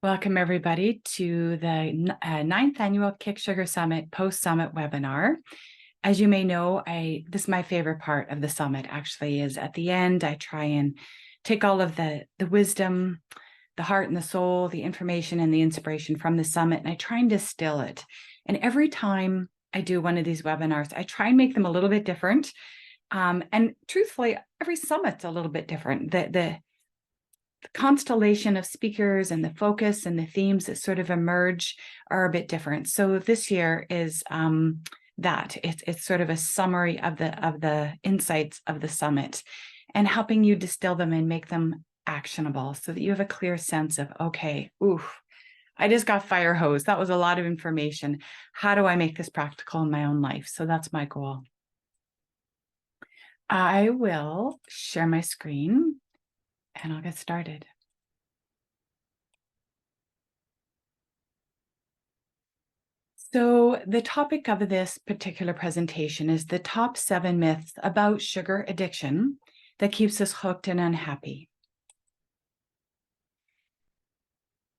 Welcome, everybody, to the 9th Annual Kick Sugar Summit Post-Summit webinar. As you may know, this is my favorite part of the summit, actually, is at the end, I try and take all of the wisdom, the heart and the soul, the information and the inspiration from the summit, and I try and distill it. And every time I do one of these webinars, I try and make them a little bit different. And truthfully, every summit's a little bit different. The constellation of speakers and the focus and the themes that sort of emerge are a bit different. So this year is that it's sort of a summary of the insights of the summit and helping you distill them and make them actionable so that you have a clear sense of, okay, I just got fire hose. That was a lot of information. How do I make this practical in my own life? So that's my goal. I will share my screen and I'll get started. So the topic of this particular presentation is the top 7 myths about sugar addiction that keeps us hooked and unhappy.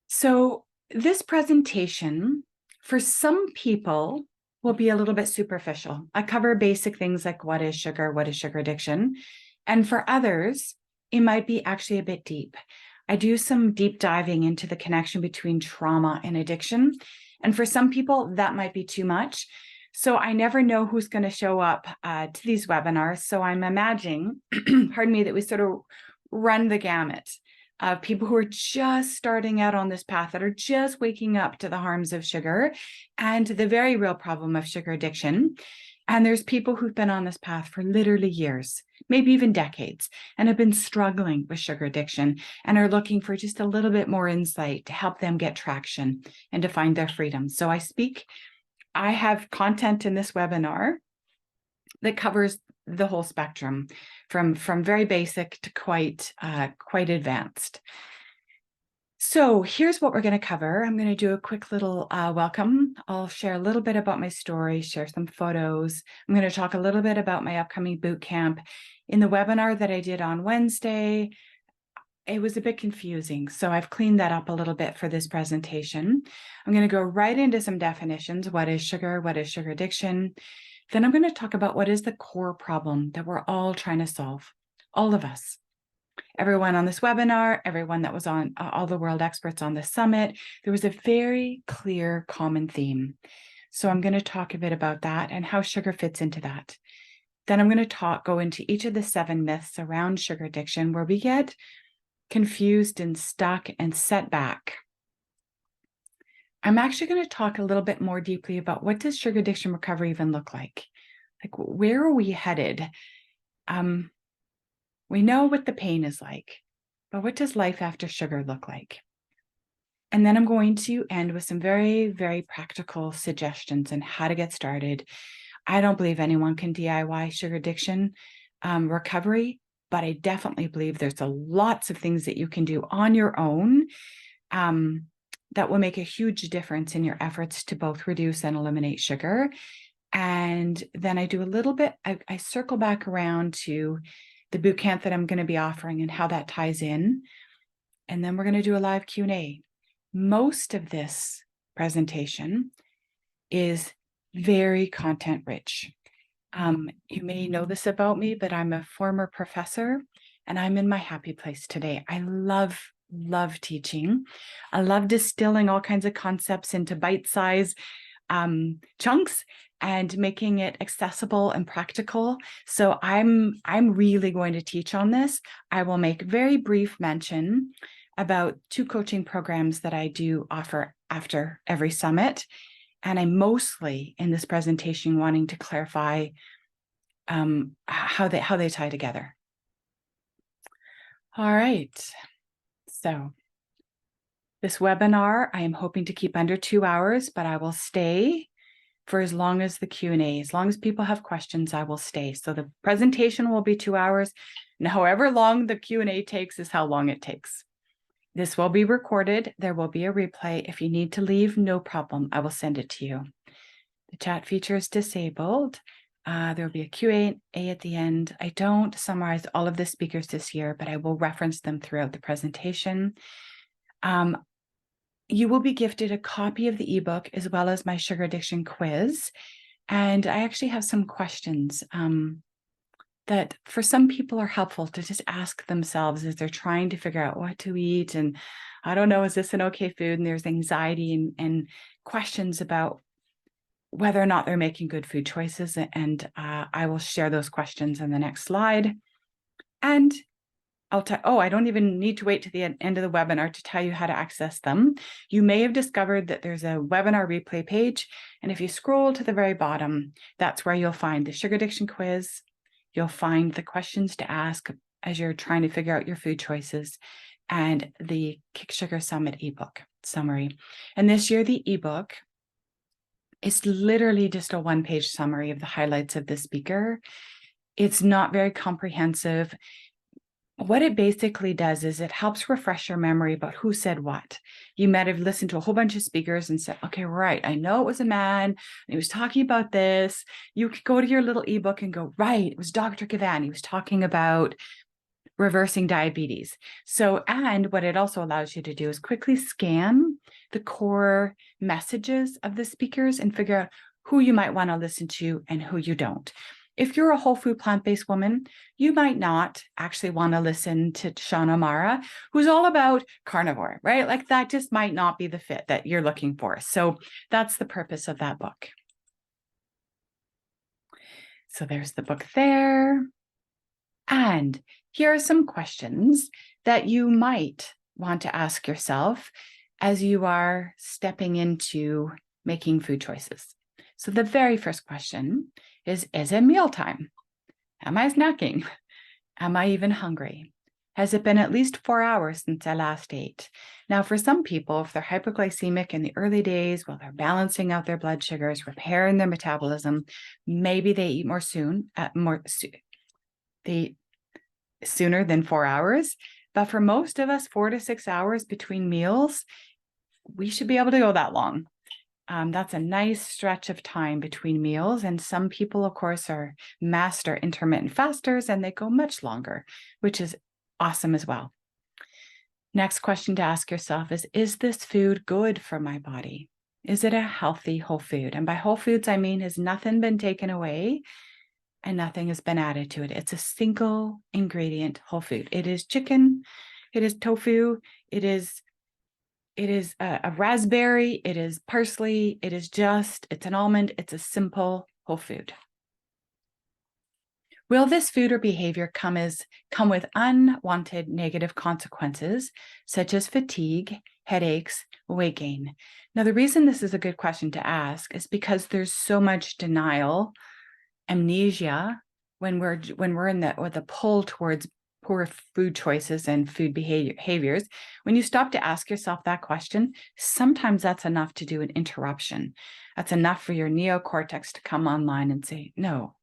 So this presentation, for some people, will be a little bit superficial. I cover basic things like what is sugar addiction? And for others, it might be actually a bit deep. I do some deep diving into the connection between trauma and addiction. And for some people, that might be too much. So I never know who's going to show up to these webinars. So I'm imagining, pardon me, that we sort of run the gamut of people who are just starting out on this path, that are just waking up to the harms of sugar and the very real problem of sugar addiction. And there's people who've been on this path for literally years, maybe even decades, and have been struggling with sugar addiction and are looking for just a little bit more insight to help them get traction and to find their freedom. So I have content in this webinar that covers the whole spectrum, from very basic to quite advanced. So here's what we're going to cover. I'm going to do a quick little welcome. I'll share a little bit about my story, share some photos. I'm going to talk a little bit about my upcoming boot camp. In the webinar that I did on Wednesday, it was a bit confusing, so I've cleaned that up a little bit for this presentation. I'm going to go right into some definitions. What is sugar? What is sugar addiction? Then I'm going to talk about what is the core problem that we're all trying to solve, all of us. Everyone on this webinar, everyone that was on, all the world experts on the summit, there was a very clear common theme. So I'm going to talk a bit about that and how sugar fits into that. Then I'm going to go into each of the 7 myths around sugar addiction where we get confused and stuck and set back. I'm actually going to talk a little bit more deeply about what does sugar addiction recovery even look like? Like, where are we headed? We know what the pain is like, but what does life after sugar look like? And then I'm going to end with some very, very practical suggestions on how to get started. I don't believe anyone can DIY sugar addiction recovery, but I definitely believe there's lots of things that you can do on your own that will make a huge difference in your efforts to both reduce and eliminate sugar. And then I do a little bit, I circle back around to the boot camp that I'm going to be offering and how that ties in. And then we're going to do a live Q&A. Most of this presentation is very content rich. You may know this about me, but I'm a former professor and I'm in my happy place today. I love teaching. I love distilling all kinds of concepts into bite-sized chunks and making it accessible and practical. So I'm really going to teach on this. I will make very brief mention about 2 coaching programs that I do offer after every summit. And I'm mostly in this presentation wanting to clarify how they tie together. All right. So this webinar, I am hoping to keep under 2 hours, but I will stay for as long as the Q&A. As long as people have questions, I will stay. So the presentation will be 2 hours, and however long the Q&A takes is how long it takes. This will be recorded. There will be a replay. If you need to leave, no problem. I will send it to you. The chat feature is disabled. There will be a Q&A at the end. I don't summarize all of the speakers this year, but I will reference them throughout the presentation. you will be gifted a copy of the ebook as well as my sugar addiction quiz. And I actually have some questions that for some people are helpful to just ask themselves as they're trying to figure out what to eat. And I don't know, is this an okay food? And there's anxiety and questions about whether or not they're making good food choices. And I will share those questions in the next slide. And I don't even need to wait to the end of the webinar to tell you how to access them. You may have discovered that there's a webinar replay page. And if you scroll to the very bottom, that's where you'll find the sugar addiction quiz. You'll find the questions to ask as you're trying to figure out your food choices, and the Kick Sugar Summit ebook summary. And this year, the ebook is literally just a one-page summary of the highlights of the speaker. It's not very comprehensive. What it basically does is it helps refresh your memory about who said what. You might have listened to a whole bunch of speakers and said, okay, right, I know it was a man, and he was talking about this. You could go to your little ebook and go, right, it was Dr. Kavan. He was talking about reversing diabetes. So, and what it also allows you to do is quickly scan the core messages of the speakers and figure out who you might want to listen to and who you don't. If you're a whole food plant-based woman, you might not actually want to listen to Shauna Mara, who's all about carnivore, right? Like that just might not be the fit that you're looking for. So that's the purpose of that book. So there's the book there. And here are some questions that you might want to ask yourself as you are stepping into making food choices. So the very first question is it mealtime? Am I snacking? Am I even hungry? Has it been at least 4 hours since I last ate? Now, for some people, if they're hypoglycemic in the early days, while they're balancing out their blood sugars, repairing their metabolism, maybe they eat sooner than 4 hours. But for most of us, 4 to 6 hours between meals, we should be able to go that long. That's a nice stretch of time between meals. And some people, of course, are master intermittent fasters and they go much longer, which is awesome as well. Next question to ask yourself is this food good for my body? Is it a healthy whole food? And by whole foods, I mean, has nothing been taken away and nothing has been added to it? It's a single ingredient whole food. It is chicken, it is tofu, it is a raspberry, it is parsley, it's an almond, it's a simple whole food. Will this food or behavior come with unwanted negative consequences, such as fatigue, headaches, weight gain? Now, the reason this is a good question to ask is because there's so much denial, amnesia, when we're in the pull towards poor food choices and food behaviors. When you stop to ask yourself that question, sometimes that's enough to do an interruption. That's enough for your neocortex to come online and say, no,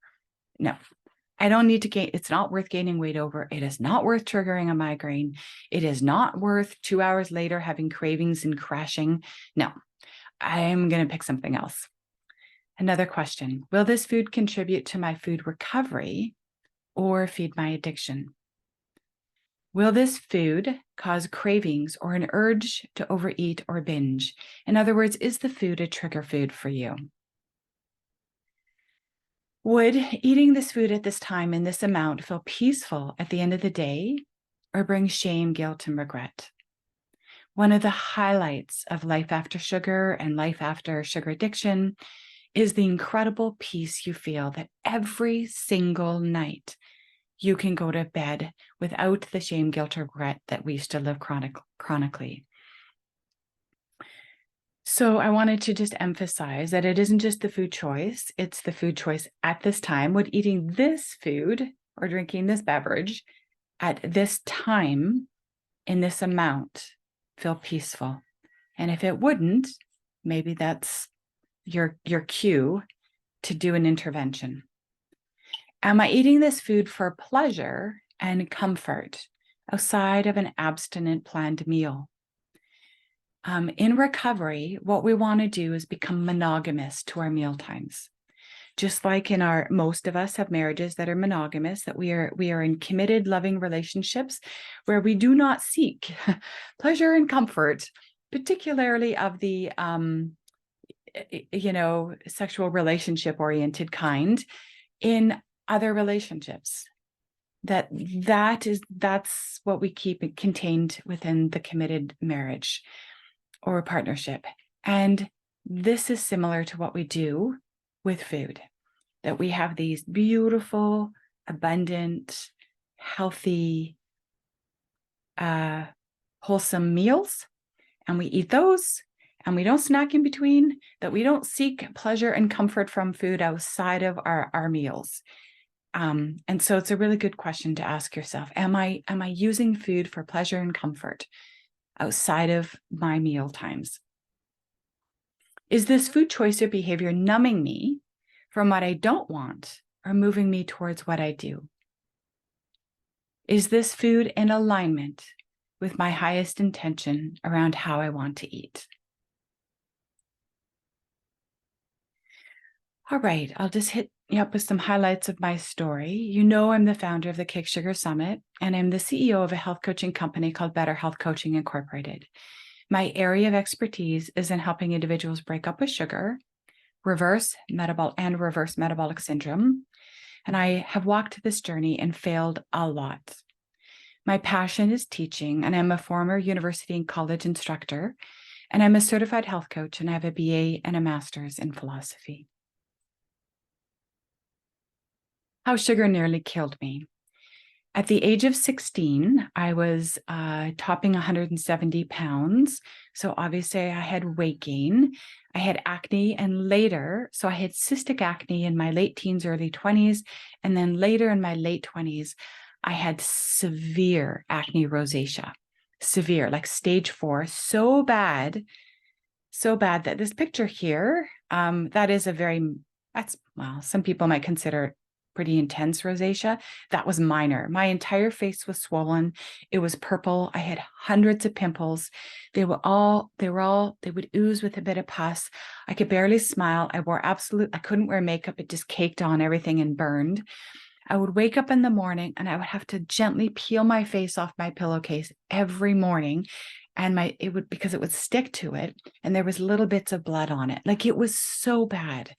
I don't need to gain. It's not worth gaining weight over. It is not worth triggering a migraine. It is not worth 2 hours later having cravings and crashing. No, I'm going to pick something else. Another question, will this food contribute to my food recovery or feed my addiction? Will this food cause cravings or an urge to overeat or binge? In other words, is the food a trigger food for you? Would eating this food at this time in this amount feel peaceful at the end of the day or bring shame, guilt, and regret? One of the highlights of Life After Sugar and Life After Sugar Addiction is the incredible peace you feel that every single night you can go to bed without the shame, guilt, or regret that we used to live chronically. So I wanted to just emphasize that it isn't just the food choice, it's the food choice at this time. Would eating this food or drinking this beverage at this time in this amount feel peaceful? And if it wouldn't, maybe that's your cue to do an intervention. Am I eating this food for pleasure and comfort outside of an abstinent planned meal? In recovery, what we want to do is become monogamous to our meal times. Just like most of us have marriages that are monogamous, that we are in committed, loving relationships where we do not seek pleasure and comfort particularly of the, sexual relationship oriented kind in other relationships. That's what we keep contained within the committed marriage or partnership. And this is similar to what we do with food, that we have these beautiful, abundant, healthy, wholesome meals, and we eat those, and we don't snack in between, that we don't seek pleasure and comfort from food outside of our meals. And so it's a really good question to ask yourself, am I using food for pleasure and comfort outside of my meal times? Is this food choice or behavior numbing me from what I don't want or moving me towards what I do? Is this food in alignment with my highest intention around how I want to eat? All right, I'll just hit you up with some highlights of my story. You know, I'm the founder of the Cake Sugar Summit, and I'm the CEO of a health coaching company called Better Health Coaching Incorporated. My area of expertise is in helping individuals break up with sugar, reverse metabolic syndrome. And I have walked this journey and failed a lot. My passion is teaching, and I'm a former university and college instructor, and I'm a certified health coach, and I have a BA and a master's in philosophy. How sugar nearly killed me. At the age of 16, I was topping 170 pounds. So obviously I had weight gain. I had acne, and later, so I had cystic acne in my late teens, early 20s. And then later in my late 20s, I had severe acne rosacea, severe, like stage 4, so bad that this picture here, some people might consider pretty intense rosacea. That was minor. My entire face was swollen. It was purple. I had hundreds of pimples. They would ooze with a bit of pus. I could barely smile. I couldn't wear makeup. It just caked on everything and burned. I would wake up in the morning and I would have to gently peel my face off my pillowcase every morning. And because it would stick to it, and there was little bits of blood on it. Like, it was so bad.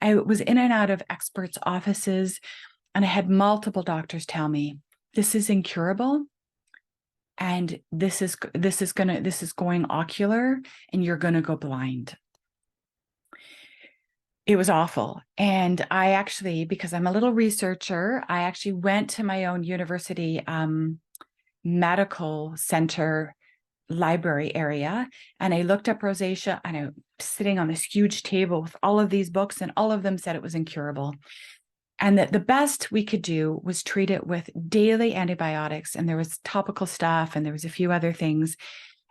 I was in and out of experts' offices, and I had multiple doctors tell me, this is incurable, and this is going ocular, and you're going to go blind. It was awful. And I actually, because I'm a little researcher, I actually went to my own university medical center library area, and I looked up rosacea, and I was sitting on this huge table with all of these books, and all of them said it was incurable, and that the best we could do was treat it with daily antibiotics. And there was topical stuff, and there was a few other things.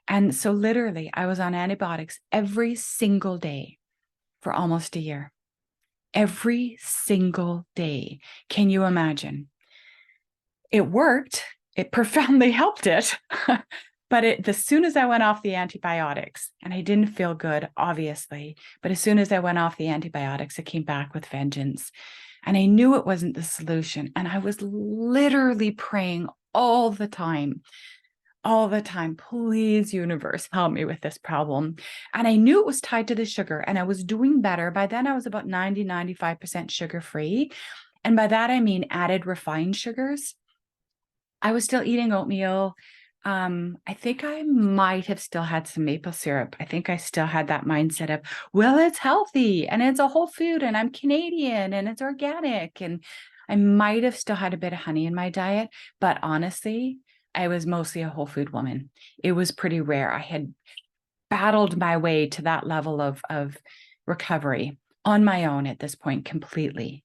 And so literally I was on antibiotics every single day for almost a year. Every single day. Can you imagine? It worked. It profoundly helped it. But as soon as I went off the antibiotics, and I didn't feel good, obviously, but as soon as I went off the antibiotics, it came back with vengeance. And I knew it wasn't the solution. And I was literally praying all the time, please, universe, help me with this problem. And I knew it was tied to the sugar, and I was doing better. By then I was about 95% sugar-free. And by that, I mean added refined sugars. I was still eating oatmeal. I think I might have still had some maple syrup. I think I still had that mindset of, well, it's healthy and it's a whole food and I'm Canadian and it's organic. And I might have still had a bit of honey in my diet, but honestly, I was mostly a whole food woman. It was pretty rare. I had battled my way to that level of recovery on my own at this point completely.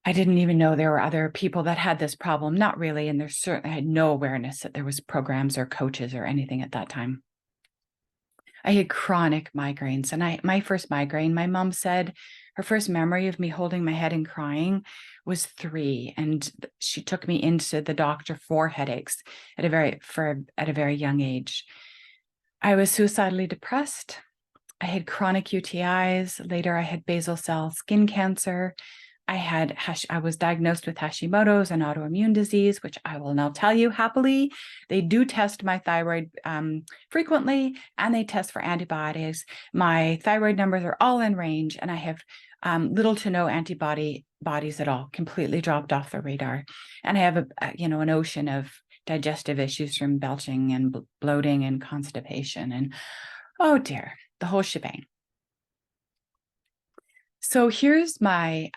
I didn't even know there were other people that had this problem. Not really. And I had no awareness that there was programs or coaches or anything at that time. I had chronic migraines, and my first migraine, my mom said her first memory of me holding my head and crying was 3. And she took me into the doctor for headaches at a very young age. I was suicidally depressed. I had chronic UTIs. Later, I had basal cell skin cancer. I was diagnosed with Hashimoto's, an autoimmune disease, which I will now tell you happily. They do test my thyroid frequently, and they test for antibiotics. My thyroid numbers are all in range, and I have little to no antibodies at all, completely dropped off the radar. And I have an ocean of digestive issues from belching and bloating and constipation, and oh dear, the whole shebang. So here's my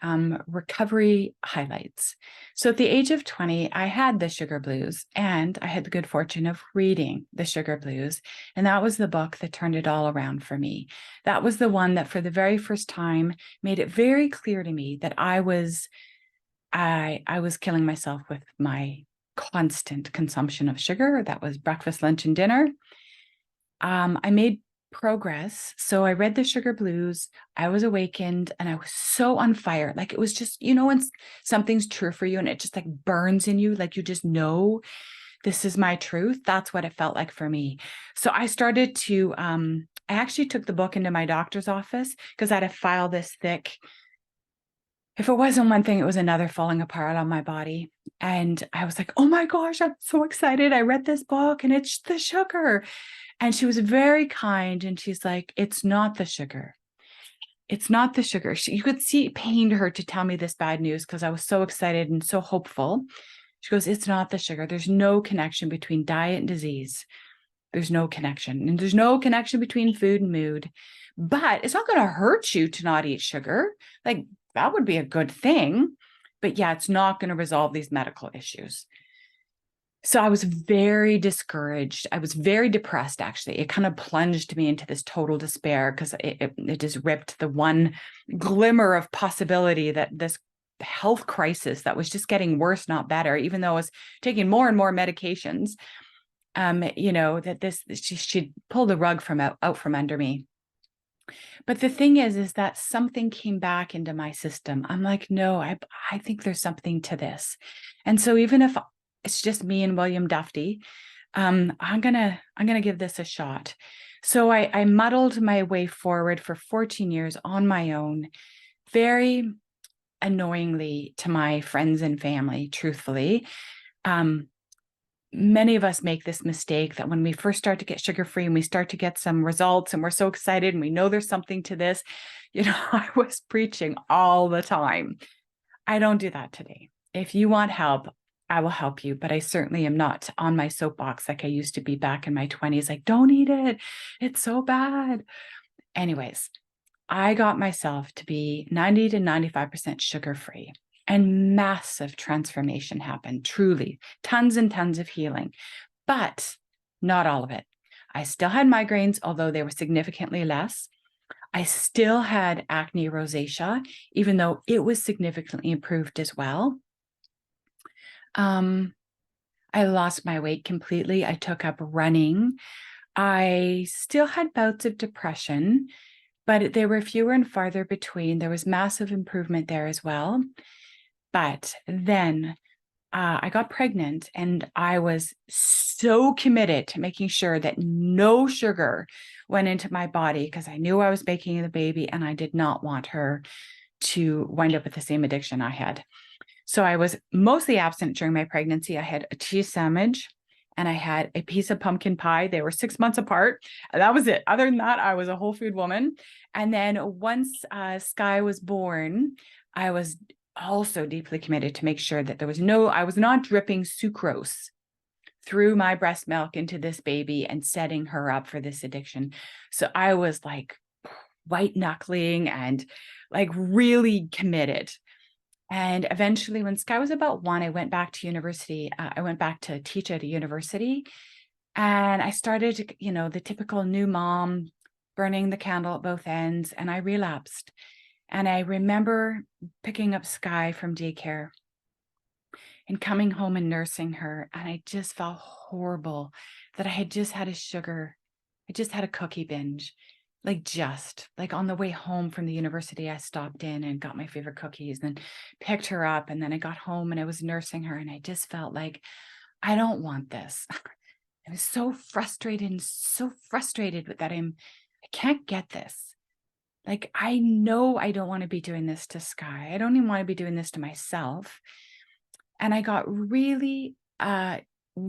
recovery highlights. So at the age of 20, I had the sugar blues, and I had the good fortune of reading the sugar blues. And that was the book that turned it all around for me. That was the one that for the very first time made it very clear to me that I was killing myself with my constant consumption of sugar. That was breakfast, lunch, and dinner. I made progress. So I read the sugar blues, I was awakened, and I was so on fire. Like, it was just, when something's true for you and it just like burns in you, like you just know this is my truth. That's what it felt like for me. So I started to, I actually took the book into my doctor's office because I had a file this thick. If it wasn't one thing, it was another falling apart on my body. And I was like, oh my gosh, I'm so excited. I read this book and it's the sugar. And she was very kind. And she's like, it's not the sugar. It's not the sugar. You could see it pained her to tell me this bad news because I was so excited and so hopeful. She goes, it's not the sugar. There's no connection between diet and disease. There's no connection. And there's no connection between food and mood. But it's not going to hurt you to not eat sugar. Like, that would be a good thing. But yeah, it's not going to resolve these medical issues. So I was very discouraged. I was very depressed, actually. It kind of plunged me into this total despair because it just ripped the one glimmer of possibility that this health crisis that was just getting worse, not better, even though I was taking more and more medications, that she'd pull the rug out from under me. But the thing is that something came back into my system. I'm like, no, I think there's something to this. And so even if it's just me and William Dufty, I'm gonna give this a shot. So I muddled my way forward for 14 years on my own, very annoyingly to my friends and family, truthfully. Many of us make this mistake that when we first start to get sugar-free and we start to get some results and we're so excited and we know there's something to this, I was preaching all the time. I don't do that today. If you want help, I will help you, but I certainly am not on my soapbox like I used to be back in my 20s. Like, don't eat it. It's so bad. Anyways, I got myself to be 90 to 95% sugar-free, and massive transformation happened, truly. Tons and tons of healing, but not all of it. I still had migraines, although they were significantly less. I still had acne rosacea, even though it was significantly improved as well. I lost my weight completely. I took up running. I still had bouts of depression, but they were fewer and farther between. There was massive improvement there as well. But then I got pregnant, and I was so committed to making sure that no sugar went into my body because I knew I was making the baby and I did not want her to wind up with the same addiction I had. So I was mostly absent during my pregnancy. I had a cheese sandwich and I had a piece of pumpkin pie. They were 6 months apart. And that was it. Other than that, I was a whole food woman. And then once Sky was born, I was also deeply committed to make sure that I was not dripping sucrose through my breast milk into this baby and setting her up for this addiction. So I was like white knuckling and like really committed. And eventually, when Sky was about 1, I went back to university. I went back to teach at a university. And I started, the typical new mom, burning the candle at both ends. And I relapsed. And I remember picking up Sky from daycare and coming home and nursing her. And I just felt horrible that I had just had I just had a cookie binge. Like on the way home from the university, I stopped in and got my favorite cookies and picked her up. And then I got home and I was nursing her. And I just felt like, I don't want this. I was so frustrated with that. I can't get this. Like, I know I don't want to be doing this to Sky. I don't even want to be doing this to myself. And I got really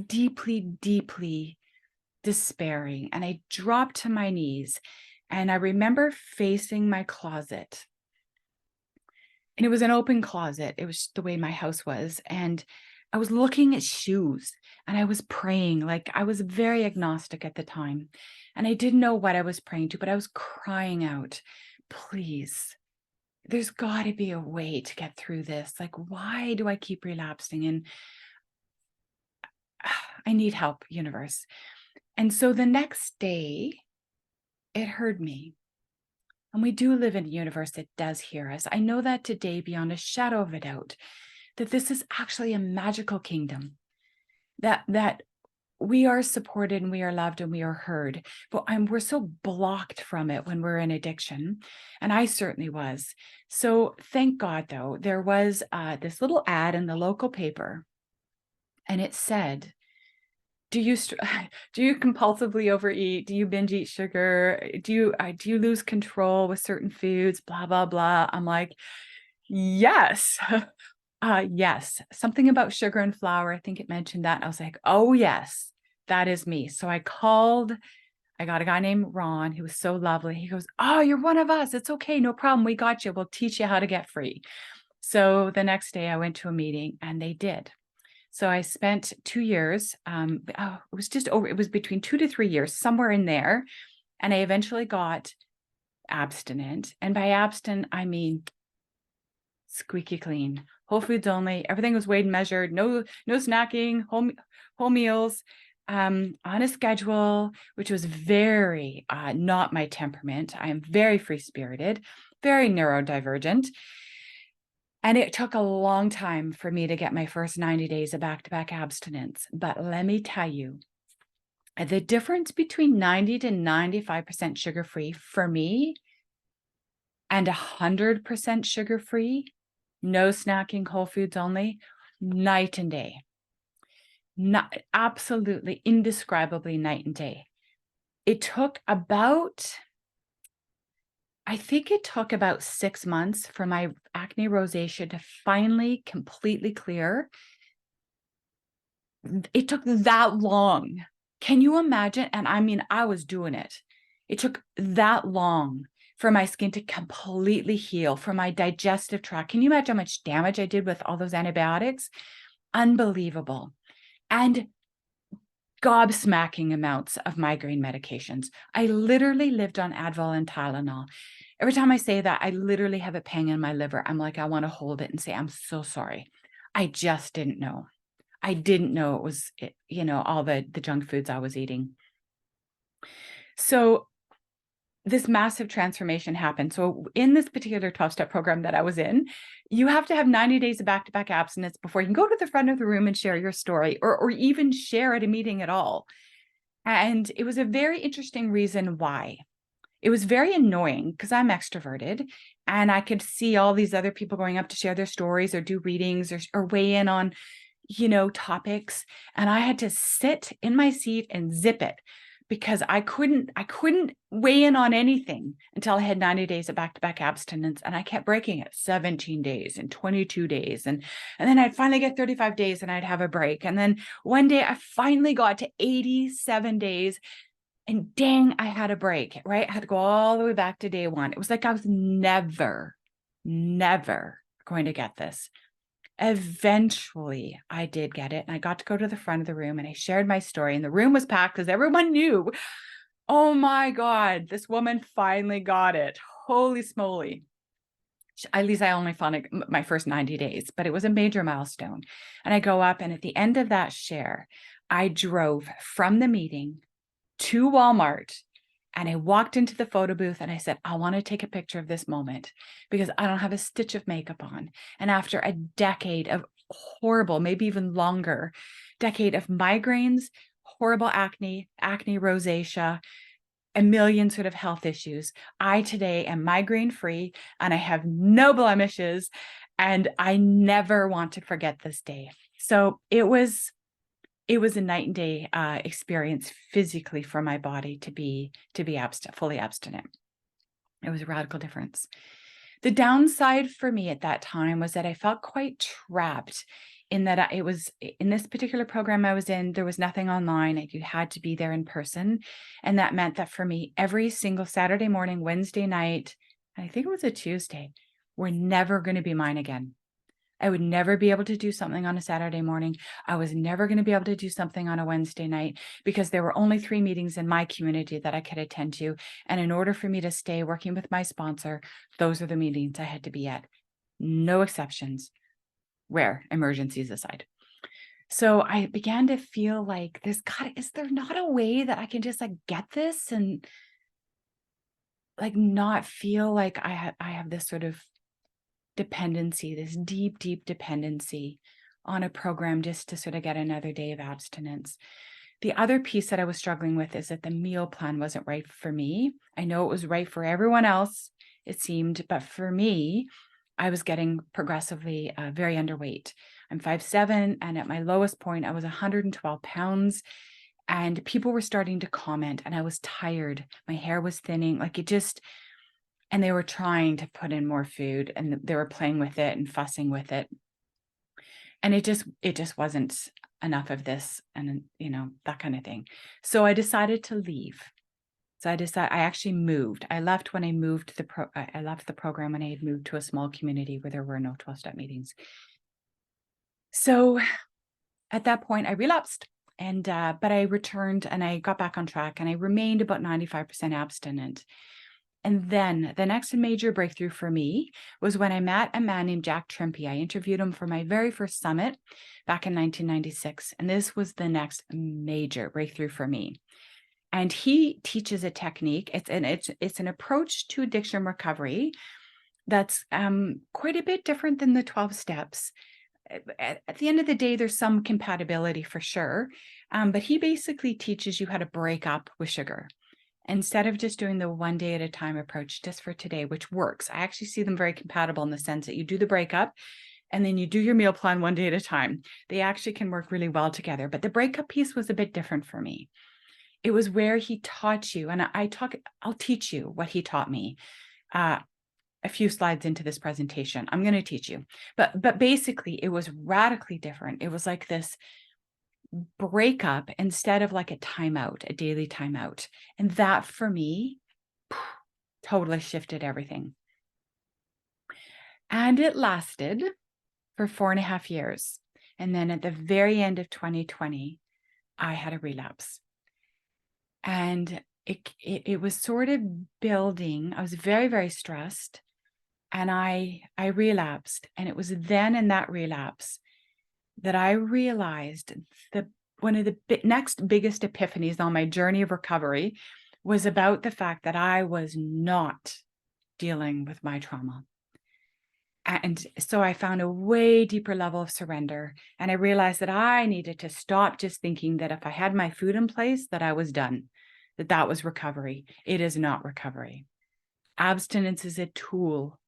deeply, deeply despairing. And I dropped to my knees. And I remember facing my closet. And it was an open closet. It was the way my house was. And I was looking at shoes and I was praying. Like, I was very agnostic at the time. And I didn't know what I was praying to, but I was crying out, please, there's got to be a way to get through this. Like, why do I keep relapsing? And I need help, universe. And so the next day, it heard me. And we do live in a universe that does hear us. I know that today, beyond a shadow of a doubt, that this is actually a magical kingdom, that we are supported and we are loved and we are heard, but we're so blocked from it when we're in addiction. And I certainly was. So thank God, though, there was this little ad in the local paper, and it said, do you compulsively overeat? Do you binge eat sugar? Do you lose control with certain foods? Blah, blah, blah. I'm like, yes. Yes. Something about sugar and flour. I think it mentioned that. I was like, oh yes, that is me. So I got a guy named Ron who was so lovely. He goes, oh, you're one of us. It's okay. No problem. We got you. We'll teach you how to get free. So the next day I went to a meeting and they did. So I spent 2 years, it was between 2 to 3 years, somewhere in there. And I eventually got abstinent. And by abstinent, I mean squeaky clean, whole foods only. Everything was weighed and measured, no snacking, whole meals, on a schedule, which was very not my temperament. I am very free-spirited, very neurodivergent. And it took a long time for me to get my first 90 days of back-to-back abstinence. But let me tell you, the difference between 90 to 95% sugar-free for me and 100% sugar-free, no snacking, whole foods only, night and day. Not absolutely, indescribably night and day. It took about, I think it took about 6 months for my acne rosacea to finally completely clear. It took that long. Can you imagine? And I mean, I was doing it. It took that long for my skin to completely heal, for my digestive tract. Can you imagine how much damage I did with all those antibiotics? Unbelievable. And gobsmacking amounts of migraine medications. I literally lived on Advil and Tylenol. Every time I say that, I literally have a pang in my liver. I'm like, I want to hold it and say, I'm so sorry. I just didn't know. I didn't know it was, all the junk foods I was eating. So this massive transformation happened. So in this particular 12-step program that I was in, you have to have 90 days of back-to-back abstinence before you can go to the front of the room and share your story, or even share at a meeting at all. And it was a very interesting reason why. It was very annoying because I'm extroverted and I could see all these other people going up to share their stories or do readings or weigh in on, topics. And I had to sit in my seat and zip it because I couldn't weigh in on anything until I had 90 days of back-to-back abstinence. And I kept breaking it 17 days and 22 days. And then I'd finally get 35 days and I'd have a break. And then one day I finally got to 87 days. And dang, I had a break, right? I had to go all the way back to day one. It was like I was never going to get this. Eventually, I did get it. And I got to go to the front of the room and I shared my story. And the room was packed because everyone knew, oh my God, this woman finally got it. Holy smoly. At least I only found my first 90 days, but it was a major milestone. And I go up, and at the end of that share, I drove from the meeting to Walmart and I walked into the photo booth and I said, I want to take a picture of this moment because I don't have a stitch of makeup on. And after a decade of horrible, maybe even longer, decade of migraines, horrible acne, rosacea, a million sort of health issues, I today am migraine free and I have no blemishes and I never want to forget this day. So it was a night and day experience physically for my body to be fully abstinent. It was a radical difference. The downside for me at that time was that I felt quite trapped in that it was in this particular program I was in, there was nothing online. You had to be there in person. And that meant that for me, every single Saturday morning, Wednesday night, and I think it was a Tuesday, were never going to be mine again. I would never be able to do something on a Saturday morning. I was never going to be able to do something on a Wednesday night because there were only 3 meetings in my community that I could attend to. And in order for me to stay working with my sponsor, those are the meetings I had to be at. No exceptions, rare emergencies aside. So I began to feel like is there not a way that I can just like get this and like not feel like I have this sort of dependency, this deep, deep dependency on a program just to sort of get another day of abstinence. The other piece that I was struggling with is that the meal plan wasn't right for me. I know it was right for everyone else, it seemed, but for me, I was getting progressively very underweight. I'm 5'7", and at my lowest point, I was 112 pounds. And people were starting to comment, and I was tired. My hair was thinning, like it just, and they were trying to put in more food and they were playing with it and fussing with it. And it just wasn't enough of this and, that kind of thing. So I decided to leave. So I actually moved. I left when I moved I left the program when I had moved to a small community where there were no 12-step meetings. So at that point I relapsed but I returned and I got back on track and I remained about 95% abstinent. And then the next major breakthrough for me was when I met a man named Jack Trimpey. I interviewed him for my very first summit back in 1996. And this was the next major breakthrough for me. And he teaches a technique. It's an approach to addiction recovery that's quite a bit different than the 12 steps. At the end of the day, there's some compatibility for sure. But he basically teaches you how to break up with sugar. Instead of just doing the one day at a time approach just for today, which works. I actually see them very compatible in the sense that you do the breakup and then you do your meal plan one day at a time. They actually can work really well together. But the breakup piece was a bit different for me. It was where he taught you, and I'll teach you what he taught me. A few slides into this presentation, I'm going to teach you. But basically, it was radically different. It was like this breakup instead of like a timeout, a daily timeout. And that for me totally shifted everything. And it lasted for 4.5 years. And then at the very end of 2020, I had a relapse. And it was sort of building. I was very, very stressed. And I relapsed. And it was then in that relapse that I realized that one of the next biggest epiphanies on my journey of recovery was about the fact that I was not dealing with my trauma. And so I found a way deeper level of surrender. And I realized that I needed to stop just thinking that if I had my food in place, that I was done, that was recovery. It is not recovery. Abstinence is a tool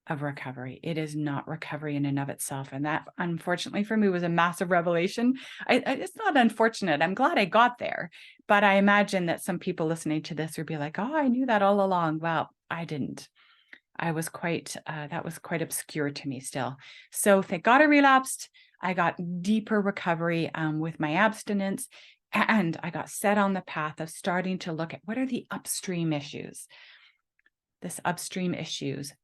of recovery. It is not recovery in and of itself. And that, unfortunately for me, was a massive revelation. It's not unfortunate. I'm glad I got there. But I imagine that some people listening to this would be like, oh, I knew that all along. Well, I didn't. That was quite obscure to me still. So thank God I relapsed. I got deeper recovery with my abstinence. And I got set on the path of starting to look at what are the upstream issues. This upstream issues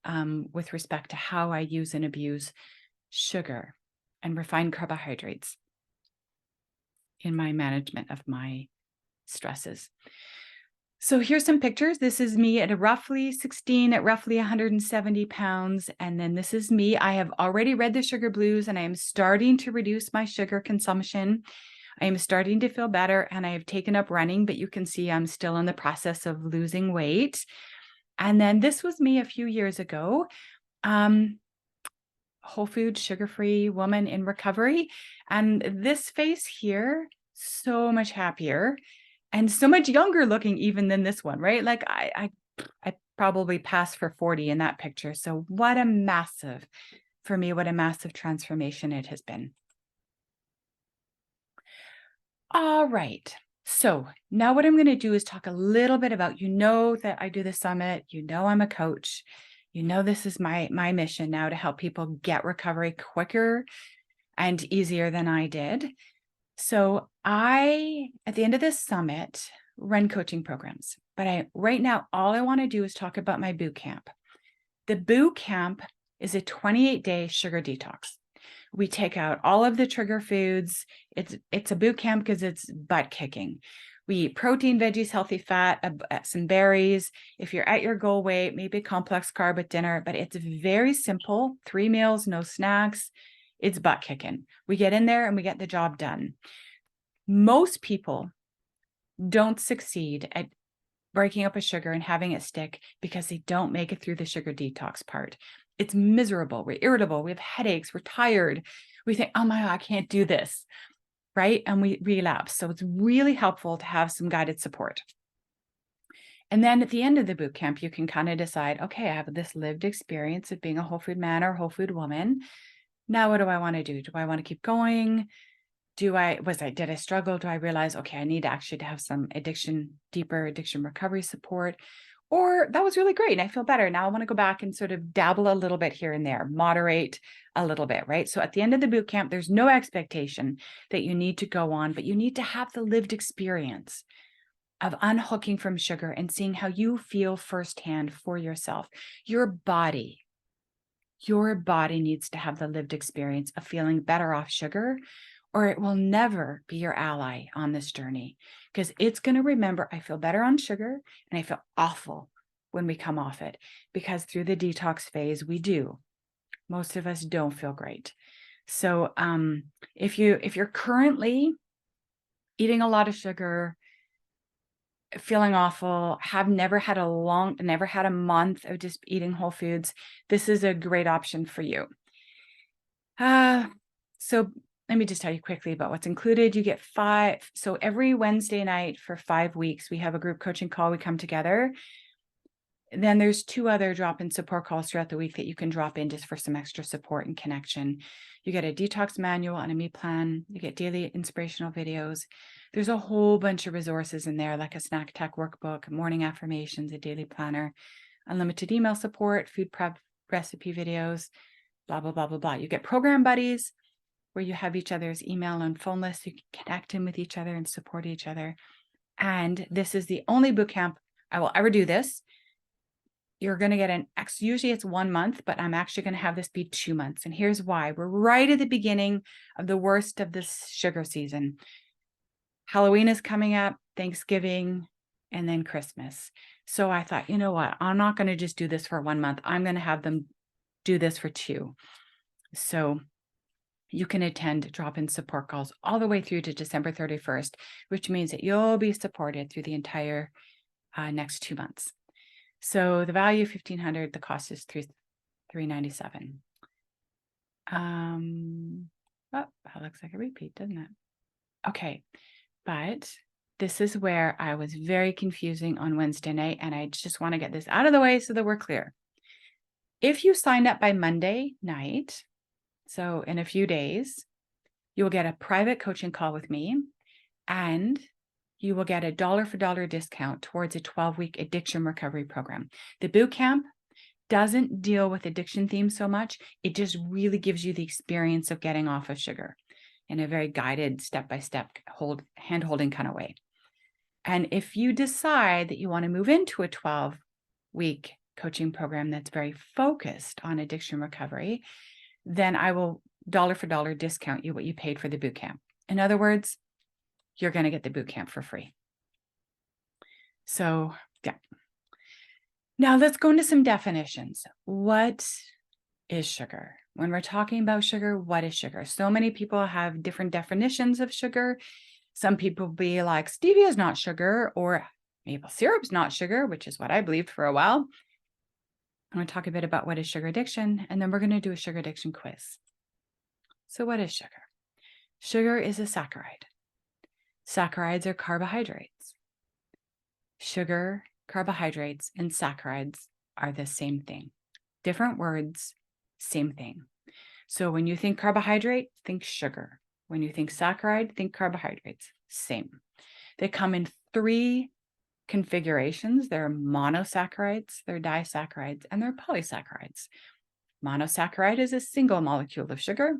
with respect to how I use and abuse sugar and refined carbohydrates in my management of my stresses. So here's some pictures. This is me at roughly 16, at roughly 170 pounds. And then this is me. I have already read the sugar blues and I am starting to reduce my sugar consumption. I am starting to feel better and I have taken up running, but you can see I'm still in the process of losing weight. And then this was me a few years ago, whole food, sugar-free woman in recovery. And this face here, so much happier and so much younger looking even than this one, right? Like I probably passed for 40 in that picture. So what a massive transformation it has been. All right. So now what I'm going to do is talk a little bit about, that I do the summit, I'm a coach, this is my mission now to help people get recovery quicker and easier than I did. So at the end of this summit, run coaching programs, but right now, all I want to do is talk about my boot camp. The boot camp is a 28-day sugar detox. We take out all of the trigger foods. It's a boot camp because it's butt kicking. We eat protein, veggies, healthy fat, some berries. If you're at your goal weight, maybe a complex carb at dinner, but it's very simple. 3 meals, no snacks. It's butt kicking. We get in there and we get the job done. Most people don't succeed at breaking up a sugar and having it stick because they don't make it through the sugar detox part. It's miserable. We're irritable. We have headaches. We're tired. We think, oh my God, I can't do this. Right. And we relapse. So it's really helpful to have some guided support. And then at the end of the boot camp, you can kind of decide, okay, I have this lived experience of being a whole food man or whole food woman. Now, what do I want to do? Do I want to keep going? Did I struggle? Do I realize, okay, I need to have some deeper addiction recovery support? Or that was really great and I feel better. Now I want to go back and sort of dabble a little bit here and there, moderate a little bit, right? So at the end of the boot camp, there's no expectation that you need to go on, but you need to have the lived experience of unhooking from sugar and seeing how you feel firsthand for yourself. Your body needs to have the lived experience of feeling better off sugar, or it will never be your ally on this journey, because it's going to remember, I feel better on sugar and I feel awful when we come off it, because through the detox phase, most of us don't feel great. So if you're currently eating a lot of sugar, feeling awful, never had a month of just eating whole foods, this is a great option for you. So let me just tell you quickly about what's included. You get 5. So every Wednesday night for 5 weeks, we have a group coaching call. We come together. And then there's 2 other drop-in support calls throughout the week that you can drop in just for some extra support and connection. You get a detox manual and a meal plan. You get daily inspirational videos. There's a whole bunch of resources in there, like a snack tech workbook, morning affirmations, a daily planner, unlimited email support, food prep recipe videos, blah, blah, blah, blah, blah. You get program buddies, where you have each other's email and phone lists. You can connect in with each other and support each other. And this is the only boot camp I will ever do this. You're going to get usually it's 1 month, but I'm actually going to have this be 2 months. And here's why. We're right at the beginning of the worst of this sugar season. Halloween is coming up, Thanksgiving, and then Christmas. So I thought, you know what? I'm not going to just do this for 1 month. I'm going to have them do this for 2. So you can attend drop-in support calls all the way through to December 31st, which means that you'll be supported through the entire next 2 months. So the value of $1,500, the cost is $397. That looks like a repeat, doesn't it? Okay, but this is where I was very confusing on Wednesday night, and I just want to get this out of the way so that we're clear. If you signed up by Monday night, so in a few days, you'll get a private coaching call with me, and you will get a dollar for dollar discount towards a 12-week addiction recovery program. The boot camp doesn't deal with addiction themes so much. It just really gives you the experience of getting off of sugar in a very guided, step-by-step, hand-holding kind of way. And if you decide that you want to move into a 12-week coaching program that's very focused on addiction recovery, then I will dollar for dollar discount you what you paid for the boot camp. In other words, you're going to get the boot camp for free. So, yeah. Now let's go into some definitions. What is sugar? When we're talking about sugar, what is sugar? So many people have different definitions of sugar. Some people be like, stevia is not sugar, or maple syrup's not sugar, which is what I believed for a while. I'm going to talk a bit about what is sugar addiction, and then we're going to do a sugar addiction quiz. So what is sugar? Sugar is a saccharide. Saccharides are carbohydrates. Sugar, carbohydrates, and saccharides are the same thing. Different words, same thing. So when you think carbohydrate, think sugar. When you think saccharide, think carbohydrates. Same. They come in 3 configurations. They're monosaccharides, they're disaccharides, and they're polysaccharides. Monosaccharide is a single molecule of sugar.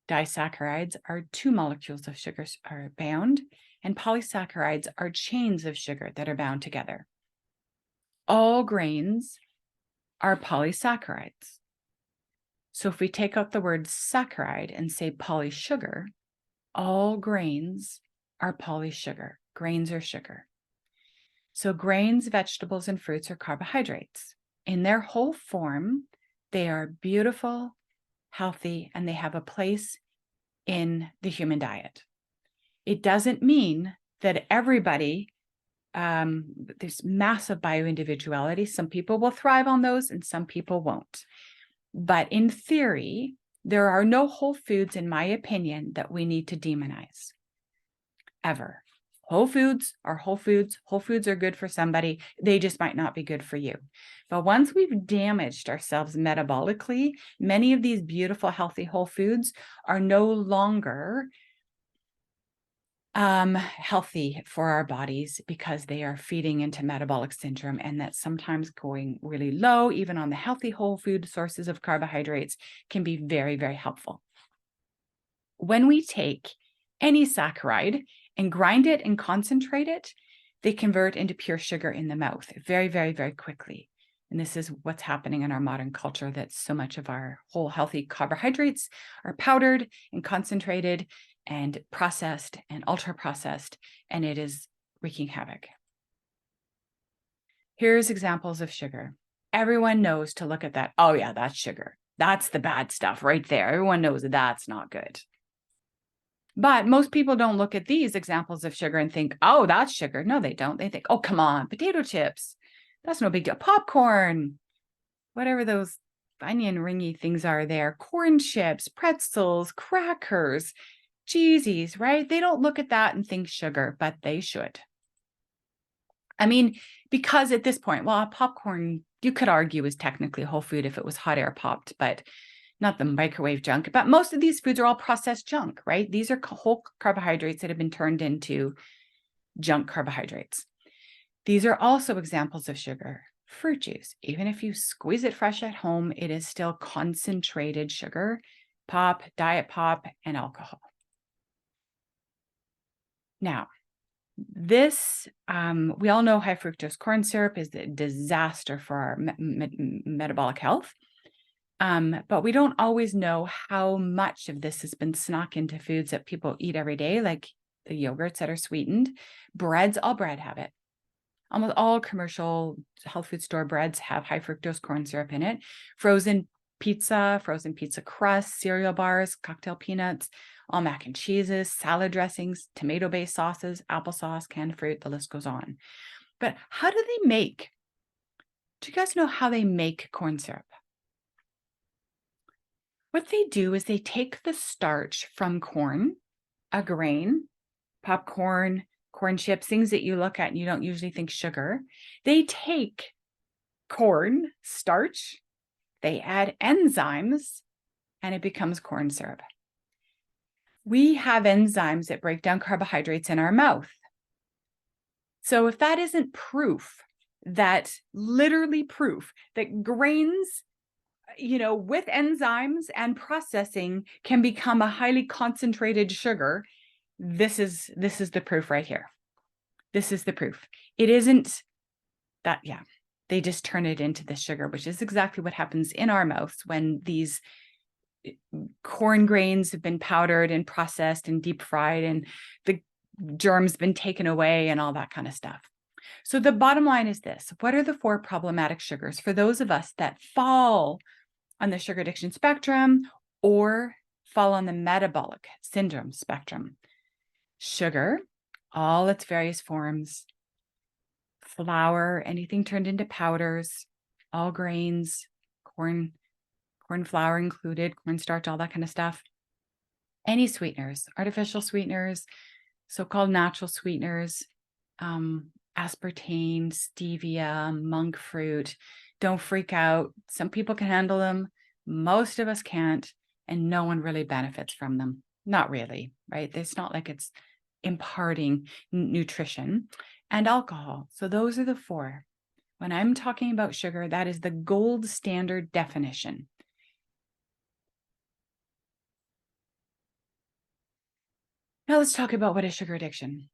Disaccharides are 2 molecules of sugar are bound, and polysaccharides are chains of sugar that are bound together. All grains are polysaccharides. So if we take out the word saccharide and say polysugar, all grains are polysugar. Grains are sugar. So grains, vegetables, and fruits are carbohydrates. In their whole form, they are beautiful, healthy, and they have a place in the human diet. It doesn't mean that everybody, there's massive bioindividuality. Some people will thrive on those and some people won't. But in theory, there are no whole foods, in my opinion, that we need to demonize, ever. Whole foods are whole foods. Whole foods are good for somebody. They just might not be good for you. But once we've damaged ourselves metabolically, many of these beautiful, healthy whole foods are no longer healthy for our bodies because they are feeding into metabolic syndrome, and that sometimes going really low, even on the healthy whole food sources of carbohydrates, can be very, very helpful. When we take any saccharide and grind it and concentrate it, they convert into pure sugar in the mouth very, very, very quickly. And this is what's happening in our modern culture, that so much of our whole healthy carbohydrates are powdered and concentrated and processed and ultra processed, and it is wreaking havoc. Here's examples of sugar. Everyone knows to look at that. Oh yeah, that's sugar. That's the bad stuff right there. Everyone knows that that's not good. But most people don't look at these examples of sugar and think, oh, that's sugar. No, they don't. They think, oh, come on, potato chips. That's no big deal. Popcorn, whatever those onion ringy things are there. Corn chips, pretzels, crackers, cheesies, right? They don't look at that and think sugar, but they should. I mean, because at this point, well, popcorn, you could argue, is technically whole food if it was hot air popped, but not the microwave junk. But most of these foods are all processed junk, right? These are whole carbohydrates that have been turned into junk carbohydrates. These are also examples of sugar. Fruit juice, even if you squeeze it fresh at home, it is still concentrated sugar, pop, diet pop, and alcohol. Now, this, we all know high fructose corn syrup is a disaster for our metabolic health. But we don't always know how much of this has been snuck into foods that people eat every day, like the yogurts that are sweetened. Breads, all bread have it. Almost all commercial health food store breads have high fructose corn syrup in it. Frozen pizza crust, cereal bars, cocktail peanuts, all mac and cheeses, salad dressings, tomato-based sauces, applesauce, canned fruit, the list goes on. But how do they make? Do you guys know how they make corn syrup? What they do is they take the starch from corn, a grain, popcorn, corn chips, things that you look at and you don't usually think sugar. They take corn starch, they add enzymes, and it becomes corn syrup. We have enzymes that break down carbohydrates in our mouth. So if that isn't proof, that literally proof that grains, with enzymes and processing can become a highly concentrated sugar, this is the proof right here. This is the proof. It isn't that, they just turn it into the sugar, which is exactly what happens in our mouths when these corn grains have been powdered and processed and deep fried and the germs been taken away and all that kind of stuff. So the bottom line is this: what are the 4 problematic sugars for those of us that fall on the sugar addiction spectrum or fall on the metabolic syndrome spectrum? Sugar, all its various forms, flour, anything turned into powders, all grains, corn flour included, cornstarch, all that kind of stuff. Any sweeteners, artificial sweeteners, so-called natural sweeteners, aspartame, stevia, monk fruit. Don't freak out. Some people can handle them. Most of us can't, and no one really benefits from them. Not really, right? It's not like it's imparting nutrition, and alcohol. So those are the four. When I'm talking about sugar, that is the gold standard definition. Now let's talk about what is sugar addiction.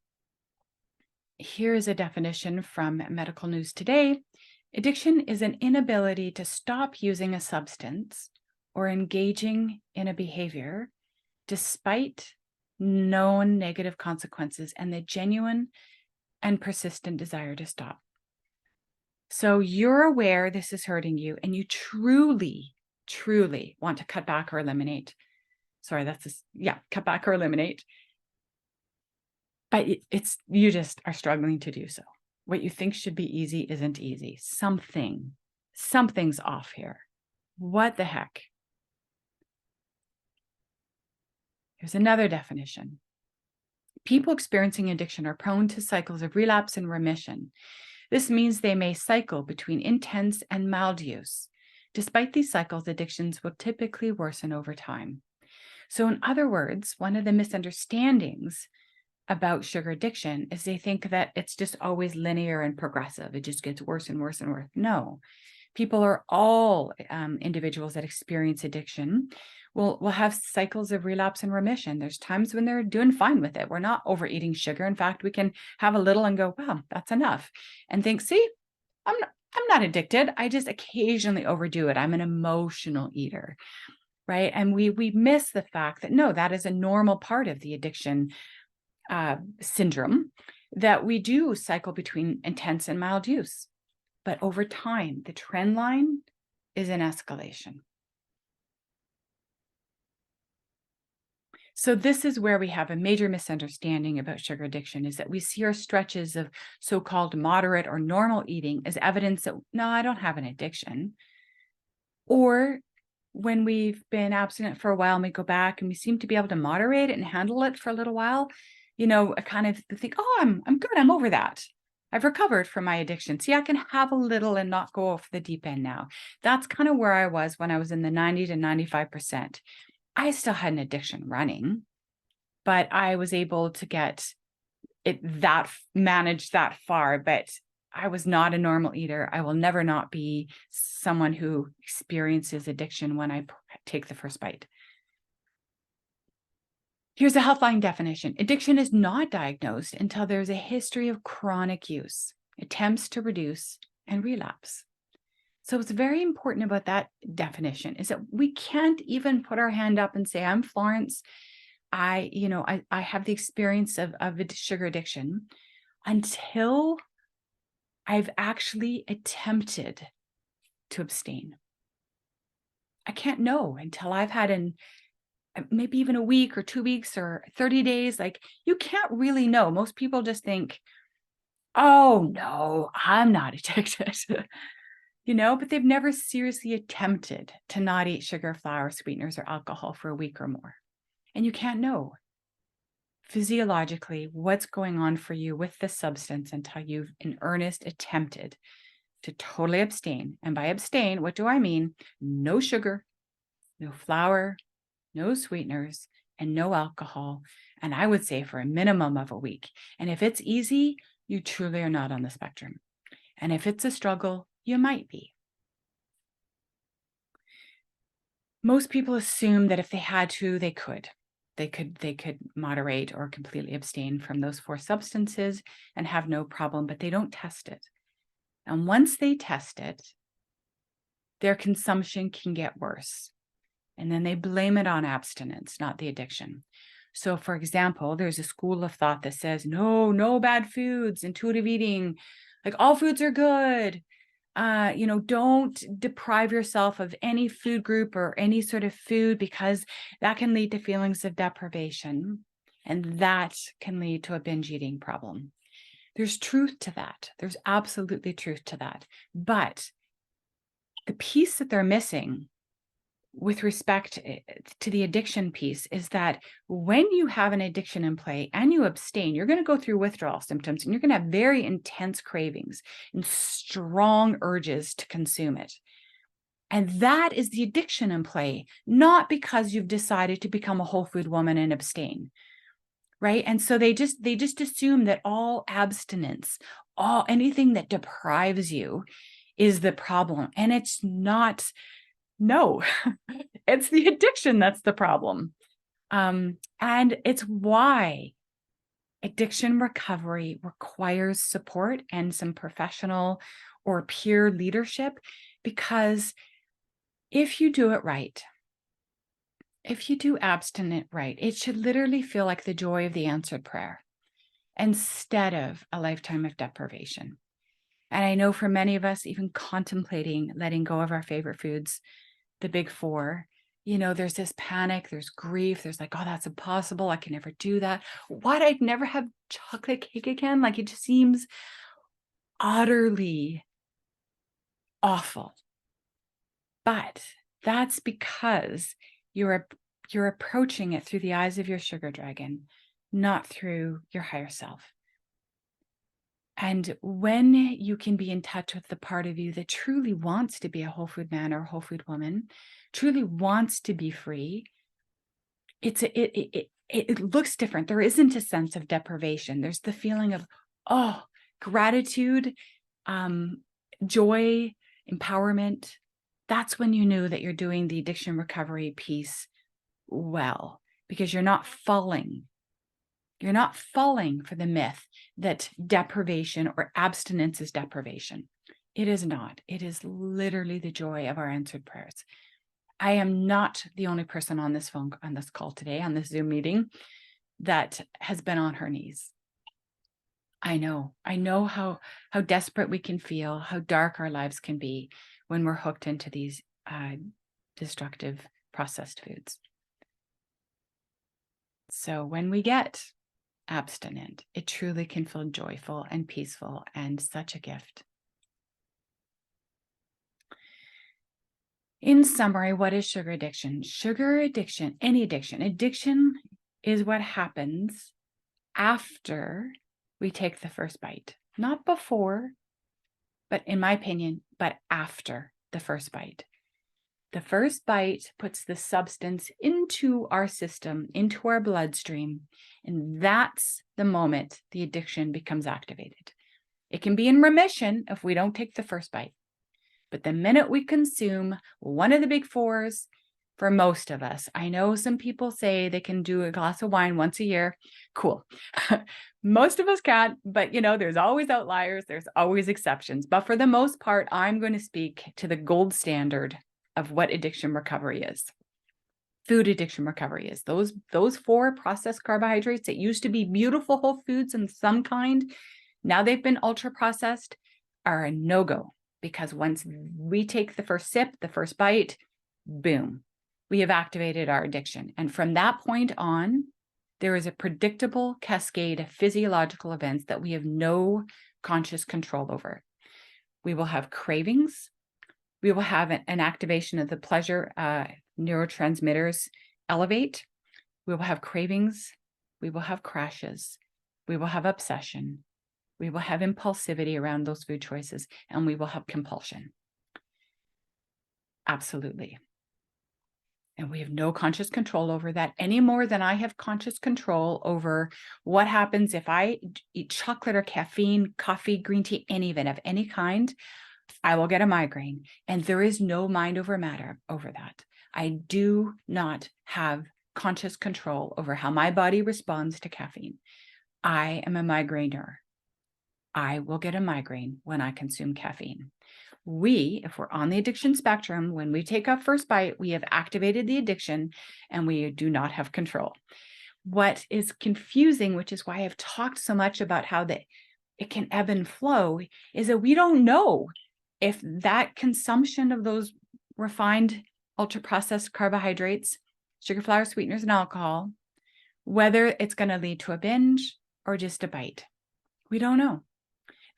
Here is a definition from Medical News Today. Addiction is an inability to stop using a substance or engaging in a behavior despite known negative consequences and the genuine and persistent desire to stop. So you're aware this is hurting you and you truly, truly want to cut back or eliminate. Sorry, cut back or eliminate. But you just are struggling to do so. What you think should be easy isn't easy. Something's off here. What the heck? Here's another definition. People experiencing addiction are prone to cycles of relapse and remission. This means they may cycle between intense and mild use. Despite these cycles, addictions will typically worsen over time. So in other words, one of the misunderstandings about sugar addiction is they think that it's just always linear and progressive. It just gets worse and worse and worse. No, people are all individuals that experience addiction will have cycles of relapse and remission. There's times when they're doing fine with it. We're not overeating sugar. In fact, we can have a little and go, wow, that's enough. And think, see, I'm not addicted. I just occasionally overdo it. I'm an emotional eater, right? And we miss the fact that, no, that is a normal part of the addiction syndrome, that we do cycle between intense and mild use. But over time, the trend line is in escalation. So this is where we have a major misunderstanding about sugar addiction, is that we see our stretches of so-called moderate or normal eating as evidence that, no, I don't have an addiction. Or when we've been abstinent for a while and we go back and we seem to be able to moderate it and handle it for a little while, I kind of think, oh, I'm good. I'm over that. I've recovered from my addiction. See, I can have a little and not go off the deep end now. That's kind of where I was when I was in the 90 to 95%. I still had an addiction running, but I was able to get it managed that far. But I was not a normal eater. I will never not be someone who experiences addiction when I take the first bite. Here's a Healthline definition. Addiction is not diagnosed until there's a history of chronic use, attempts to reduce, and relapse. So what's very important about that definition is that we can't even put our hand up and say, I'm Florence. I have the experience of sugar addiction until I've actually attempted to abstain. I can't know until I've had maybe even a week or 2 weeks or 30 days. Like, you can't really know. Most people just think, oh no, I'm not addicted. But they've never seriously attempted to not eat sugar, flour, sweeteners, or alcohol for a week or more. And you can't know physiologically what's going on for you with this substance until you've in earnest attempted to totally abstain. And by abstain, what do I mean? No sugar, no flour, no sweeteners, and no alcohol. And I would say for a minimum of a week. And if it's easy, you truly are not on the spectrum. And if it's a struggle, you might be. Most people assume that if they had to, they could moderate or completely abstain from those 4 substances and have no problem, but they don't test it. And once they test it, their consumption can get worse. And then they blame it on abstinence, not the addiction. So for example, there's a school of thought that says, no bad foods, intuitive eating, like all foods are good. Don't deprive yourself of any food group or any sort of food, because that can lead to feelings of deprivation, and that can lead to a binge eating problem. There's truth to that. There's absolutely truth to that. But the piece that they're missing with respect to the addiction piece is that when you have an addiction in play and you abstain, you're going to go through withdrawal symptoms, and you're going to have very intense cravings and strong urges to consume it. And that is the addiction in play, not because you've decided to become a whole food woman and abstain. right? And so they just assume that all abstinence, anything that deprives you is the problem. And it's not. No, it's the addiction that's the problem. And it's why addiction recovery requires support and some professional or peer leadership, because if you do it right, if you do abstinent right, it should literally feel like the joy of the answered prayer instead of a lifetime of deprivation. And I know for many of us, even contemplating letting go of our favorite foods, the big four, there's this panic, there's grief, there's like, oh, that's impossible. I can never do that. What? I'd never have chocolate cake again. Like, it just seems utterly awful. But that's because you're approaching it through the eyes of your sugar dragon, not through your higher self. And when you can be in touch with the part of you that truly wants to be a whole food man or a whole food woman, truly wants to be free, it looks different. There isn't a sense of deprivation. There's the feeling of, gratitude, joy, empowerment. That's when you know that you're doing the addiction recovery piece well, because you're not falling. You're not falling for the myth that deprivation or abstinence is deprivation. It is not. It is literally the joy of our answered prayers. I am not the only person on this call today, on this Zoom meeting, that has been on her knees. I know how desperate we can feel, how dark our lives can be when we're hooked into these destructive processed foods. So when we get abstinent, it truly can feel joyful and peaceful and such a gift. In summary, what is sugar addiction? Sugar addiction, any addiction is what happens after we take the first bite. Not before, but in my opinion, but after the first bite. The first bite puts the substance into our system, into our bloodstream, and that's the moment the addiction becomes activated. It can be in remission if we don't take the first bite. But the minute we consume one of the big fours, for most of us, I know some people say they can do a glass of wine once a year. Cool. Most of us can't, but there's always outliers. There's always exceptions. But for the most part, I'm going to speak to the gold standard of what addiction recovery is. Food addiction recovery is those 4 processed carbohydrates that used to be beautiful whole foods in some kind. Now they've been ultra processed, are a no-go, because once we take the first sip, the first bite, boom, we have activated our addiction. And from that point on, there is a predictable cascade of physiological events that we have no conscious control over. We will have cravings. We will have an activation of the pleasure neurotransmitters elevate. We will have cravings. We will have crashes. We will have obsession. We will have impulsivity around those food choices, and we will have compulsion. Absolutely. And we have no conscious control over that any more than I have conscious control over what happens if I eat chocolate or caffeine, coffee, green tea, any of it of any kind. I will get a migraine, and there is no mind over matter over that. I do not have conscious control over how my body responds to caffeine. I am a migrainer. I will get a migraine when I consume caffeine. If we're on the addiction spectrum, when we take our first bite, we have activated the addiction and we do not have control. What is confusing, which is why I've talked so much about how it can ebb and flow, is that we don't know if that consumption of those refined, ultra-processed carbohydrates, sugar, flour, sweeteners, and alcohol, whether it's going to lead to a binge or just a bite. We don't know.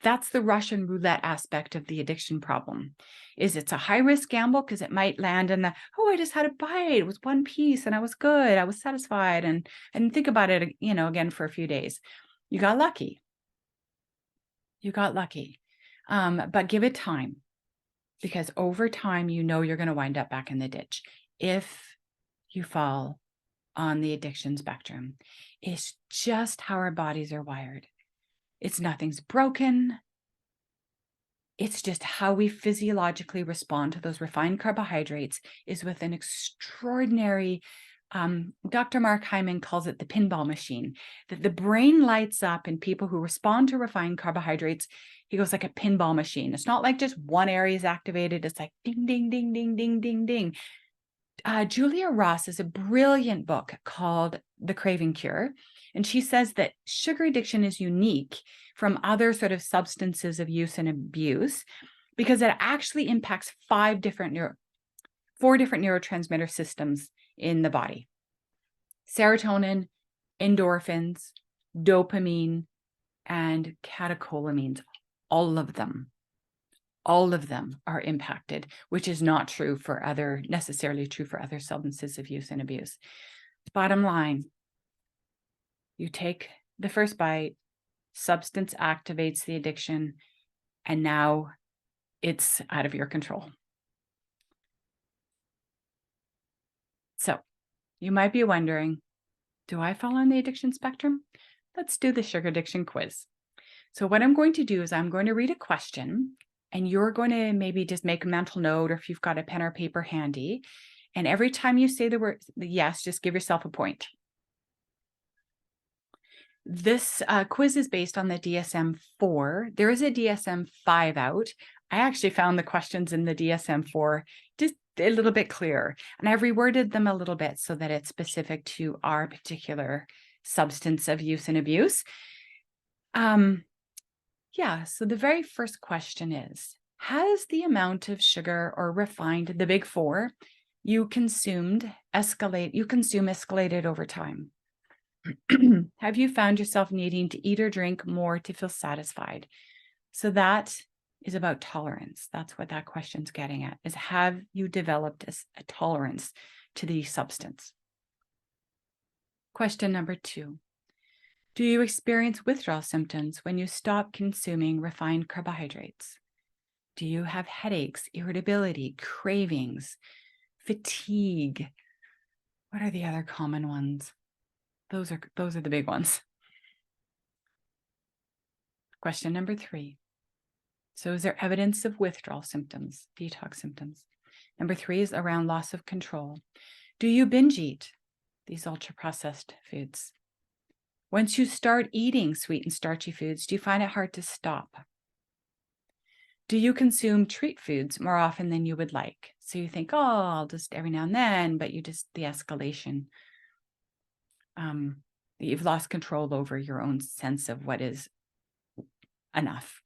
That's the Russian roulette aspect of the addiction problem. It's a high-risk gamble because it might land in I just had a bite. It was one piece and I was good. I was satisfied. And I didn't think about it, again for a few days. You got lucky. But give it time, because over time, you're going to wind up back in the ditch if you fall on the addiction spectrum. It's just how our bodies are wired. It's nothing's broken. It's just how we physiologically respond to those refined carbohydrates is with an extraordinary, Dr. Mark Hyman calls it the pinball machine, that the brain lights up in people who respond to refined carbohydrates. He goes like a pinball machine. It's not like just one area is activated. It's like ding, ding, ding, ding, ding, ding, ding. Julia Ross has a brilliant book called The Craving Cure. And she says that sugar addiction is unique from other sort of substances of use and abuse because it actually impacts four different neurotransmitter systems in the body: serotonin, endorphins, dopamine, and catecholamines. All of them are impacted, which is not true for necessarily true for other substances of use and abuse. Bottom line, you take the first bite, substance activates the addiction, and now it's out of your control. So you might be wondering, do I fall on the addiction spectrum? Let's do the sugar addiction quiz. So what I'm going to do is I'm going to read a question, and you're going to maybe just make a mental note, or if you've got a pen or paper handy, and every time you say the word yes, just give yourself a point. This quiz is based on the DSM-4. There is a DSM-5 out. I actually found the questions in the DSM-4 just a little bit clearer, and I've reworded them a little bit so that it's specific to our particular substance of use and abuse. So the very first question is, has the amount of sugar or refined, the big four, you consume escalated over time? Have you found yourself needing to eat or drink more to feel satisfied? So that is about tolerance. That's what that question's getting at, is have you developed a tolerance to the substance? Question number 2. Do you experience withdrawal symptoms when you stop consuming refined carbohydrates? Do you have headaches, irritability, cravings, fatigue? What are the other common ones? Those are the big ones. Question number 3. So is there evidence of withdrawal symptoms, detox symptoms? Number 3 is around loss of control. Do you binge eat these ultra-processed foods? Once you start eating sweet and starchy foods, do you find it hard to stop? Do you consume treat foods more often than you would like? So you think, oh, I'll just every now and then, but the escalation. You've lost control over your own sense of what is enough.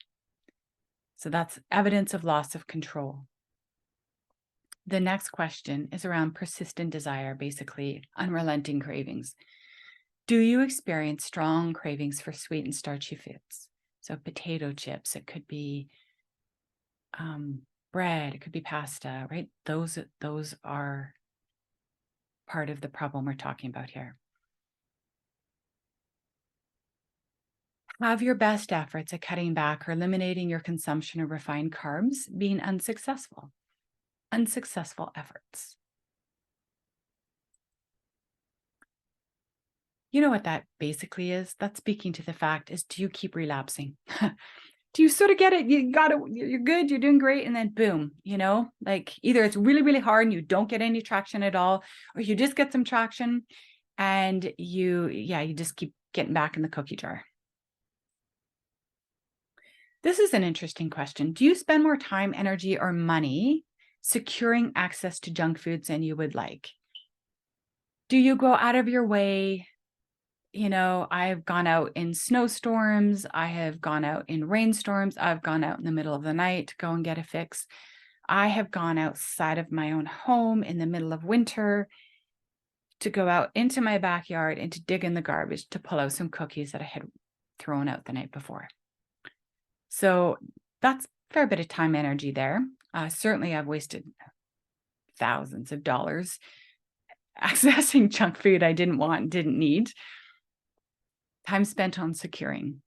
So that's evidence of loss of control. The next question is around persistent desire, basically unrelenting cravings. Do you experience strong cravings for sweet and starchy foods? So potato chips, it could be bread, it could be pasta, right? Those are part of the problem we're talking about here. Have your best efforts at cutting back or eliminating your consumption of refined carbs been unsuccessful? Unsuccessful efforts. You know what that basically is? That's speaking to the fact is, do you keep relapsing? Do you sort of get it? You got it. You're good. You're doing great. And then boom, like either it's really, really hard and you don't get any traction at all, or you just get some traction and you just keep getting back in the cookie jar. This is an interesting question. Do you spend more time, energy, or money securing access to junk foods than you would like? Do you go out of your way? I've gone out in snowstorms. I have gone out in rainstorms. I've gone out in the middle of the night to go and get a fix. I have gone outside of my own home in the middle of winter to go out into my backyard and to dig in the garbage to pull out some cookies that I had thrown out the night before. So that's a fair bit of time, energy there. Certainly I've wasted thousands of dollars accessing junk food I didn't want, didn't need. Time spent on securing.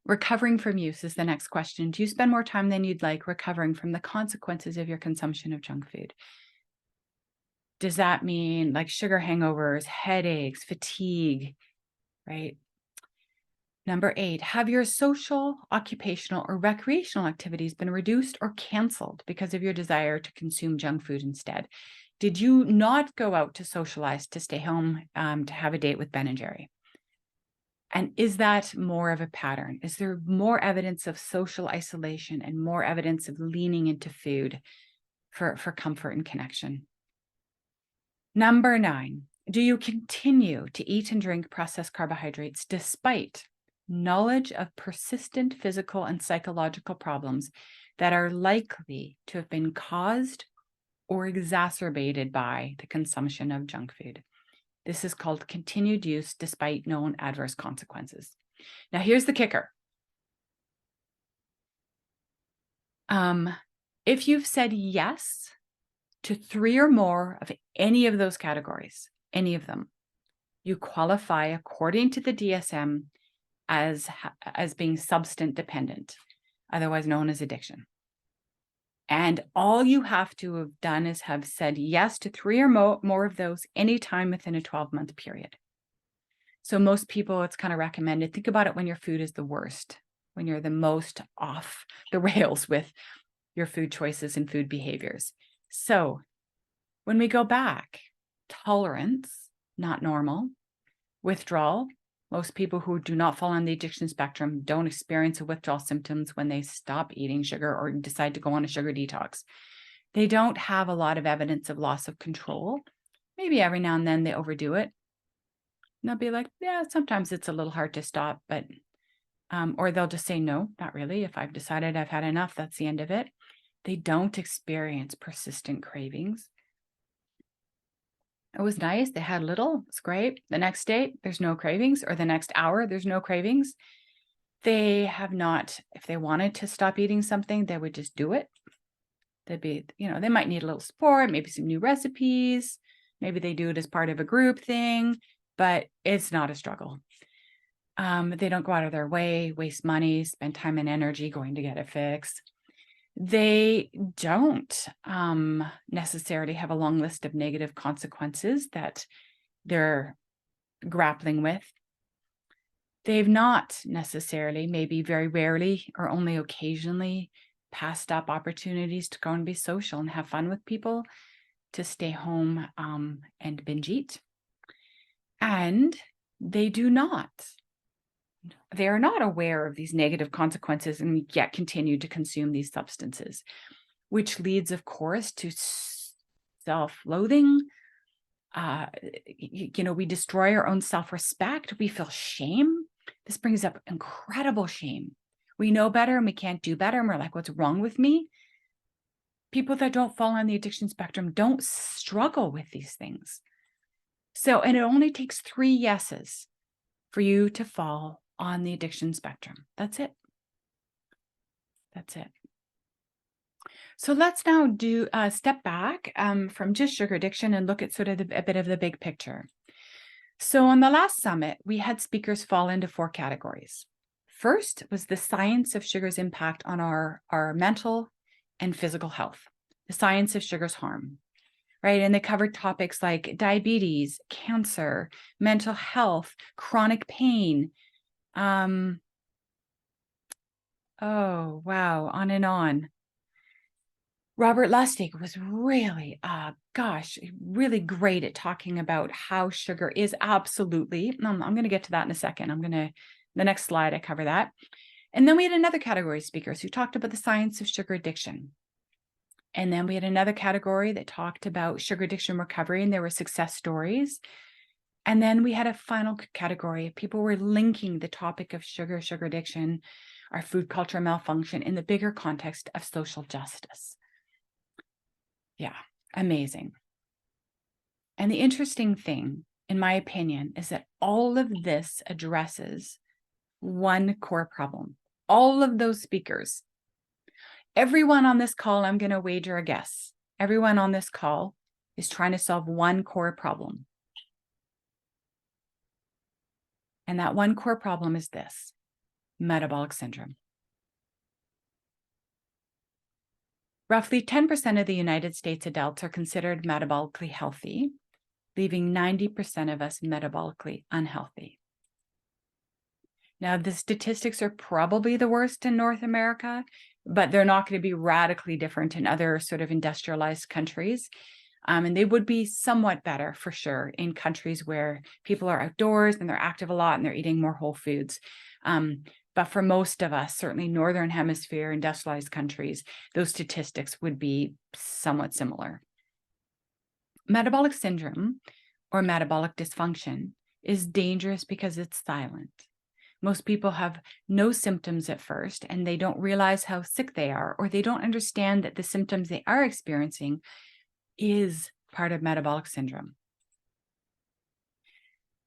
Recovering from use is the next question. Do you spend more time than you'd like recovering from the consequences of your consumption of junk food? Does that mean like sugar hangovers, headaches, fatigue, right? Number 8, have your social, occupational, or recreational activities been reduced or canceled because of your desire to consume junk food instead? Did you not go out to socialize, to stay home, to have a date with Ben and Jerry? And is that more of a pattern? Is there more evidence of social isolation and more evidence of leaning into food for comfort and connection? Number 9, do you continue to eat and drink processed carbohydrates despite knowledge of persistent physical and psychological problems that are likely to have been caused or exacerbated by the consumption of junk food? This is called continued use despite known adverse consequences. Now, here's the kicker. If you've said yes to 3 or more of any of those categories, any of them, you qualify according to the DSM as being substance dependent, otherwise known as addiction. And all you have to have done is have said yes to 3 or more of those anytime within a 12-month period. So most people, it's kind of recommended. Think about it when your food is the worst, when you're the most off the rails with your food choices and food behaviors. So when we go back, tolerance, not normal. Withdrawal, most people who do not fall on the addiction spectrum don't experience a withdrawal symptoms when they stop eating sugar or decide to go on a sugar detox. They don't have a lot of evidence of loss of control. Maybe every now and then they overdo it. And they'll be like, yeah, sometimes it's a little hard to stop, but, or they'll just say, no, not really. If I've decided I've had enough, that's the end of it. They don't experience persistent cravings. It was nice. They had little, it's great. The next day, there's no cravings, or the next hour, there's no cravings. They have not, if they wanted to stop eating something, they would just do it. They'd be, they might need a little support, maybe some new recipes. Maybe they do it as part of a group thing, but it's not a struggle. They don't go out of their way, waste money, spend time and energy going to get it fixed. They don't necessarily have a long list of negative consequences that they're grappling with. They've not necessarily, maybe very rarely or only occasionally, passed up opportunities to go and be social and have fun with people, to stay home and binge eat. And they are not aware of these negative consequences and yet continue to consume these substances, which leads, of course, to self-loathing. We destroy our own self-respect. We feel shame. This brings up incredible shame. We know better and we can't do better. And we're like, what's wrong with me? People that don't fall on the addiction spectrum don't struggle with these things. So, and it only takes 3 yeses for you to fall on the addiction spectrum. That's it. That's it. So let's now do a step back from just sugar addiction and look at sort of a bit of the big picture. So on the last summit, we had speakers fall into 4 categories. First was the science of sugar's impact on our mental and physical health, the science of sugar's harm, right? And they covered topics like diabetes, cancer, mental health, chronic pain. Oh, wow, on and on. Robert Lustig was really, really great at talking about how sugar is absolutely, I'm going to get to that in a second. The next slide, I cover that. And then we had another category of speakers who talked about the science of sugar addiction. And then we had another category that talked about sugar addiction recovery, and there were success stories. And then we had a final category. People were linking the topic of sugar addiction, our food culture malfunction in the bigger context of social justice. Yeah, amazing. And the interesting thing, in my opinion, is that all of this addresses one core problem. All of those speakers, everyone on this call, I'm going to wager a guess. Everyone on this call is trying to solve one core problem. And that one core problem is this: metabolic syndrome. Roughly 10% of the United States adults are considered metabolically healthy, leaving 90% of us metabolically unhealthy. Now, the statistics are probably the worst in North America, but they're not going to be radically different in other sort of industrialized countries. And they would be somewhat better for sure in countries where people are outdoors and they're active a lot and they're eating more whole foods. But for most of us, certainly Northern Hemisphere, industrialized countries, those statistics would be somewhat similar. Metabolic syndrome or metabolic dysfunction is dangerous because it's silent. Most people have no symptoms at first, and they don't realize how sick they are, or they don't understand that the symptoms they are experiencing is part of metabolic syndrome.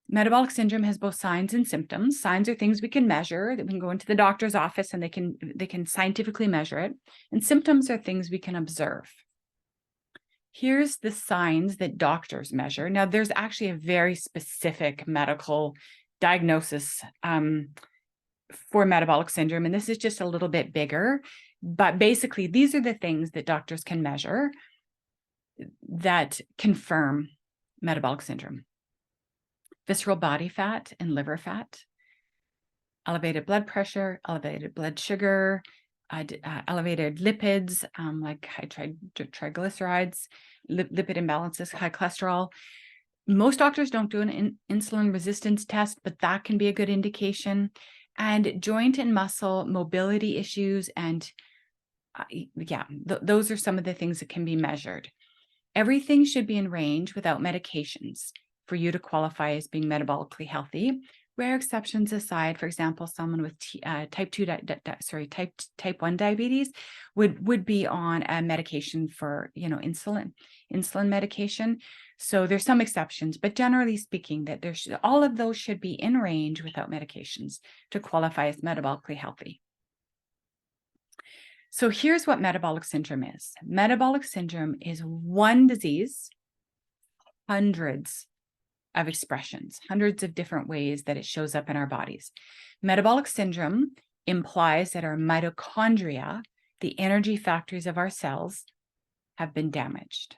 Metabolic syndrome has both signs and symptoms. Signs are things we can measure, that we can go into the doctor's office and they can scientifically measure it. And symptoms are things we can observe. Here's the signs that doctors measure. Now, there's actually a very specific medical diagnosis for metabolic syndrome, and this is just a little bit bigger. But basically, these are the things that doctors can measure that confirm metabolic syndrome: visceral body fat and liver fat, elevated blood pressure, elevated blood sugar, elevated lipids, like high triglycerides, lipid imbalances, high cholesterol. Most doctors don't do an insulin resistance test, but that can be a good indication. And joint and muscle mobility issues, and those are some of the things that can be measured. Everything should be in range without medications for you to qualify as being metabolically healthy. Rare exceptions aside, for example, someone with type 1 diabetes would be on a medication for, insulin medication. So there's some exceptions, but generally speaking, that all of those should be in range without medications to qualify as metabolically healthy. So here's what metabolic syndrome is. Metabolic syndrome is one disease, hundreds of expressions, hundreds of different ways that it shows up in our bodies. Metabolic syndrome implies that our mitochondria, the energy factories of our cells, have been damaged.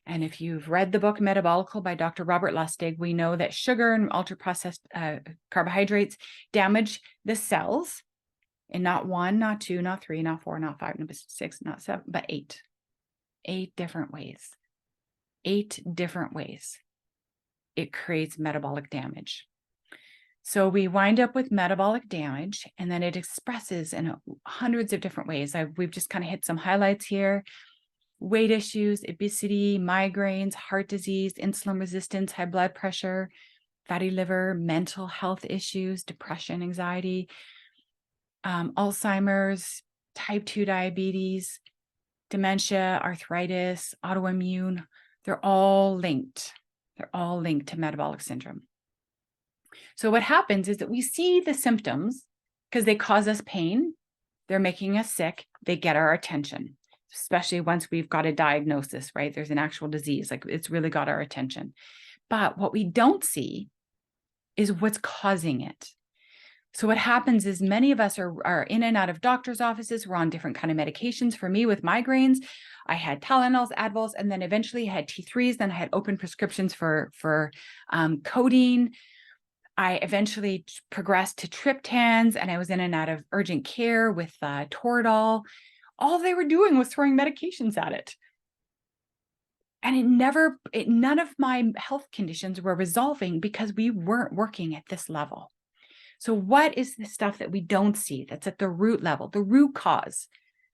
And if you've read the book Metabolical by Dr. Robert Lustig, we know that sugar and ultra-processed carbohydrates damage the cells in not 1, not 2, not 3, not 4, not 5, not 6, not 7, but 8. 8 different ways. 8 different ways it creates metabolic damage. So we wind up with metabolic damage, and then it expresses in hundreds of different ways. We've just kind of hit some highlights here: weight issues, obesity, migraines, heart disease, insulin resistance, high blood pressure, fatty liver, mental health issues, depression, anxiety, Alzheimer's, type 2 diabetes, dementia, arthritis, autoimmune. They're all linked. They're all linked to metabolic syndrome. So what happens is that we see the symptoms because they cause us pain. They're making us sick. They get our attention, especially once we've got a diagnosis, right? There's an actual disease, like it's really got our attention. But what we don't see is what's causing it. So what happens is many of us are in and out of doctor's offices. We're on different kind of medications. For me, with migraines, I had Tylenols, Advils, and then eventually I had T3s. Then I had open prescriptions for codeine. I eventually progressed to triptans, and I was in and out of urgent care with Toradol. All they were doing was throwing medications at it. And none of my health conditions were resolving because we weren't working at this level. So what is the stuff that we don't see that's at the root level, the root cause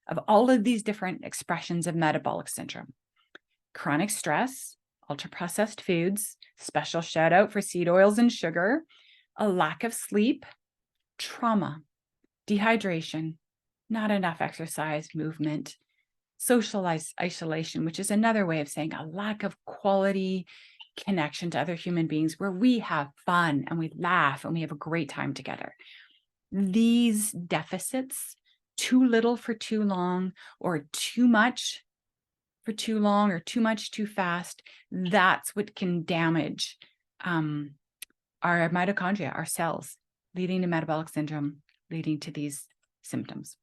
of all of these different expressions of metabolic syndrome? Chronic stress, ultra-processed foods, special shout out for seed oils and sugar, a lack of sleep, trauma, dehydration, not enough exercise, movement, social isolation, which is another way of saying a lack of quality connection to other human beings where we have fun and we laugh and we have a great time together. These deficits, too little for too long, or too much for too long, or too much too fast, that's what can damage our mitochondria, our cells, leading to metabolic syndrome, leading to these symptoms.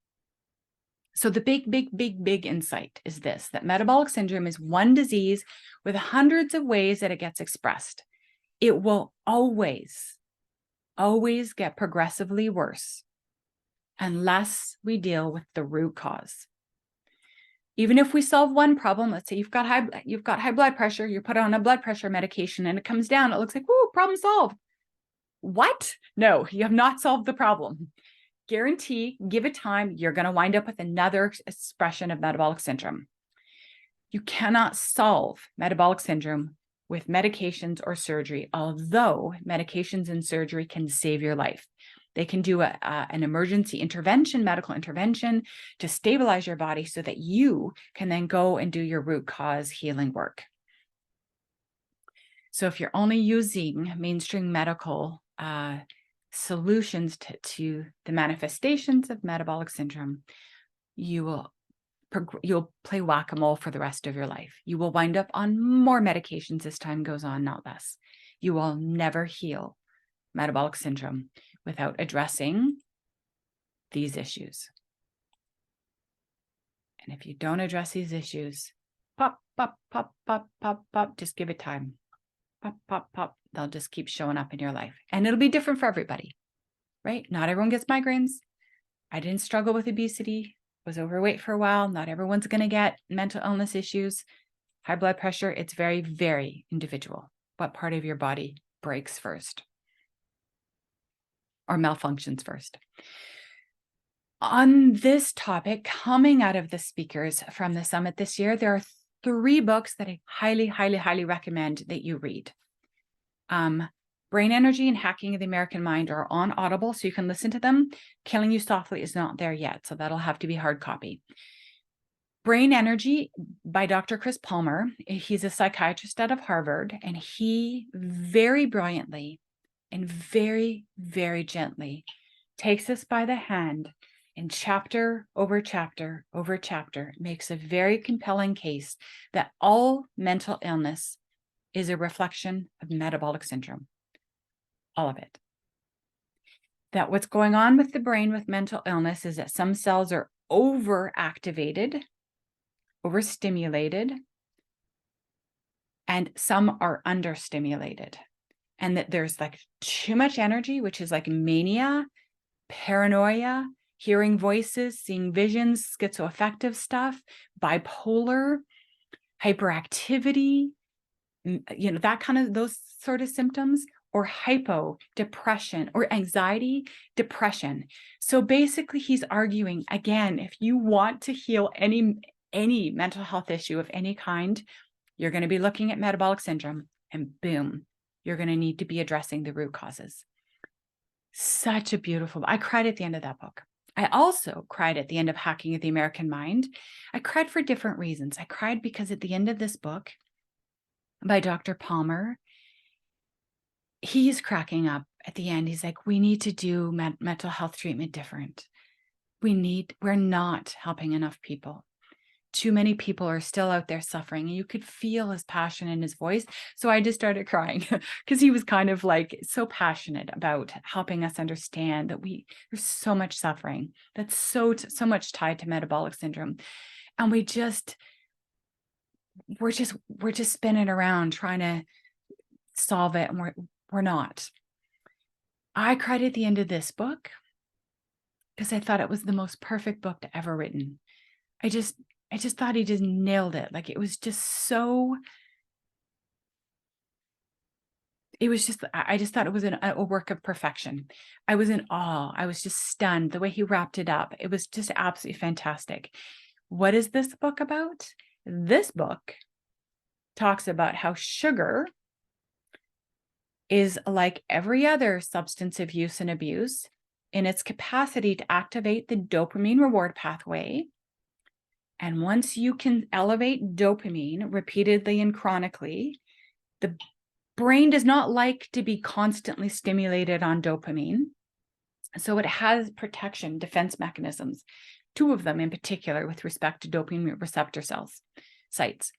So the big insight is this, that metabolic syndrome is one disease with hundreds of ways that it gets expressed. It will always get progressively worse unless we deal with the root cause. Even if we solve one problem, let's say you've got high blood pressure, you put on a blood pressure medication and it comes down, it looks like, whoo, problem solved. What? No, you have not solved the problem. Guarantee, give it time, you're going to wind up with another expression of metabolic syndrome. You cannot solve metabolic syndrome with medications or surgery, although medications and surgery can save your life. They can do an emergency intervention, medical intervention to stabilize your body so that you can then go and do your root cause healing work. So if you're only using mainstream medical solutions to the manifestations of metabolic syndrome, you'll play whack-a-mole for the rest of your life. You will wind up on more medications as time goes on, not less. You will never heal metabolic syndrome without addressing these issues. And if you don't address these issues, pop, just give it time. Pop, they'll just keep showing up in your life. And it'll be different for everybody, right? Not everyone gets migraines. I didn't struggle with obesity, was overweight for a while. Not everyone's going to get mental illness issues, high blood pressure. It's very, very individual. What part of your body breaks first or malfunctions first? On this topic, coming out of the speakers from the summit this year, there are 3 books that I highly recommend that you read. Brain Energy and Hacking of the American Mind are on Audible, so you can listen to them. Killing You Softly is not there yet, so that'll have to be hard copy. Brain Energy by Dr. Chris Palmer. He's a psychiatrist out of Harvard, and he very brilliantly and very, very gently takes us by the hand and chapter over chapter over chapter makes a very compelling case that all mental illness is a reflection of metabolic syndrome. All of it. That what's going on with the brain with mental illness is that some cells are overactivated, overstimulated, and some are understimulated. And that there's like too much energy, which is like mania, paranoia, hearing voices, seeing visions, schizoaffective stuff, bipolar, hyperactivity, that kind of, those sort of symptoms, or hypo, depression, or anxiety, depression. So basically he's arguing, again, if you want to heal any mental health issue of any kind, you're going to be looking at metabolic syndrome, and boom, you're going to need to be addressing the root causes. Such a beautiful, I cried at the end of that book. I also cried at the end of Hacking of the American Mind. I cried for different reasons. I cried because at the end of this book by Dr. Palmer, he's cracking up at the end. He's like, we need to do mental health treatment different. We're not helping enough people. Too many people are still out there suffering, and you could feel his passion in his voice. So I just started crying because he was kind of like so passionate about helping us understand that there's so much suffering that's so much tied to metabolic syndrome. And we're just spinning around trying to solve it, and we're not. I cried at the end of this book because I thought it was the most perfect book ever written. I just thought he just nailed it. Like, it was just so, I just thought it was a work of perfection. I was in awe. I was just stunned the way he wrapped it up. It was just absolutely fantastic. What is this book about? This book talks about how sugar is like every other substance of use and abuse in its capacity to activate the dopamine reward pathway. And once you can elevate dopamine repeatedly and chronically, the brain does not like to be constantly stimulated on dopamine. So it has protection, defense mechanisms, 2 of them in particular with respect to dopamine receptor sites.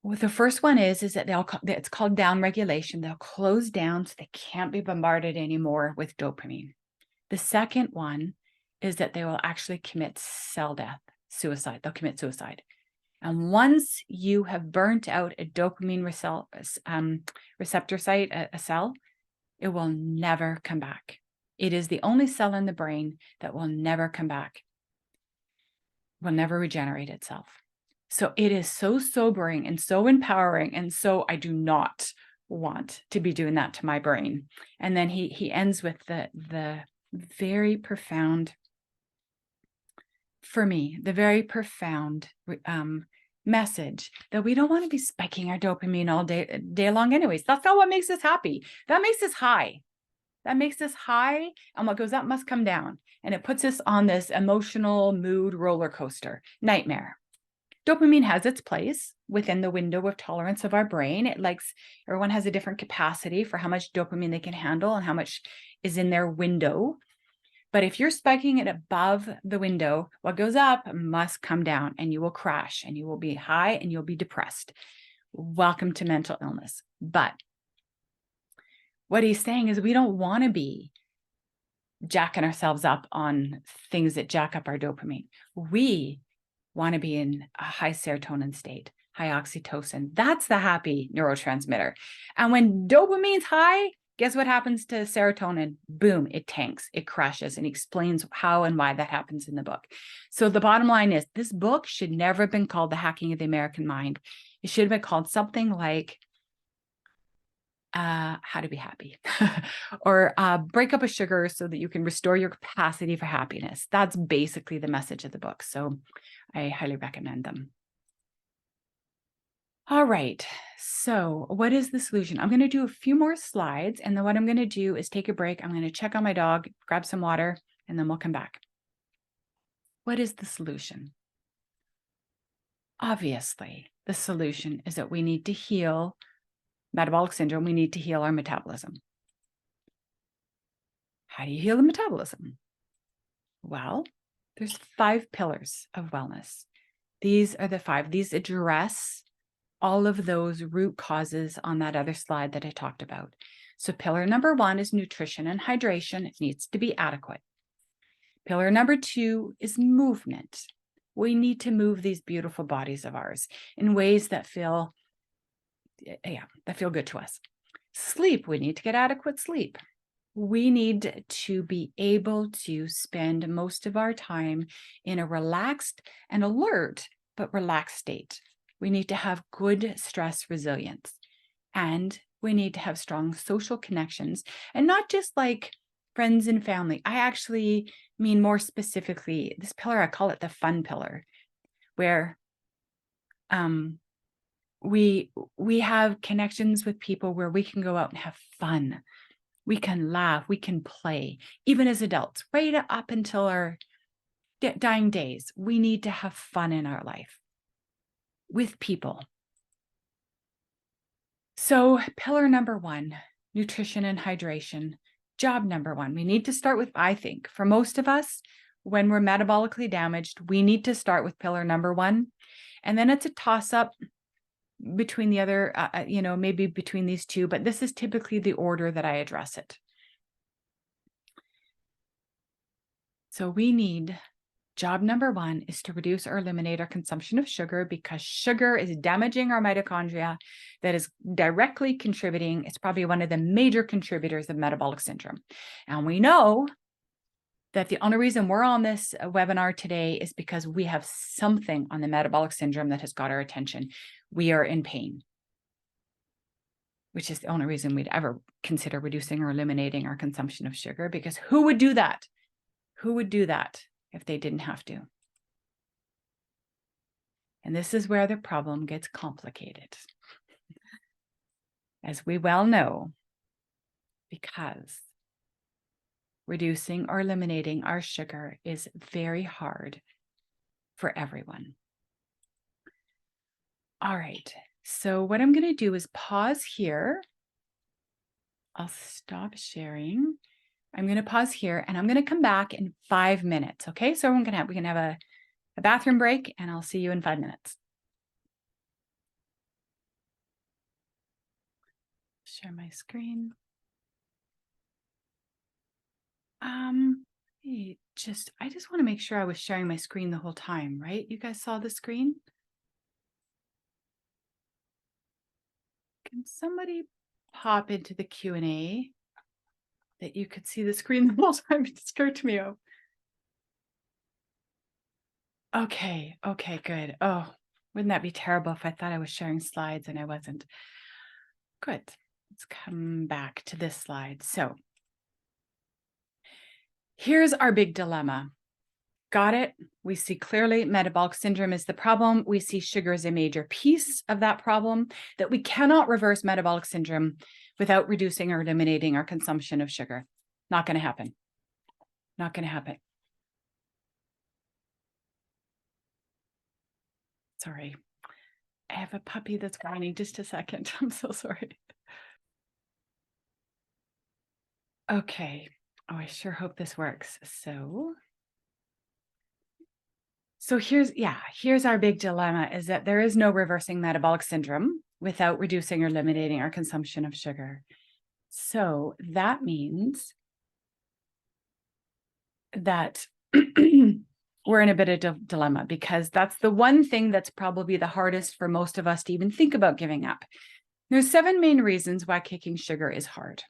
What the first one is that it's called downregulation. They'll close down so they can't be bombarded anymore with dopamine. The second one is that they will actually commit cell death, suicide. They'll commit suicide. And once you have burnt out a dopamine receptor site, a cell, it will never come back. It is the only cell in the brain that will never come back, will never regenerate itself. So it is so sobering and so empowering. And so I do not want to be doing that to my brain. And then he ends with the very profound, for me, the very profound message that we don't want to be spiking our dopamine all day long anyways. That's not what makes us happy. That makes us high. That makes us high, and what goes up must come down. And it puts us on this emotional mood roller coaster, nightmare. Dopamine has its place within the window of tolerance of our brain. Everyone has a different capacity for how much dopamine they can handle and how much is in their window. But if you're spiking it above the window, what goes up must come down, and you will crash, and you will be high, and you'll be depressed. Welcome to mental illness. But what he's saying is we don't want to be jacking ourselves up on things that jack up our dopamine. We want to be in a high serotonin state, high oxytocin. That's the happy neurotransmitter. And when dopamine's high, guess what happens to serotonin? Boom, it tanks, it crashes, and he explains how and why that happens in the book. So the bottom line is this book should never have been called The Hacking of the American Mind. It should have been called something like How to Be Happy or Break Up with Sugar so that you can restore your capacity for happiness. That's basically the message of the book. So I highly recommend them. All right. So what is the solution? I'm going to do a few more slides, and then what I'm going to do is take a break. I'm going to check on my dog, grab some water, and then we'll come back. What is the solution? Obviously, the solution is that we need to heal metabolic syndrome. We need to heal our metabolism. How do you heal the metabolism? Well, there's 5 pillars of wellness. These are the 5. These address all of those root causes on that other slide that I talked about. So pillar number 1 is nutrition and hydration. It needs to be adequate. Pillar number 2 is movement. We need to move these beautiful bodies of ours in ways that feel good to us. Sleep, we need to get adequate sleep. We need to be able to spend most of our time in a relaxed and alert, but relaxed state. We need to have good stress resilience, and we need to have strong social connections, and not just like friends and family. I actually mean more specifically this pillar, I call it the fun pillar, where we have connections with people where we can go out and have fun. We can laugh, we can play, even as adults, right up until our dying days. We need to have fun in our life with people. So pillar number 1, nutrition and hydration. Job number 1, we need to start with, I think, for most of us, when we're metabolically damaged, we need to start with pillar number 1. And then it's a toss-up between the other, maybe between these 2, but this is typically the order that I address it. So job number 1 is to reduce or eliminate our consumption of sugar, because sugar is damaging our mitochondria. That is directly contributing. It's probably one of the major contributors of metabolic syndrome. And we know that the only reason we're on this webinar today is because we have something on the metabolic syndrome that has got our attention. We are in pain, which is the only reason we'd ever consider reducing or eliminating our consumption of sugar, because who would do that? Who would do that if they didn't have to? And this is where the problem gets complicated, as we well know, because reducing or eliminating our sugar is very hard for everyone. All right, so what I'm going to do is pause here. I'll stop sharing. I'm going to pause here, and I'm going to come back in 5 minutes. Okay, so we can have a bathroom break, and I'll see you in 5 minutes. Share my screen. I just want to make sure I was sharing my screen the whole time, right? You guys saw the screen? Can somebody pop into the Q&A that you could see the screen the whole time? It scared me out. Okay, good. Oh, wouldn't that be terrible if I thought I was sharing slides and I wasn't? Good. Let's come back to this slide. So here's our big dilemma. Got it? We see clearly metabolic syndrome is the problem. We see sugar as a major piece of that problem, that we cannot reverse metabolic syndrome without reducing or eliminating our consumption of sugar. Not going to happen. Not going to happen. Sorry. I have a puppy that's whining. Just a second. I'm so sorry. Okay. Oh, I sure hope this works. So here's our big dilemma, is that there is no reversing metabolic syndrome without reducing or eliminating our consumption of sugar. So that means that we're in a bit of dilemma, because that's the one thing that's probably the hardest for most of us to even think about giving up. There's 7 main reasons why kicking sugar is hard.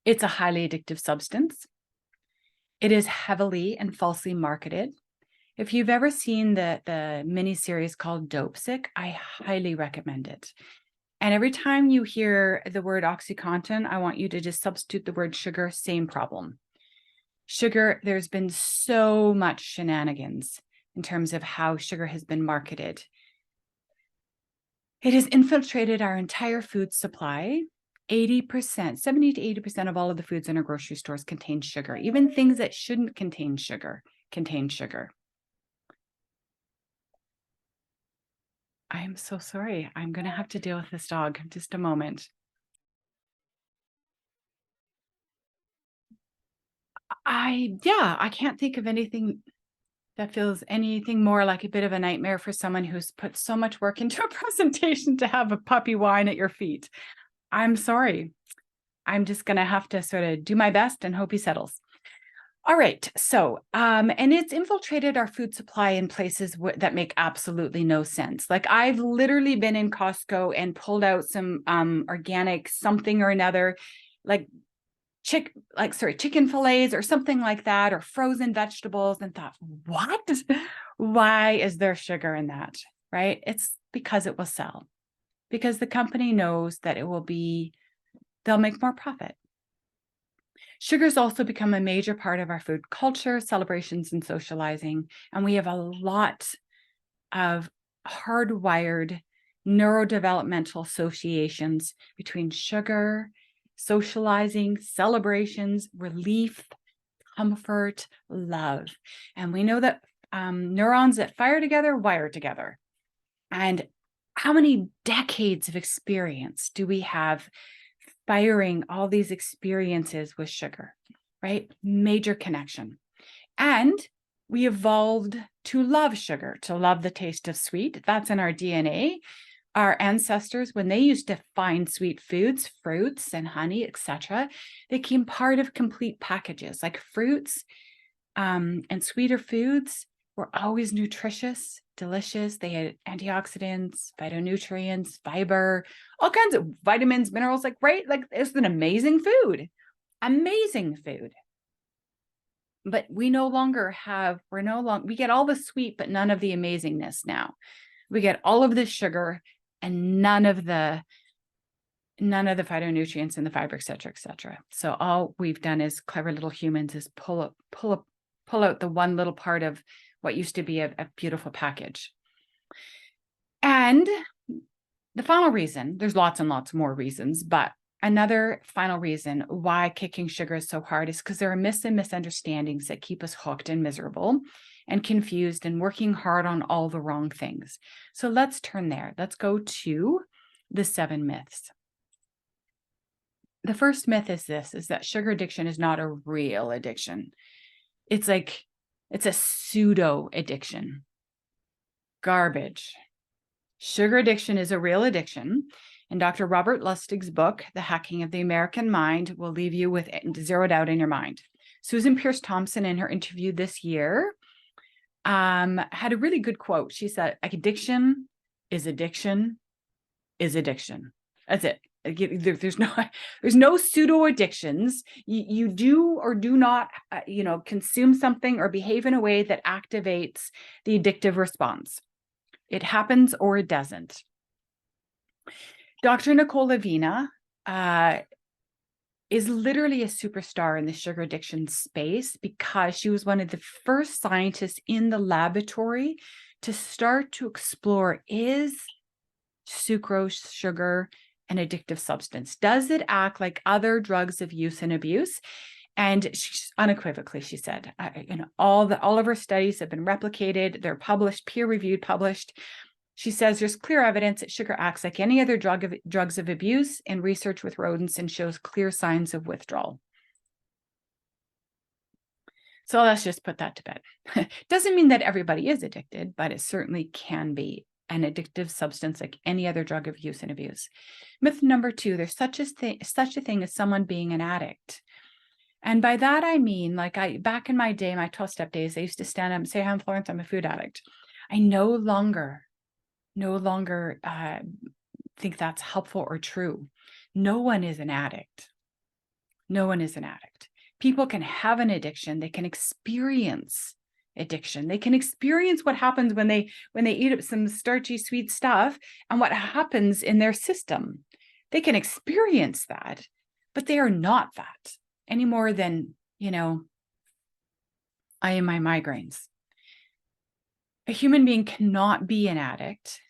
It's a highly addictive substance. It is heavily and falsely marketed. If you've ever seen the miniseries called Dopesick, I highly recommend it. And every time you hear the word OxyContin, I want you to just substitute the word sugar, same problem. Sugar, there's been so much shenanigans in terms of how sugar has been marketed. It has infiltrated our entire food supply. 80%, 70 to 80% of all of the foods in our grocery stores contain sugar. Even things that shouldn't contain sugar contain sugar. I'm so sorry. I'm going to have to deal with this dog. Just a moment. I can't think of anything that feels anything more like a bit of a nightmare for someone who's put so much work into a presentation to have a puppy whine at your feet. I'm sorry. I'm just going to have to sort of do my best and hope he settles. All right. So, and it's infiltrated our food supply in places that make absolutely no sense. Like, I've literally been in Costco and pulled out some organic something or another, like chicken fillets or something like that, or frozen vegetables, and thought, what? Why is there sugar in that? Right? It's because it will sell, because the company knows that they'll make more profit. Sugar's also become a major part of our food culture, celebrations, and socializing. And we have a lot of hardwired neurodevelopmental associations between sugar, socializing, celebrations, relief, comfort, love. And we know that neurons that fire together wire together. And how many decades of experience do we have firing all these experiences with sugar, right? Major connection. And we evolved to love sugar, to love the taste of sweet. That's in our DNA. Our ancestors, when they used to find sweet foods, fruits and honey, etc., they came part of complete packages. Like fruits and sweeter foods were always nutritious, delicious. They had antioxidants, phytonutrients, fiber, all kinds of vitamins, minerals, like, right? Like, it's an amazing food. But we get all the sweet, but none of the amazingness now. We get all of the sugar and none of the phytonutrients and the fiber, et cetera. So all we've done as clever little humans is pull out the one little part of what used to be a beautiful package. And the final reason, there's lots and lots more reasons, but another final reason why kicking sugar is so hard is because there are myths and misunderstandings that keep us hooked and miserable and confused and working hard on all the wrong things. So let's turn there. Let's go to the 7 myths. The first myth is that sugar addiction is not a real addiction. It's a pseudo addiction. Garbage. Sugar addiction is a real addiction. And Dr. Robert Lustig's book, The Hacking of the American Mind, will leave you with zero doubt in your mind. Susan Pierce Thompson, in her interview this year, had a really good quote. She said, addiction is addiction is addiction. That's it. There's no pseudo addictions. You do or do not, consume something or behave in a way that activates the addictive response. It happens or it doesn't. Dr. Nicole Lavina is literally a superstar in the sugar addiction space because she was one of the first scientists in the laboratory to start to explore, is sucrose, sugar, an addictive substance? Does it act like other drugs of use and abuse? And unequivocally, she said, all of her studies have been replicated. They're published, peer-reviewed, published. She says there's clear evidence that sugar acts like any other drugs of abuse in research with rodents and shows clear signs of withdrawal. So let's just put that to bed. Doesn't mean that everybody is addicted, but it certainly can be an addictive substance like any other drug of use and abuse. Myth number 2, there's such a thing as someone being an addict. And by that, I mean, back in my day, my 12-step days, I used to stand up and say, I'm Florence, I'm a food addict. I no longer think that's helpful or true. No one is an addict. No one is an addict. People can have an addiction. They can experience addiction. They can experience what happens when they eat up some starchy, sweet stuff and what happens in their system. They can experience that, but they are not that any more than, I am my migraines. A human being cannot be an addict.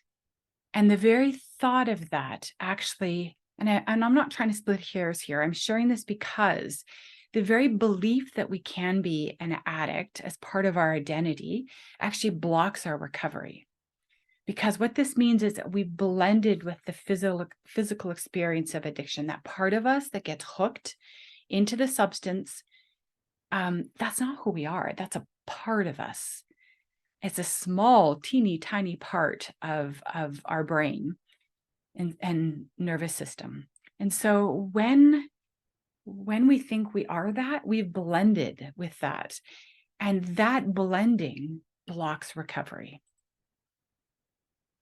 And the very thought of that actually, and I'm not trying to split hairs here, I'm sharing this because the very belief that we can be an addict as part of our identity actually blocks our recovery. Because what this means is that we've blended with the physical experience of addiction, that part of us that gets hooked into the substance. That's not who we are. That's a part of us. It's a small, teeny, tiny part of our brain and nervous system. And so when we think we are that, we've blended with that. And that blending blocks recovery.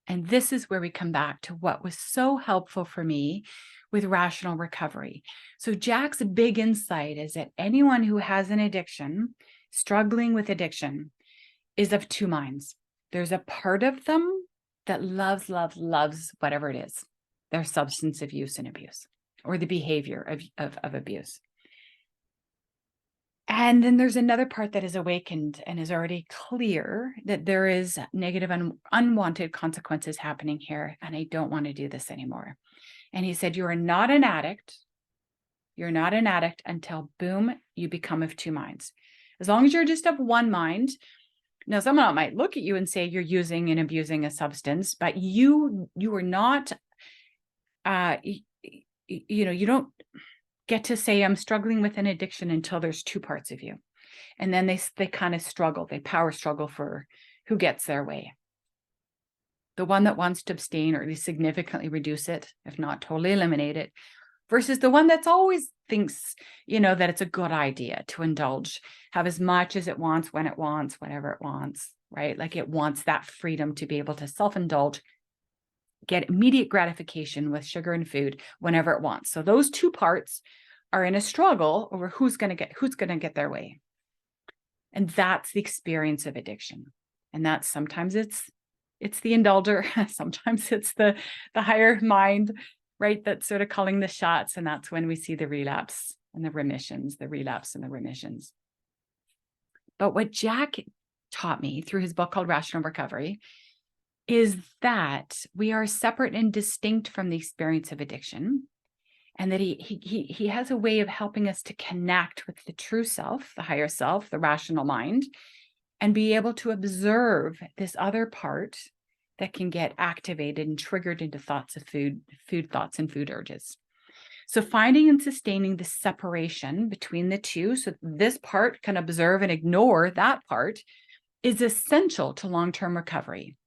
And this is where we come back to what was so helpful for me with rational recovery. So Jack's big insight is that anyone who has an addiction, struggling with addiction, is of two minds. There's a part of them that loves whatever it is, their substance of use and abuse, or the behavior of abuse. And then there's another part that is awakened and is already clear that there is negative and unwanted consequences happening here, and I don't want to do this anymore. And he said, you are not an addict. You're not an addict until, boom, you become of two minds. As long as you're just of one mind. Now, someone might look at you and say you're using and abusing a substance, but you are not, you don't get to say I'm struggling with an addiction until there's two parts of you. And then they kind of struggle, they power struggle for who gets their way. The one that wants to abstain or at least significantly reduce it, if not totally eliminate it, versus the one that's always thinks, that it's a good idea to indulge, have as much as it wants, when it wants, whenever it wants, right? Like it wants that freedom to be able to self-indulge, get immediate gratification with sugar and food whenever it wants. So those two parts are in a struggle over who's going to get their way. And that's the experience of addiction. And that's sometimes it's the indulger, sometimes it's the higher mind, right? That's sort of calling the shots. And that's when we see the relapse and the remissions, the relapse and the remissions. But what Jack taught me through his book called Rational Recovery is that we are separate and distinct from the experience of addiction, and that he has a way of helping us to connect with the true self, the higher self, the rational mind, and be able to observe this other part that can get activated and triggered into thoughts of food thoughts and food urges. So finding and sustaining the separation between the two, so this part can observe and ignore that part, is essential to long-term recovery.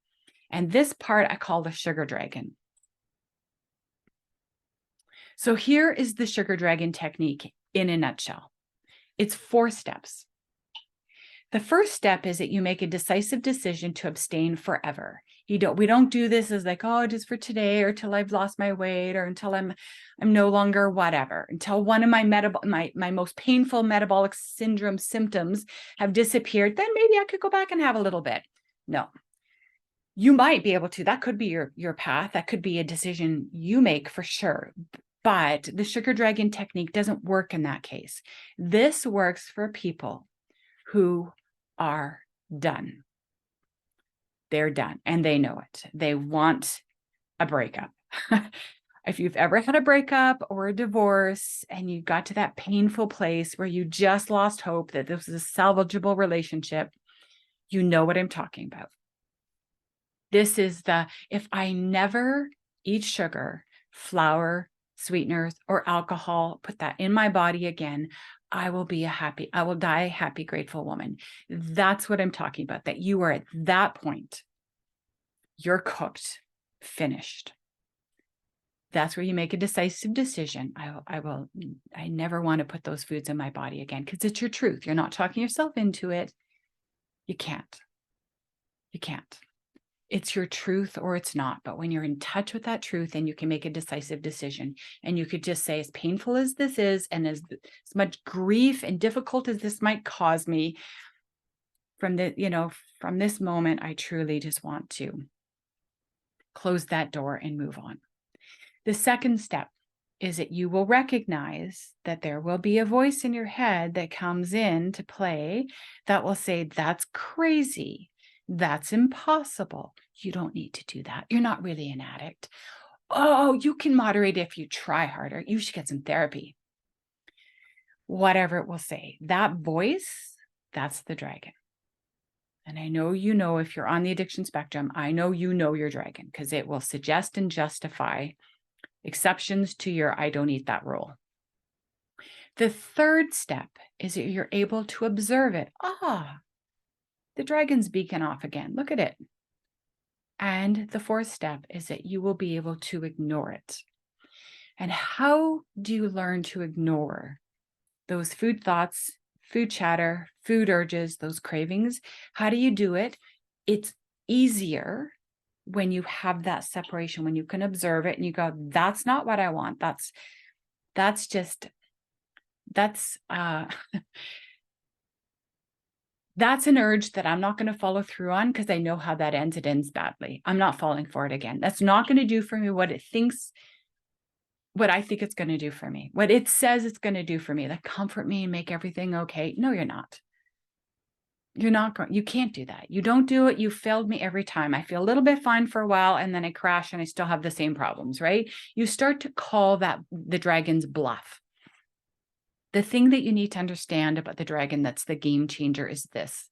And this part I call the sugar dragon. So here is the sugar dragon technique in a nutshell. It's 4 steps. The first step is that you make a decisive decision to abstain forever. We don't do this as like, oh, just for today or till I've lost my weight or until I'm no longer whatever, until one of my my most painful metabolic syndrome symptoms have disappeared, then maybe I could go back and have a little bit. No. You might be able to. That could be your path. That could be a decision you make for sure. But the sugar dragon technique doesn't work in that case. This works for people who are done. They're done and they know it. They want a breakup. If you've ever had a breakup or a divorce and you got to that painful place where you just lost hope that this was a salvageable relationship, you know what I'm talking about. This is if I never eat sugar, flour, sweeteners, or alcohol, put that in my body again, I will die a happy, grateful woman. That's what I'm talking about, that you are at that point. You're cooked, finished. That's where you make a decisive decision. I never want to put those foods in my body again, because it's your truth. You're not talking yourself into it. You can't. It's your truth or it's not. But when you're in touch with that truth, then you can make a decisive decision. And you could just say, as painful as this is, and as much grief and difficult as this might cause me, from this moment, I truly just want to close that door and move on. The second step is that you will recognize that there will be a voice in your head that comes in to play that will say, that's crazy. That's impossible. You don't need to do that. You're not really an addict. Oh, you can moderate if you try harder. You should get some therapy. Whatever it will say. That voice, that's the dragon. And I know if you're on the addiction spectrum, I know your dragon, because it will suggest and justify exceptions to your I don't eat that rule. The third step is that you're able to observe it. The dragon's beacon off again. Look at it. And the fourth step is that you will be able to ignore it. And how do you learn to ignore those food thoughts, food chatter, food urges, those cravings? How do you do it? It's easier when you have that separation, when you can observe it and you go, that's not what I want. That's an urge that I'm not going to follow through on, because I know how that ends. It ends badly. I'm not falling for it again. That's not going to do for me what I think it's going to do for me, what it says it's going to do for me, like comfort me and make everything okay. No, you're not. You can't do that. You don't do it. You failed me every time. I feel a little bit fine for a while and then I crash and I still have the same problems, right? You start to call that the dragon's bluff. The thing that you need to understand about the dragon that's the game changer is this.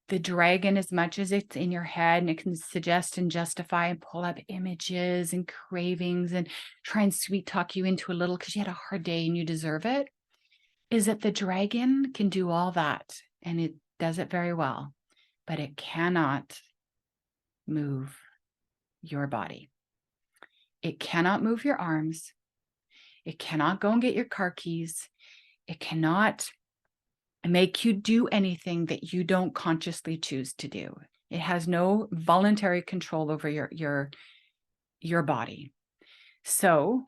The dragon, as much as it's in your head and it can suggest and justify and pull up images and cravings and try and sweet talk you into a little because you had a hard day and you deserve it, is that the dragon can do all that and it does it very well, but it cannot move your body. It cannot move your arms. It cannot go and get your car keys. It cannot make you do anything that you don't consciously choose to do. It has no voluntary control over your body. So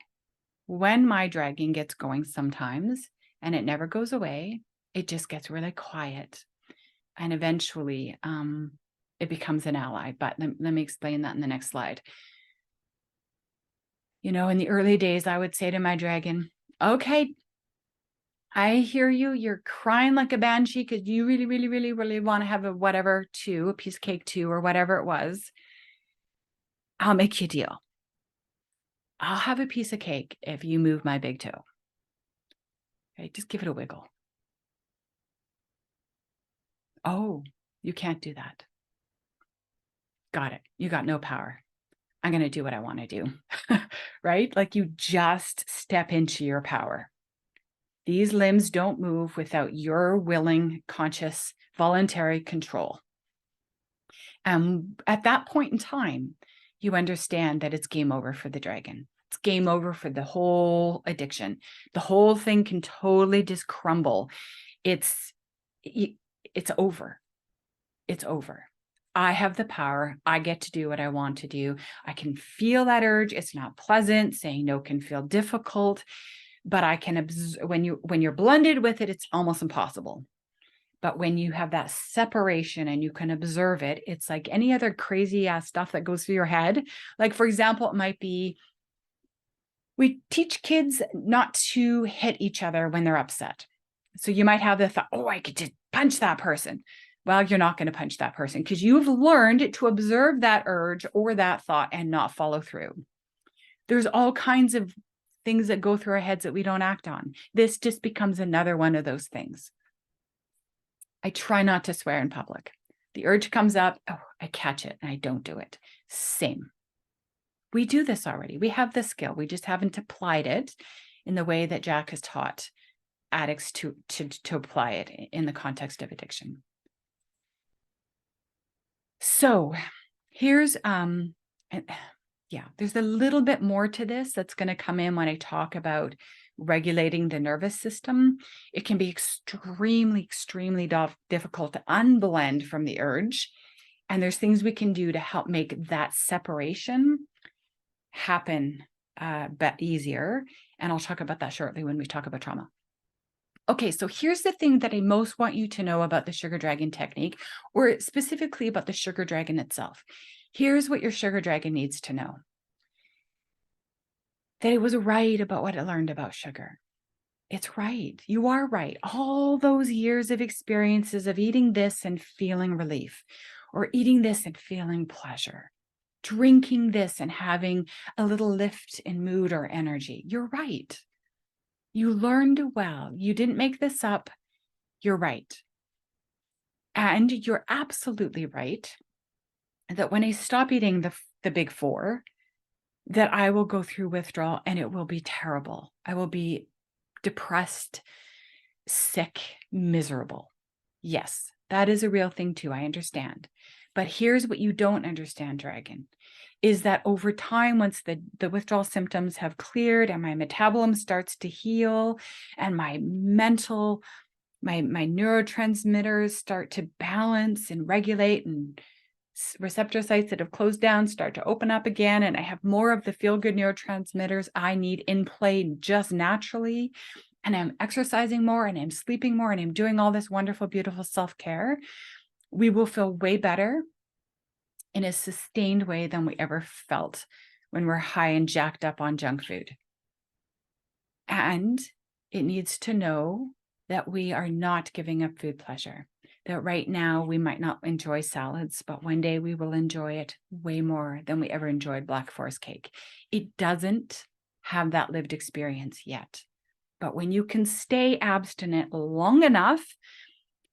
when my dragon gets going sometimes, and it never goes away, it just gets really quiet. And eventually it becomes an ally. But let me explain that in the next slide. In the early days, I would say to my dragon, okay, I hear you. You're crying like a banshee because you really, really, really, really want to have a piece of cake too, or whatever it was. I'll make you a deal. I'll have a piece of cake if you move my big toe. Okay, just give it a wiggle. Oh, you can't do that. Got it. You got no power. I'm going to do what I want to do, right? Like you just step into your power. These limbs don't move without your willing, conscious, voluntary control. At that point in time, you understand that it's game over for the dragon. it's game over for the whole addiction. The whole thing can totally just crumble. It's over. It's over. I have the power. I get to do what I want to do. I can feel that urge. It's not pleasant. Saying no can feel difficult, but I can when you're blended with it, it's almost impossible. But when you have that separation and you can observe it, it's like any other crazy ass stuff that goes through your head. Like, for example, it might be, we teach kids not to hit each other when they're upset. So you might have the thought, oh, I could just punch that person. Well, you're not going to punch that person because you've learned to observe that urge or that thought and not follow through. There's all kinds of things that go through our heads that we don't act on. This just becomes another one of those things. I try not to swear in public. The urge comes up, oh, I catch it and I don't do it. Same. We do this already. We have the skill. We just haven't applied it in the way that Jack has taught addicts to apply it in the context of addiction. So here's, there's a little bit more to this that's going to come in when I talk about regulating the nervous system. It can be extremely, extremely difficult to unblend from the urge. And there's things we can do to help make that separation happen easier. And I'll talk about that shortly when we talk about trauma. Okay, so here's the thing that I most want you to know about the sugar dragon technique, or specifically about the sugar dragon itself. Here's what your sugar dragon needs to know. That it was right about what it learned about sugar. It's right. You are right. All those years of experiences of eating this and feeling relief, or eating this and feeling pleasure, drinking this and having a little lift in mood or energy. You're right. You learned well. You didn't make this up. You're right. And you're absolutely right that when I stop eating the big four, that I will go through withdrawal and it will be terrible. I will be depressed, sick, miserable. Yes, that is a real thing too. I understand. But here's what you don't understand, Dragon, is that over time, once the withdrawal symptoms have cleared and my metabolism starts to heal and my mental, my neurotransmitters start to balance and regulate, and receptor sites that have closed down start to open up again, and I have more of the feel-good neurotransmitters I need in play just naturally, and I'm exercising more and I'm sleeping more and I'm doing all this wonderful, beautiful self-care, we will feel way better in a sustained way than we ever felt when we're high and jacked up on junk food. And it needs to know that we are not giving up food pleasure. That right now we might not enjoy salads, but one day we will enjoy it way more than we ever enjoyed Black Forest cake. It doesn't have that lived experience yet. But when you can stay abstinent long enough,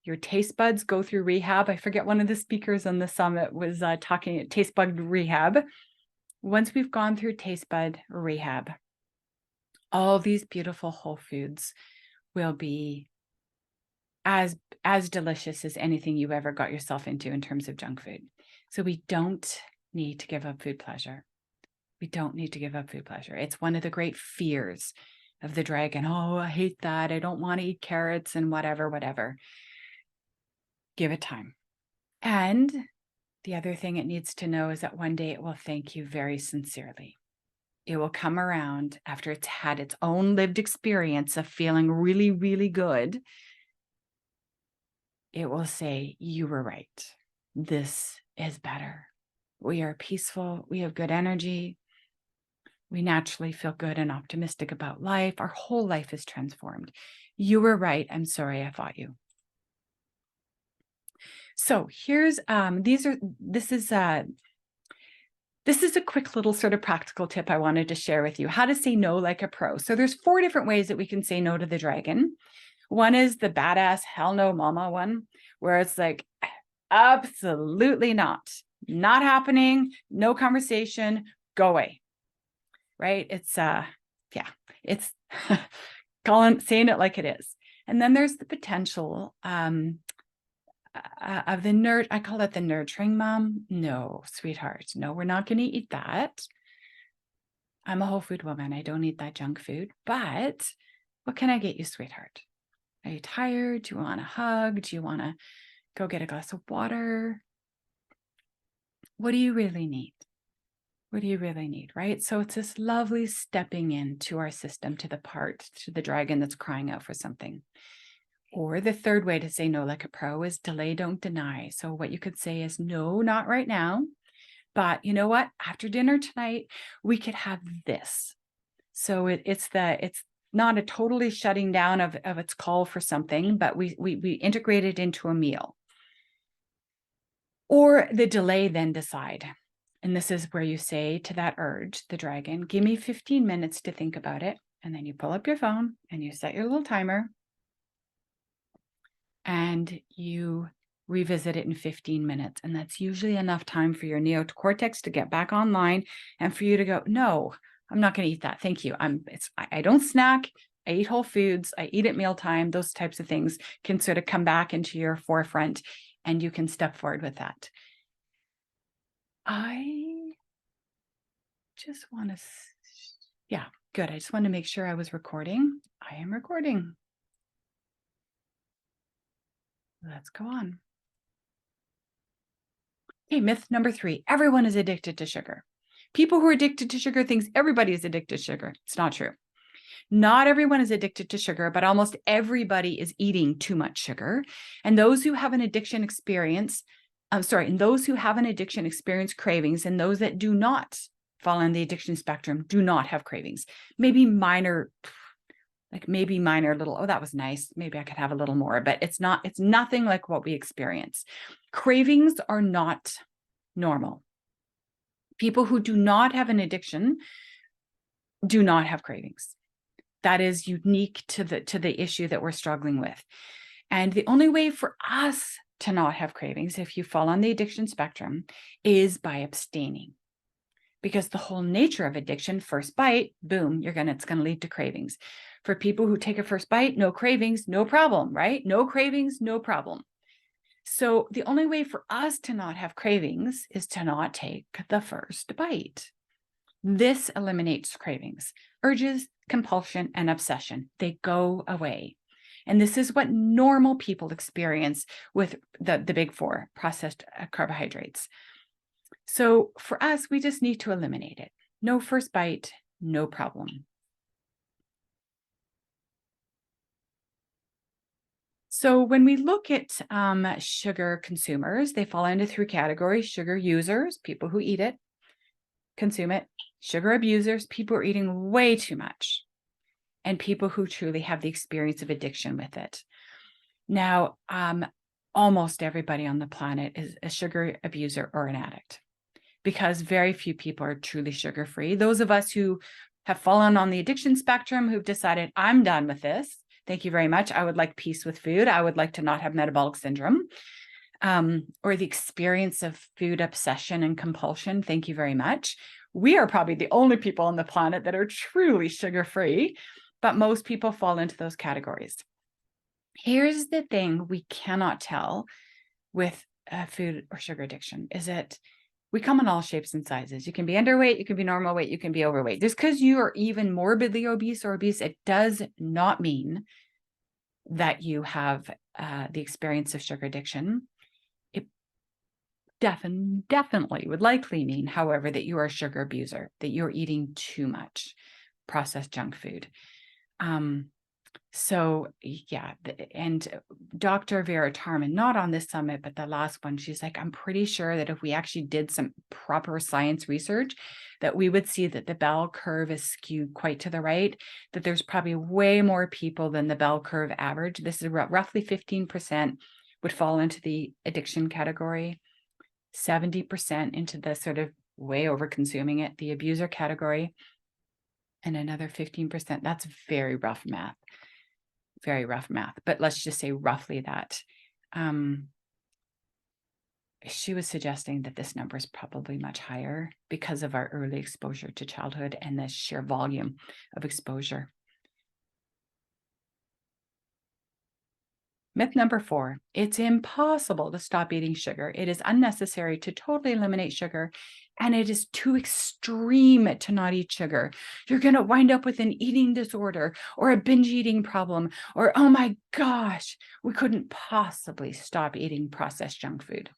your taste buds go through rehab. I forget, one of the speakers on the summit was talking at taste bud rehab. Once we've gone through taste bud rehab, all these beautiful whole foods will be as delicious as anything you ever got yourself into in terms of junk food. So we don't need to give up food pleasure. We don't need to give up food pleasure. It's one of the great fears of the dragon. Oh, I hate that. I don't want to eat carrots and whatever. Give it time. And the other thing it needs to know is that one day it will thank you very sincerely. It will come around after it's had its own lived experience of feeling really, really good. It will say, you were right. This is better. We are peaceful. We have good energy. We naturally feel good and optimistic about life. Our whole life is transformed. You were right. I'm sorry I fought you. So here's, this is a quick little sort of practical tip I wanted to share with you, how to say no like a pro. So there's 4 different ways that we can say no to the dragon. One is the badass hell no mama one, where it's like, absolutely not happening, no conversation, go away. Right? It's it's saying it like it is. And then there's the potential of the I call it the nurturing mom. No, sweetheart, no, we're not going to eat that. I'm a whole food woman. I don't eat that junk food, but what can I get you, sweetheart? Are you tired? Do you want a hug? Do you want to go get a glass of water? What do you really need? What do you really need, right? So it's this lovely stepping into our system, to the dragon that's crying out for something. Or the third way to say no like a pro is delay, don't deny. So what you could say is, no, not right now. But you know what? After dinner tonight, we could have this. So it's not a totally shutting down of its call for something, but we integrate it into a meal. Or the delay, then decide. And this is where you say to that urge, the dragon, give me 15 minutes to think about it. And then you pull up your phone and you set your little timer and you revisit it in 15 minutes. And that's usually enough time for your neocortex to get back online and for you to go, no, I'm not going to eat that. Thank you. I don't snack. I eat whole foods. I eat at mealtime. Those types of things can sort of come back into your forefront and you can step forward with that. I just want to, yeah, good. I just want to make sure I was recording. I am recording. Let's go on. Okay, myth number 3, everyone is addicted to sugar. People who are addicted to sugar thinks everybody is addicted to sugar. It's not true. Not everyone is addicted to sugar, but almost everybody is eating too much sugar. And those who have an addiction experience, cravings, and those that do not fall on the addiction spectrum do not have cravings. Maybe minor little, oh, that was nice. Maybe I could have a little more, but it's nothing like what we experience. Cravings are not normal. People who do not have an addiction do not have cravings. That is unique to the issue that we're struggling with. And the only way for us to not have cravings, if you fall on the addiction spectrum, is by abstaining. Because the whole nature of addiction, first bite, boom, it's going to lead to cravings. For people who take a first bite, no cravings, no problem, right? No cravings, no problem. So the only way for us to not have cravings is to not take the first bite. This eliminates cravings, urges, compulsion, and obsession. They go away. And this is what normal people experience with the big 4, processed carbohydrates. So for us, we just need to eliminate it. No first bite, no problem. So when we look at sugar consumers, they fall into 3 categories: sugar users, people who eat it, consume it; sugar abusers, people who are eating way too much; and people who truly have the experience of addiction with it. Now, almost everybody on the planet is a sugar abuser or an addict, because very few people are truly sugar-free. Those of us who have fallen on the addiction spectrum, who've decided, I'm done with this, thank you very much. I would like peace with food. I would like to not have metabolic syndrome, or the experience of food obsession and compulsion. Thank you very much. We are probably the only people on the planet that are truly sugar-free, but most people fall into those categories. Here's the thing we cannot tell with food or sugar addiction is that we come in all shapes and sizes. You can be underweight, you can be normal weight, you can be overweight. Just because you are even morbidly obese or obese, it does not mean that you have the experience of sugar addiction. It definitely would likely mean, however, that you are a sugar abuser, that you're eating too much processed junk food. So yeah, and Dr. Vera Tarman, not on this summit, but the last one, she's like, I'm pretty sure that if we actually did some proper science research, that we would see that the bell curve is skewed quite to the right, that there's probably way more people than the bell curve average. This is roughly 15% would fall into the addiction category, 70% into the sort of way over consuming it, the abuser category, and another 15%. That's very rough math. Very rough math, but let's just say roughly that. She was suggesting that this number is probably much higher because of our early exposure to childhood and the sheer volume of exposure. Myth number 4, it's impossible to stop eating sugar. It is unnecessary to totally eliminate sugar, and it is too extreme to not eat sugar. You're going to wind up with an eating disorder or a binge eating problem, or, oh my gosh, we couldn't possibly stop eating processed junk food.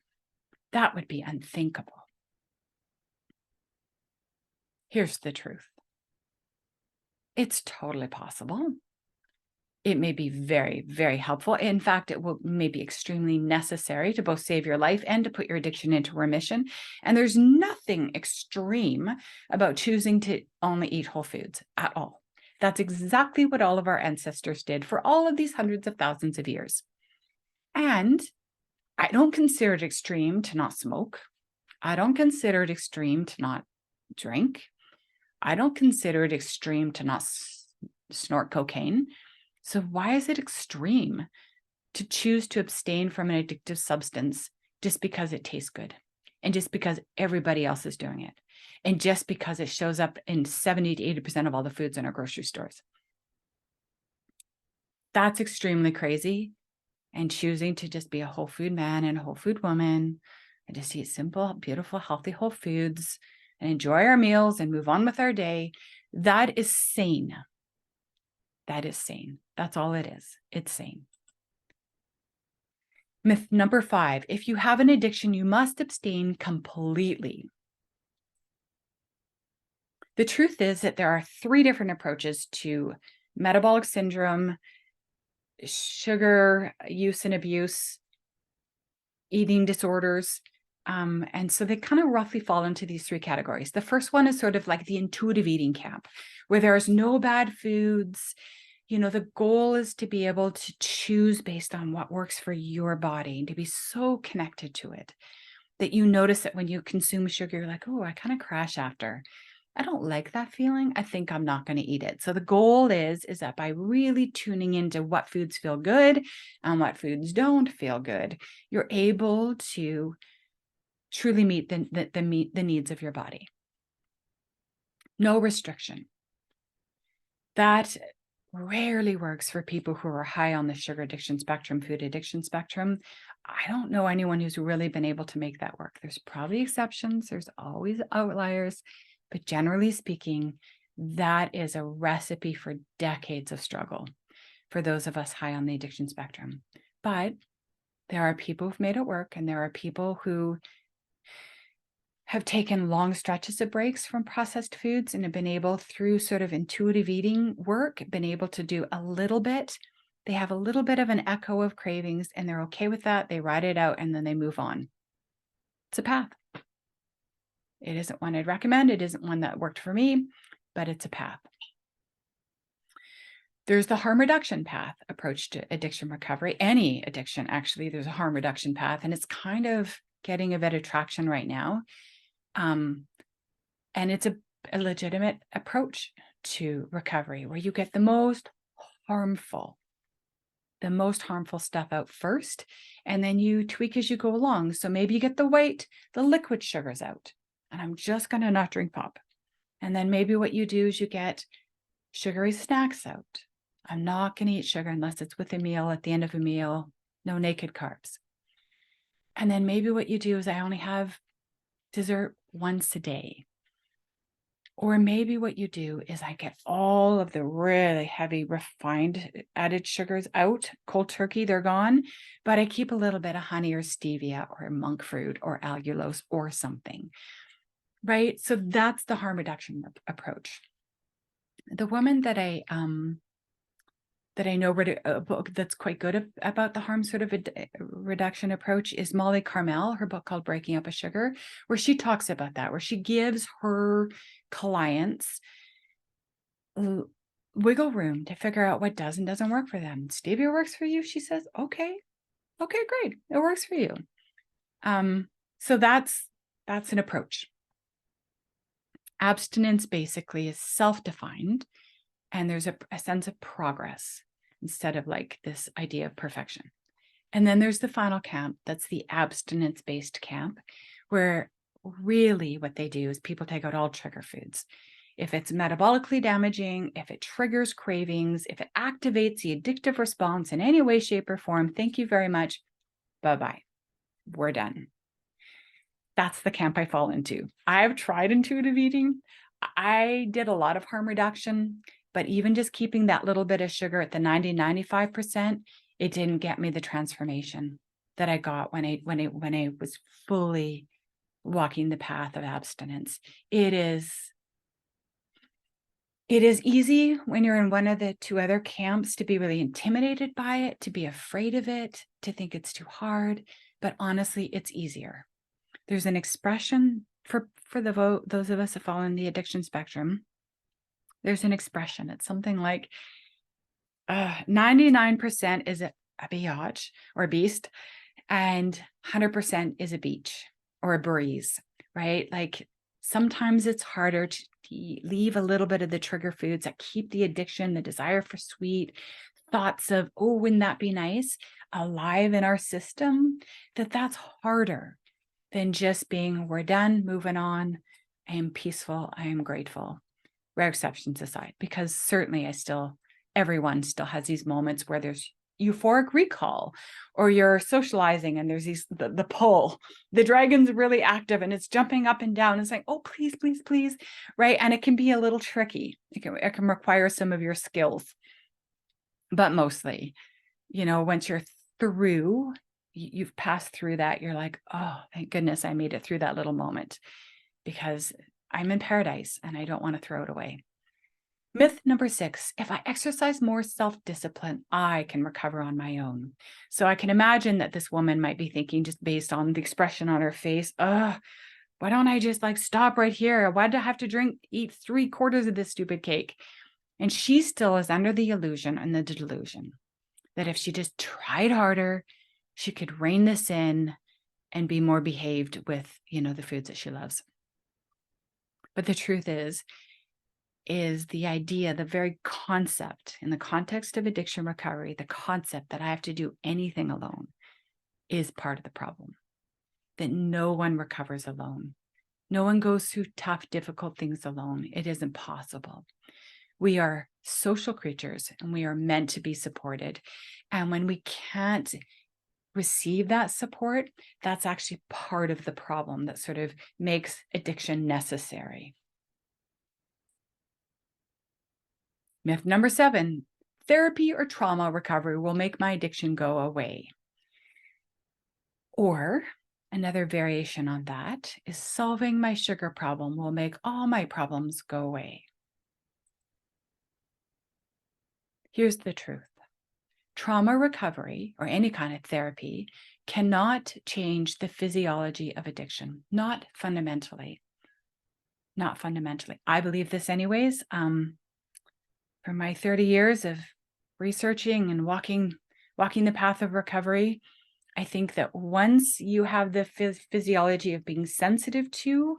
That would be unthinkable. Here's the truth. It's totally possible. It may be very, very helpful. In fact, may be extremely necessary to both save your life and to put your addiction into remission. And there's nothing extreme about choosing to only eat whole foods at all. That's exactly what all of our ancestors did for all of these hundreds of thousands of years. And I don't consider it extreme to not smoke. I don't consider it extreme to not drink. I don't consider it extreme to not snort cocaine. So why is it extreme to choose to abstain from an addictive substance just because it tastes good and just because everybody else is doing it and just because it shows up in 70 to 80% of all the foods in our grocery stores? That's extremely crazy. And choosing to just be a whole food man and a whole food woman and just eat simple, beautiful, healthy whole foods and enjoy our meals and move on with our day, that is sane. That is sane. That's all it is. It's sane. Myth number 5, if you have an addiction, you must abstain completely. The truth is that there are 3 different approaches to metabolic syndrome, sugar use and abuse, eating disorders. And so they kind of roughly fall into these 3 categories. The first one is sort of like the intuitive eating camp, where there's no bad foods. The goal is to be able to choose based on what works for your body and to be so connected to it that you notice that when you consume sugar, you're like, oh, I kind of crash after. I don't like that feeling. I think I'm not going to eat it. So the goal is that by really tuning into what foods feel good and what foods don't feel good, you're able to truly meet the needs of your body. No restriction. That rarely works for people who are high on the sugar addiction spectrum, food addiction spectrum. I don't know anyone who's really been able to make that work. There's probably exceptions. There's always outliers. But generally speaking, that is a recipe for decades of struggle for those of us high on the addiction spectrum. But there are people who've made it work, and there are people who have taken long stretches of breaks from processed foods and have been able, through sort of intuitive eating work, been able to do a little bit. They have a little bit of an echo of cravings and they're okay with that. They ride it out and then they move on. It's a path. It isn't one I'd recommend. It isn't one that worked for me, but it's a path. There's the harm reduction path approach to addiction recovery. Any addiction, actually, there's a harm reduction path, and it's kind of getting a bit of traction right now. And it's a legitimate approach to recovery where you get the most harmful stuff out first, and then you tweak as you go along. So maybe you get the liquid sugars out, and I'm just going to not drink pop. And then maybe what you do is you get sugary snacks out. I'm not going to eat sugar unless it's with a meal, at the end of a meal, no naked carbs. And then maybe what you do is I only have dessert once a day. Or maybe what you do is I get all of the really heavy refined added sugars out, cold turkey, they're gone, but I keep a little bit of honey or stevia or monk fruit or allulose or something, right? So that's the harm reduction approach. The woman that I know read a book that's quite good about the harm sort of reduction approach is Molly Carmel, her book called Breaking Up with Sugar, where she talks about that, where she gives her clients wiggle room to figure out what does and doesn't work for them. Stevia works for you, she says. Okay, great, it works for you. So that's an approach. Abstinence basically is self-defined, and there's a sense of progress instead of like this idea of perfection. And then there's the final camp, that's the abstinence-based camp, where really what they do is people take out all trigger foods. if it's metabolically damaging, if it triggers cravings, if it activates the addictive response in any way, shape, or form, thank you very much. Bye-bye. We're done. That's the camp I fall into. I've tried intuitive eating. I did a lot of harm reduction, but even just keeping that little bit of sugar at the 90-95%, it didn't get me the transformation that I got when I was fully walking the path of abstinence. It is easy when you're in one of the two other camps to be really intimidated by it, to be afraid of it, to think it's too hard. But honestly, it's easier. There's an expression for those of us that fall in the addiction spectrum. There's an expression. It's something like 99% is a biatch or a beast, and 100% is a beach or a breeze, right? Like sometimes it's harder to leave a little bit of the trigger foods that keep the addiction, the desire for sweet, thoughts of, oh, wouldn't that be nice, alive in our system, that's harder than just being, we're done, moving on. I am peaceful. I am grateful. Rare exceptions aside, because certainly everyone still has these moments where there's euphoric recall, or you're socializing and there's the pull, the dragon's really active and it's jumping up and down and saying, oh, please, please, please, right? And it can be a little tricky. It can require some of your skills, but mostly, once you're through, you've passed through that, you're like, oh, thank goodness I made it through that little moment, because I'm in paradise and I don't want to throw it away. Myth number 6, if I exercise more self-discipline, I can recover on my own. So I can imagine that this woman might be thinking, just based on the expression on her face, why don't I just stop right here? Why do I have to eat 3/4 of this stupid cake? And she still is under the illusion and the delusion that if she just tried harder, she could rein this in and be more behaved with, the foods that she loves. But the truth is the idea, the very concept in the context of addiction recovery, the concept that I have to do anything alone is part of the problem. That no one recovers alone. No one goes through tough, difficult things alone. It is impossible. We are social creatures and we are meant to be supported. And when we can't receive that support, that's actually part of the problem that sort of makes addiction necessary. Myth number 7, therapy or trauma recovery will make my addiction go away. Or another variation on that is solving my sugar problem will make all my problems go away. Here's the truth. Trauma recovery or any kind of therapy cannot change the physiology of addiction, not fundamentally. Not fundamentally. I believe this anyways. From my 30 years of researching and walking the path of recovery, I think that once you have the physiology of being sensitive to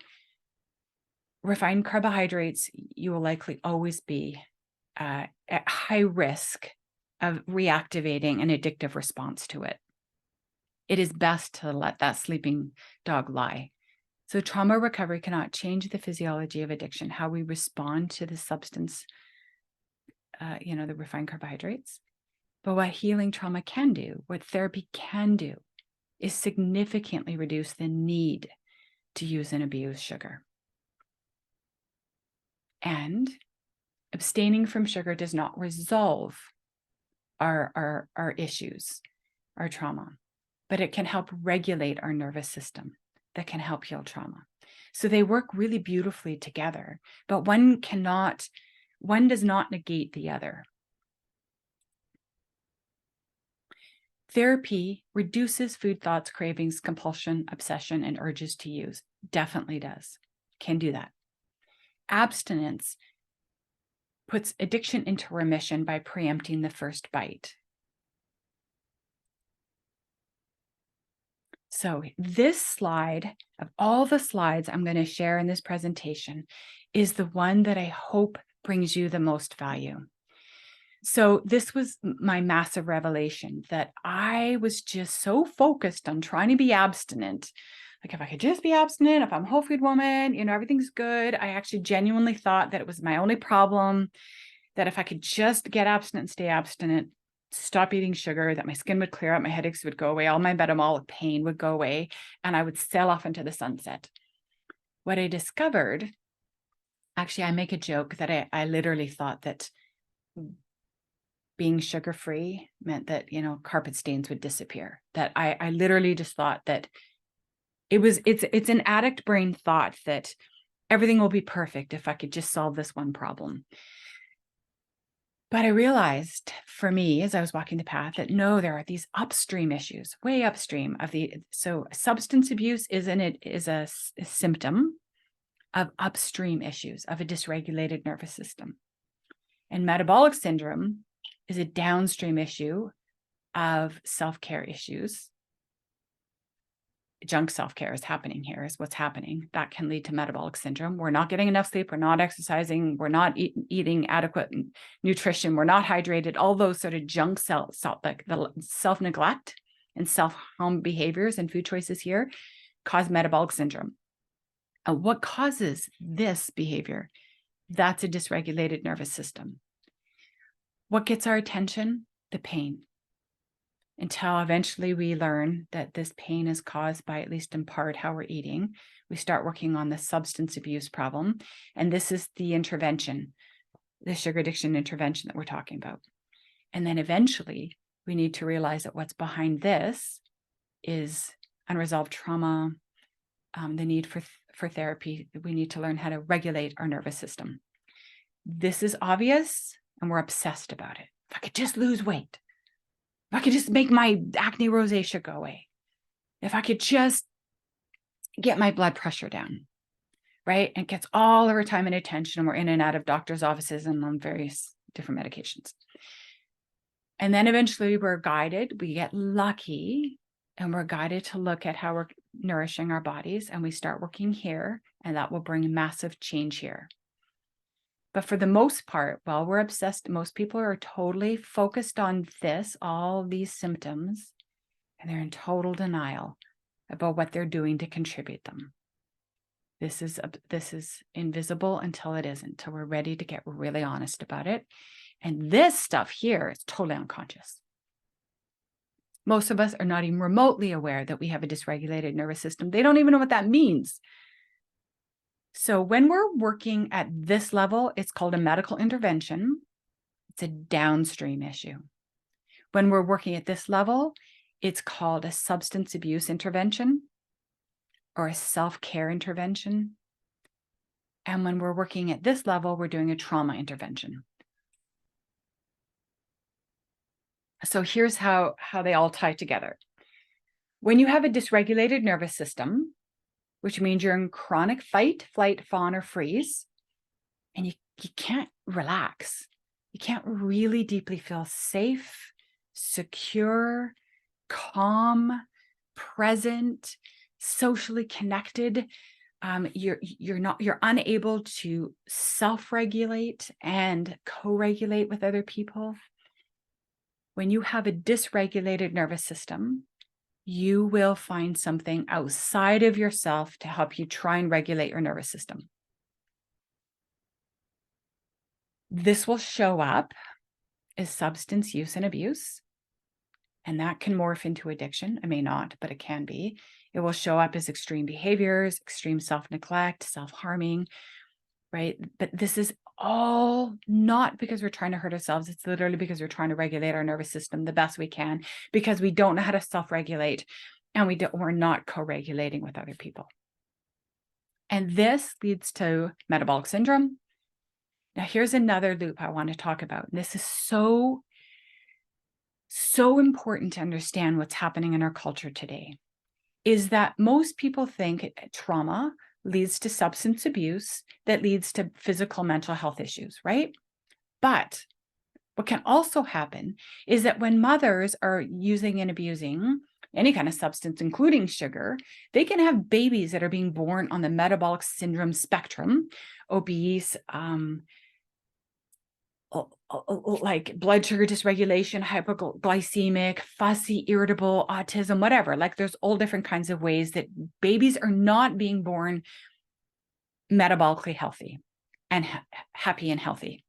refined carbohydrates, you will likely always be at high risk of reactivating an addictive response to it. It is best to let that sleeping dog lie. So trauma recovery cannot change the physiology of addiction, how we respond to the substance, the refined carbohydrates. But what healing trauma can do, what therapy can do, is significantly reduce the need to use and abuse sugar. And abstaining from sugar does not resolve our issues, our trauma, but it can help regulate our nervous system that can help heal trauma. So they work really beautifully together, but one does not negate the other. Therapy reduces food thoughts, cravings, compulsion, obsession, and urges to use. Definitely does. Can do that. Abstinence puts addiction into remission by preempting the first bite. So this slide, of all the slides I'm going to share in this presentation, is the one that I hope brings you the most value. So this was my massive revelation, that I was just so focused on trying to be abstinent Like if I could just be abstinent, if I'm a whole food woman, everything's good. I actually genuinely thought that it was my only problem, that if I could just get abstinent and stay abstinent, stop eating sugar, that my skin would clear up, my headaches would go away, all my metabolic pain would go away, and I would sail off into the sunset. What I discovered, actually, I make a joke that I literally thought that being sugar-free meant that, carpet stains would disappear. That I literally just thought that it's an addict brain thought that everything will be perfect if I could just solve this one problem. But I realized for me, as I was walking the path, that no, there are these upstream issues, way upstream so substance abuse is a symptom of upstream issues of a dysregulated nervous system. And metabolic syndrome is a downstream issue of self-care issues. Junk self-care is happening here, is what's happening. That can lead to metabolic syndrome. We're not getting enough sleep. We're not exercising. We're not eating adequate nutrition. We're not hydrated. All those sort of junk like the self-neglect and self-harm behaviors and food choices here cause metabolic syndrome. What causes this behavior? That's a dysregulated nervous system. What gets our attention? The pain. Until eventually we learn that this pain is caused by, at least in part, how we're eating. We start working on the substance abuse problem. And this is the intervention, the sugar addiction intervention that we're talking about. And then eventually we need to realize that what's behind this is unresolved trauma, the need for therapy. We need to learn how to regulate our nervous system. This is obvious and we're obsessed about it. If I could just lose weight, if I could just make my acne rosacea go away, if I could just get my blood pressure down, right? And it gets all of our time and attention, and we're in and out of doctors' offices and on various different medications. And then eventually we're guided, we get lucky, and we're guided to look at how we're nourishing our bodies, and we start working here, and that will bring massive change here. But for the most part, while we're obsessed, most people are totally focused on all these symptoms, and they're in total denial about what they're doing to contribute them. This is invisible until it isn't, until we're ready to get really honest about it. And this stuff here is totally unconscious. Most of us are not even remotely aware that we have a dysregulated nervous system. They don't even know what that means. So when we're working at this level, it's called a medical intervention. It's a downstream issue. When we're working at this level, it's called a substance abuse intervention or a self-care intervention. And when we're working at this level, we're doing a trauma intervention. So here's how they all tie together. When you have a dysregulated nervous system, which means you're in chronic fight, flight, fawn, or freeze, and you can't relax. You can't really deeply feel safe, secure, calm, present, socially connected. You're unable to self-regulate and co-regulate with other people. When you have a dysregulated nervous system, you will find something outside of yourself to help you try and regulate your nervous system. This will show up as substance use and abuse, and that can morph into addiction. It may not, but it can be. It will show up as extreme behaviors, extreme self-neglect, self-harming, right? But this is all not because we're trying to hurt ourselves. It's literally because we're trying to regulate our nervous system the best we can, because we don't know how to self-regulate, and we're not co-regulating with other people. And this leads to metabolic syndrome. Now, here's another loop I want to talk about. And this is so important to understand what's happening in our culture today, is that most people think trauma leads to substance abuse, that leads to physical mental health issues, right? But what can also happen is that when mothers are using and abusing any kind of substance, including sugar, they can have babies that are being born on the metabolic syndrome spectrum, obese, like blood sugar dysregulation, hypoglycemic, fussy, irritable, autism, whatever. Like there's all different kinds of ways that babies are not being born metabolically healthy and happy and healthy.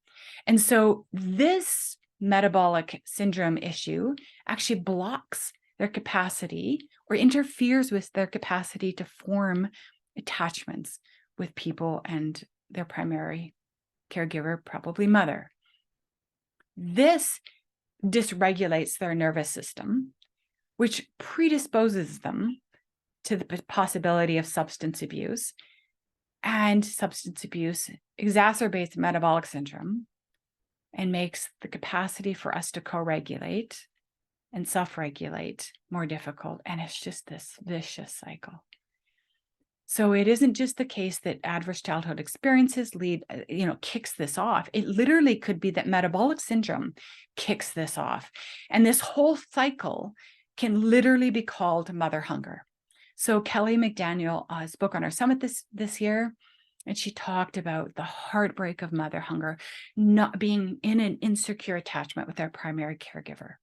And so this metabolic syndrome issue actually blocks their capacity or interferes with their capacity to form attachments with people and their primary caregiver, probably mother. This dysregulates their nervous system, which predisposes them to the possibility of substance abuse. And substance abuse exacerbates metabolic syndrome and makes the capacity for us to co-regulate and self-regulate more difficult. And it's just this vicious cycle. So it isn't just the case that adverse childhood experiences kicks this off. It literally could be that metabolic syndrome kicks this off. And this whole cycle can literally be called mother hunger. So Kelly McDaniel spoke on our summit this year, and she talked about the heartbreak of mother hunger, not being in an insecure attachment with their primary caregiver.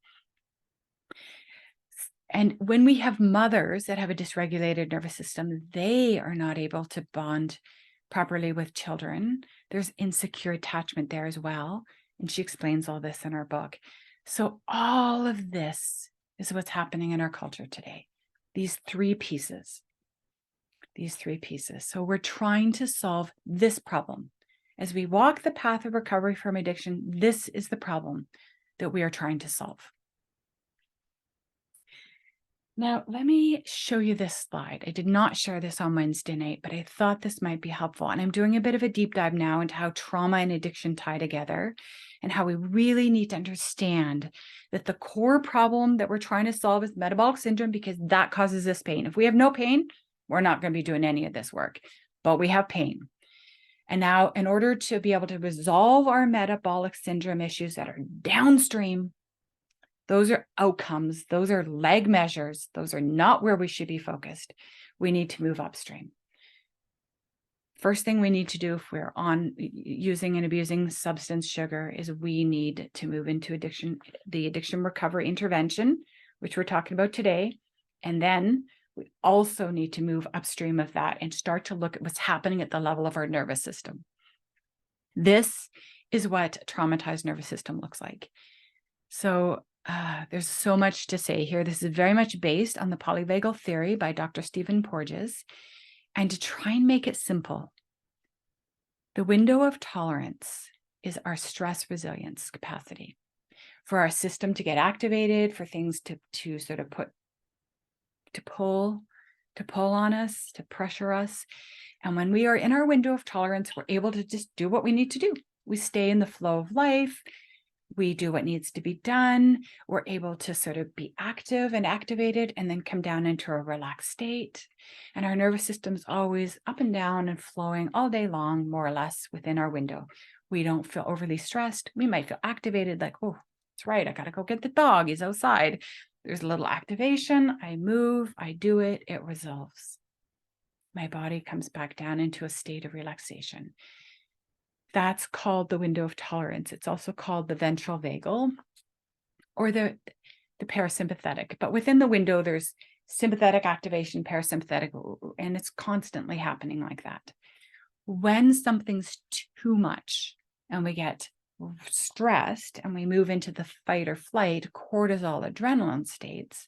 And when we have mothers that have a dysregulated nervous system, they are not able to bond properly with children. There's insecure attachment there as well. And she explains all this in her book. So all of this is what's happening in our culture today. These three pieces. So we're trying to solve this problem. As we walk the path of recovery from addiction, this is the problem that we are trying to solve. Now, let me show you this slide. I did not share this on Wednesday night, but I thought this might be helpful. And I'm doing a bit of a deep dive now into how trauma and addiction tie together and how we really need to understand that the core problem that we're trying to solve is metabolic syndrome, because that causes us pain. If we have no pain, we're not going to be doing any of this work, but we have pain. And now, in order to be able to resolve our metabolic syndrome issues that are downstream, those are outcomes, those are leg measures, those are not where we should be focused. We need to move upstream. First thing we need to do if we're on using and abusing substance sugar is we need to move into the addiction recovery intervention, which we're talking about today. And then we also need to move upstream of that and start to look at what's happening at the level of our nervous system. This is what a traumatized nervous system looks like. So there's so much to say here. This is very much based on the polyvagal theory by Dr. Stephen Porges. And to try and make it simple, the window of tolerance is our stress resilience capacity for our system to get activated, for things to sort of pull on us, to pressure us. And when we are in our window of tolerance, we're able to just do what we need to do. We stay in the flow of life. We do what needs to be done. We're able to sort of be active and activated and then come down into a relaxed state. And our nervous system is always up and down and flowing all day long, more or less within our window. We don't feel overly stressed. We might feel activated, like, oh, that's right, I got to go get the dog. He's outside. There's a little activation. I move, I do it, it resolves. My body comes back down into a state of relaxation. That's called the window of tolerance. It's also called the ventral vagal or the parasympathetic. But within the window, there's sympathetic activation, parasympathetic, and it's constantly happening like that. When something's too much and we get stressed and we move into the fight or flight, cortisol, adrenaline states,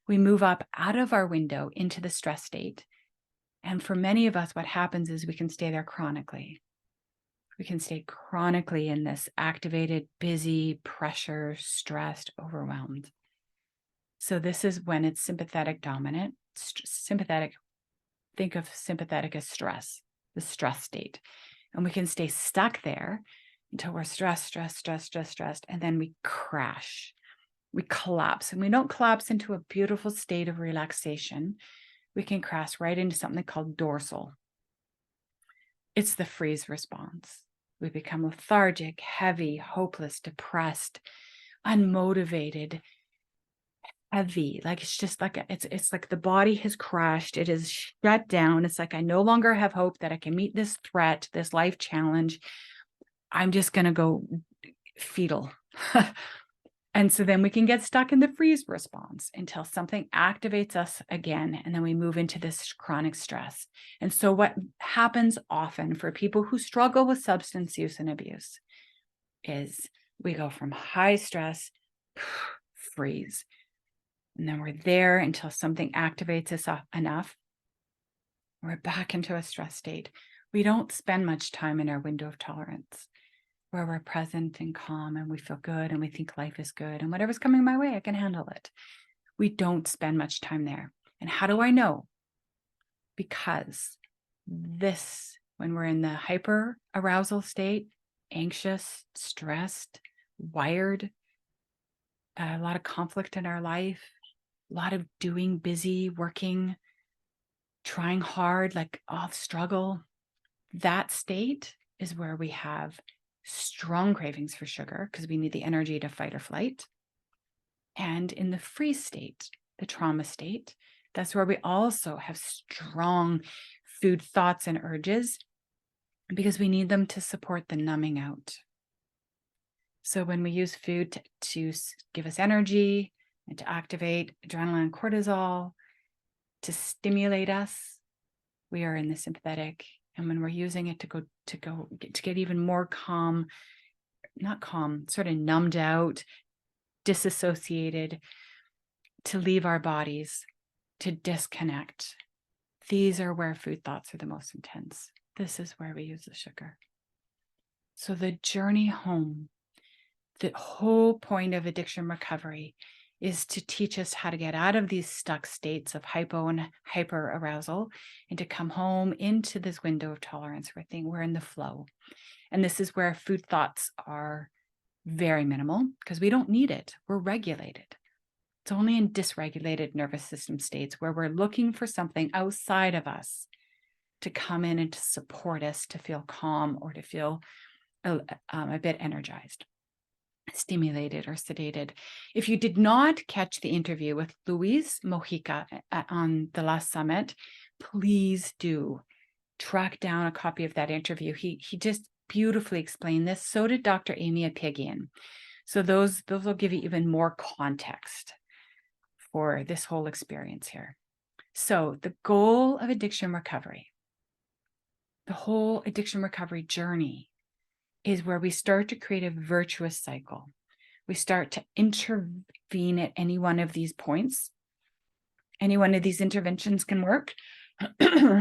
we move up out of our window into the stress state. And for many of us, what happens is we can stay there chronically. We can stay chronically in this activated, busy, pressure, stressed, overwhelmed. So this is when it's sympathetic dominant. Sympathetic, think of sympathetic as stress, the stress state. And we can stay stuck there until we're stressed, and then we crash. We collapse. And we don't collapse into a beautiful state of relaxation. We can crash right into something called dorsal. It's the freeze response. We become lethargic, heavy, hopeless, depressed, unmotivated, heavy. Like it's just like it's like the body has crashed. It is shut down. It's like I no longer have hope that I can meet this threat, this life challenge. I'm just going to go fetal. And so then we can get stuck in the freeze response until something activates us again. And then we move into this chronic stress. And so what happens often for people who struggle with substance use and abuse is we go from high stress, freeze. And then we're there until something activates us enough. We're back into a stress state. We don't spend much time in our window of tolerance, where we're present and calm and we feel good and we think life is good and whatever's coming my way, I can handle it. We don't spend much time there. And how do I know? Because when we're in the hyper arousal state, anxious, stressed, wired, a lot of conflict in our life, a lot of doing, busy, working, trying hard, like struggle, that state is where we have strong cravings for sugar because we need the energy to fight or flight. And in the freeze state, the trauma state, that's where we also have strong food thoughts and urges because we need them to support the numbing out. So when we use food to give us energy and to activate adrenaline and cortisol, to stimulate us, we are in the sympathetic. And when we're using it to get even more calm, not calm, sort of numbed out, disassociated, to leave our bodies, to disconnect. These are where food thoughts are the most intense. This is where we use the sugar. So the journey home, the whole point of addiction recovery is to teach us how to get out of these stuck states of hypo and hyper arousal and to come home into this window of tolerance where we're in the flow. And this is where food thoughts are very minimal because we don't need it. We're regulated. It's only in dysregulated nervous system states where we're looking for something outside of us to come in and to support us to feel calm or to feel a bit energized, stimulated, or sedated. If you did not catch the interview with Luis Mojica on the last summit, please do track down a copy of that interview. He just beautifully explained this. So did Dr. Amy Apigian. So those will give you even more context for this whole experience here. So the goal of addiction recovery, the whole addiction recovery journey, is where we start to create a virtuous cycle. We start to intervene at any one of these points. Any one of these interventions can work.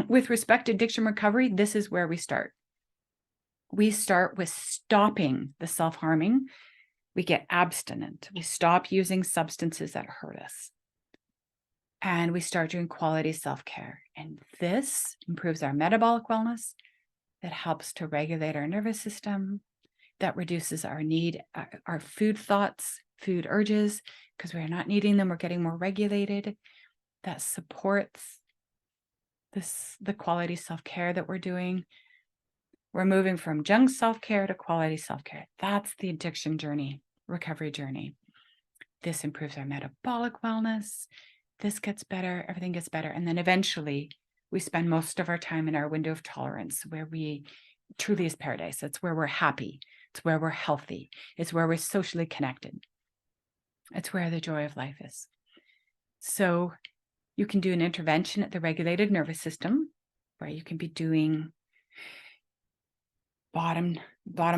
With respect to addiction recovery, this is where we start. We start with stopping the self-harming. We get abstinent. We stop using substances that hurt us. And we start doing quality self-care. And this improves our metabolic wellness. That helps to regulate our nervous system. That reduces our need, our food thoughts, food urges, because we're not needing them. We're getting more regulated. That supports the quality self-care that we're doing. We're moving from junk self-care to quality self-care. That's the addiction journey, recovery journey. This improves our metabolic wellness. This gets better, everything gets better. And then eventually we spend most of our time in our window of tolerance where we truly is paradise. It's where we're happy. It's where we're healthy. It's where we're socially connected. It's where the joy of life is. So you can do an intervention at the regulated nervous system where you can be doing bottom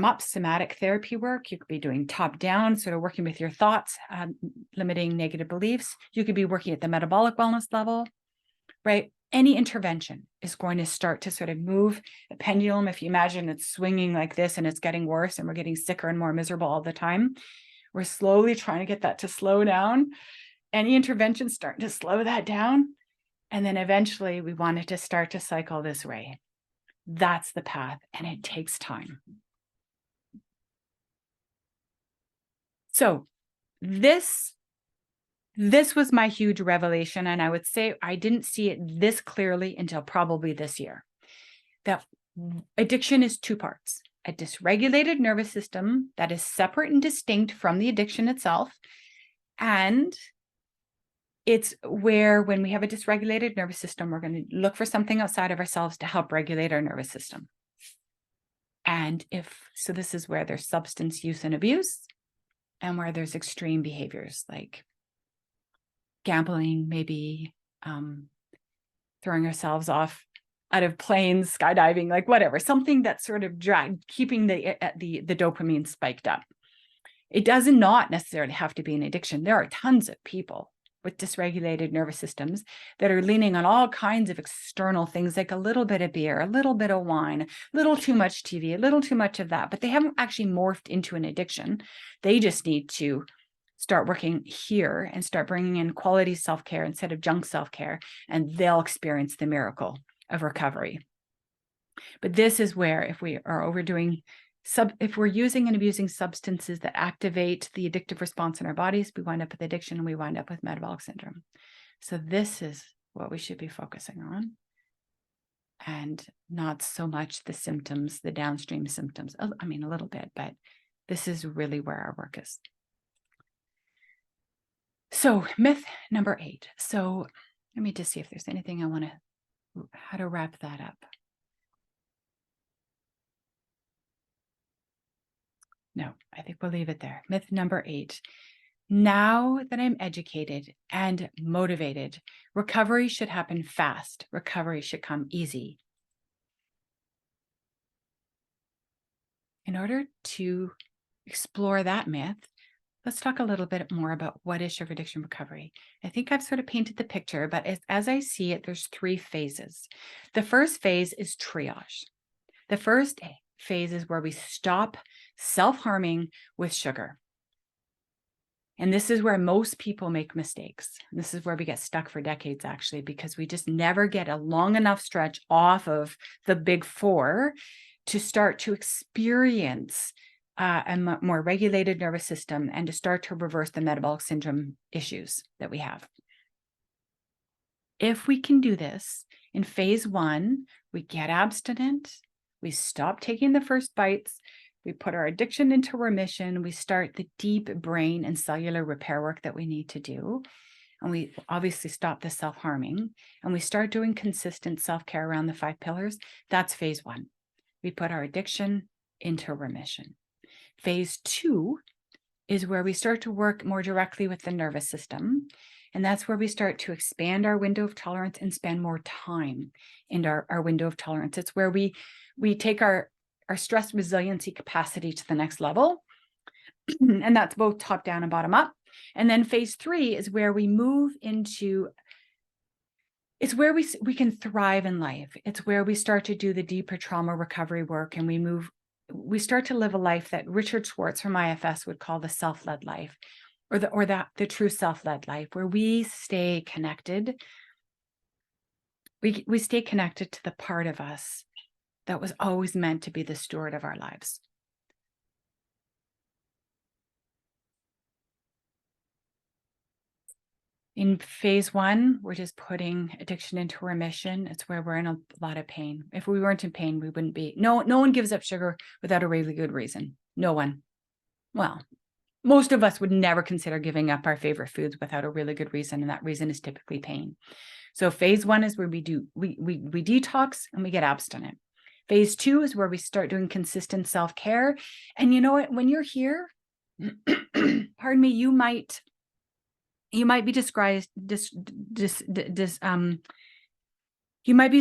up somatic therapy work. You could be doing top down, sort of working with your thoughts, limiting negative beliefs. You could be working at the metabolic wellness level, right? Any intervention is going to start to sort of move the pendulum. If you imagine it's swinging like this and it's getting worse and we're getting sicker and more miserable all the time, we're slowly trying to get that to slow down. Any intervention starting to slow that down. And then eventually we want it to start to cycle this way. That's the path, and it takes time. So this was my huge revelation, and I would say I didn't see it this clearly until probably this year. That addiction is two parts: a dysregulated nervous system that is separate and distinct from the addiction itself, and it's where when we have a dysregulated nervous system, we're going to look for something outside of ourselves to help regulate our nervous system. And so this is where there's substance use and abuse, and where there's extreme behaviors like gambling, maybe throwing ourselves off out of planes, skydiving, like whatever, something that's sort of keeping the dopamine spiked up. It does not necessarily have to be an addiction. There are tons of people with dysregulated nervous systems that are leaning on all kinds of external things, like a little bit of beer, a little bit of wine, a little too much TV, a little too much of that, but they haven't actually morphed into an addiction. They just need to start working here and start bringing in quality self-care instead of junk self-care, and they'll experience the miracle of recovery. But this is where, if we are overdoing if we're using and abusing substances that activate the addictive response in our bodies, we wind up with addiction and we wind up with metabolic syndrome. So this is what we should be focusing on, and not so much the symptoms, the downstream symptoms. I mean, a little bit, but this is really where our work is. So myth number 8. So let me just see if there's anything I want to, how to wrap that up. No, I think we'll leave it there. Myth number 8. Now that I'm educated and motivated, recovery should happen fast. Recovery should come easy. In order to explore that myth, let's talk a little bit more about what is sugar addiction recovery. I think I've sort of painted the picture, but as I see it, there's 3 phases. The first phase is triage. The first phase is where we stop self-harming with sugar. And this is where most people make mistakes. This is where we get stuck for decades, actually, because we just never get a long enough stretch off of the big 4 to start to experience a more regulated nervous system and to start to reverse the metabolic syndrome issues that we have. If we can do this, in phase 1, we get abstinent, we stop taking the first bites, we put our addiction into remission, we start the deep brain and cellular repair work that we need to do, and we obviously stop the self-harming, and we start doing consistent self-care around the 5 pillars. That's phase 1. We put our addiction into remission. Phase 2 is where we start to work more directly with the nervous system. And that's where we start to expand our window of tolerance and spend more time in our window of tolerance. It's where we take our stress resiliency capacity to the next level. And that's both top down and bottom up. And then phase 3 is where we move into, it's where we can thrive in life. It's where we start to do the deeper trauma recovery work, and we start to live a life that Richard Schwartz from IFS would call the self-led life, or the true self-led life, where we stay connected. We stay connected to the part of us that was always meant to be the steward of our lives. In phase 1, we're just putting addiction into remission. It's where we're in a lot of pain. If we weren't in pain, we wouldn't be. No one gives up sugar without a really good reason. No one. Well, most of us would never consider giving up our favorite foods without a really good reason, and that reason is typically pain. So phase 1 is where we detox and we get abstinent. Phase 2 is where we start doing consistent self-care. And you know what? When you're here, pardon me, you might be you might be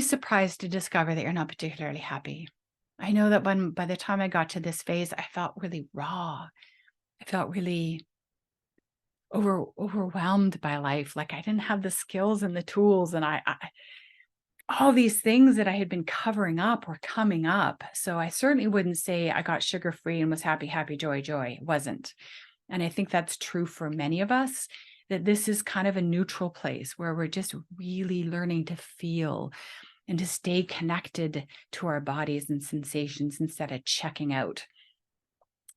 surprised to discover that you're not particularly happy. I know that by the time I got to this phase, I felt really raw. I felt really overwhelmed by life. Like I didn't have the skills and the tools, and I all these things that I had been covering up were coming up. So I certainly wouldn't say I got sugar-free and was happy, happy, joy, joy. It wasn't. And I think that's true for many of us, that this is kind of a neutral place where we're just really learning to feel and to stay connected to our bodies and sensations instead of checking out.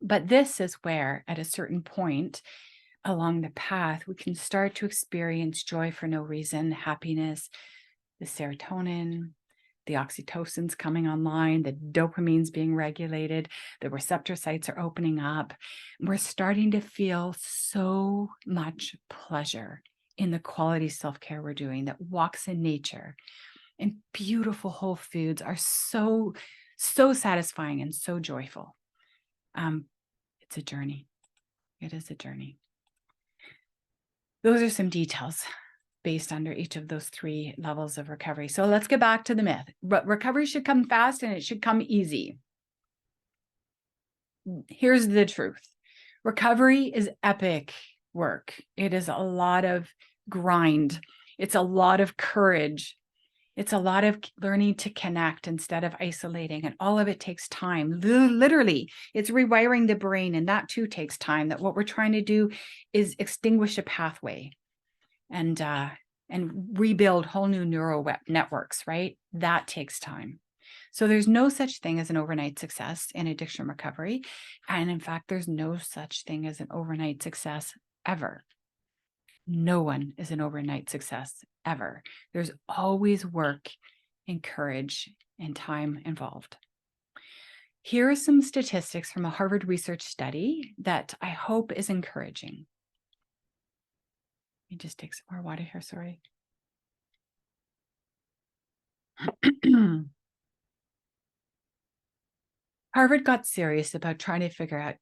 But this is where, at a certain point along the path, we can start to experience joy for no reason, happiness, the serotonin, the oxytocin's coming online, the dopamine's being regulated, the receptor sites are opening up. We're starting to feel so much pleasure in the quality self-care we're doing, that walks in nature and beautiful whole foods are so So satisfying and so joyful. It's a journey. It is a journey. Those are some details based under each of those 3 levels of recovery. So let's get back to the myth. Recovery should come fast and it should come easy. Here's the truth. Recovery is epic work. It is a lot of grind. It's a lot of courage. It's a lot of learning to connect instead of isolating. And all of it takes time. Literally, it's rewiring the brain. And that too takes time. That what we're trying to do is extinguish a pathway and rebuild whole new neural networks, right? That takes time. So there's no such thing as an overnight success in addiction recovery. And in fact, there's no such thing as an overnight success ever. No one is an overnight success ever. There's always work and courage and time involved. Here are some statistics from a Harvard research study that I hope is encouraging. Let me just take some more water here, sorry. Harvard got serious about trying to figure out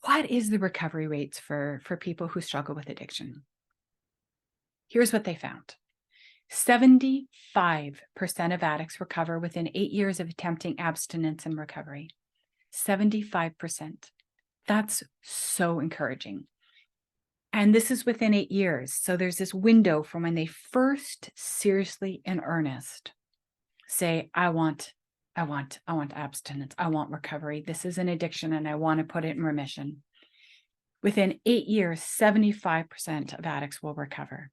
what is the recovery rates for people who struggle with addiction. Here's what they found. 75% of addicts recover within 8 years of attempting abstinence and recovery. 75%. That's so encouraging. And this is within 8 years. So there's this window from when they first seriously in earnest say, I want abstinence. I want recovery. This is an addiction and I want to put it in remission. Within 8 years, 75% of addicts will recover.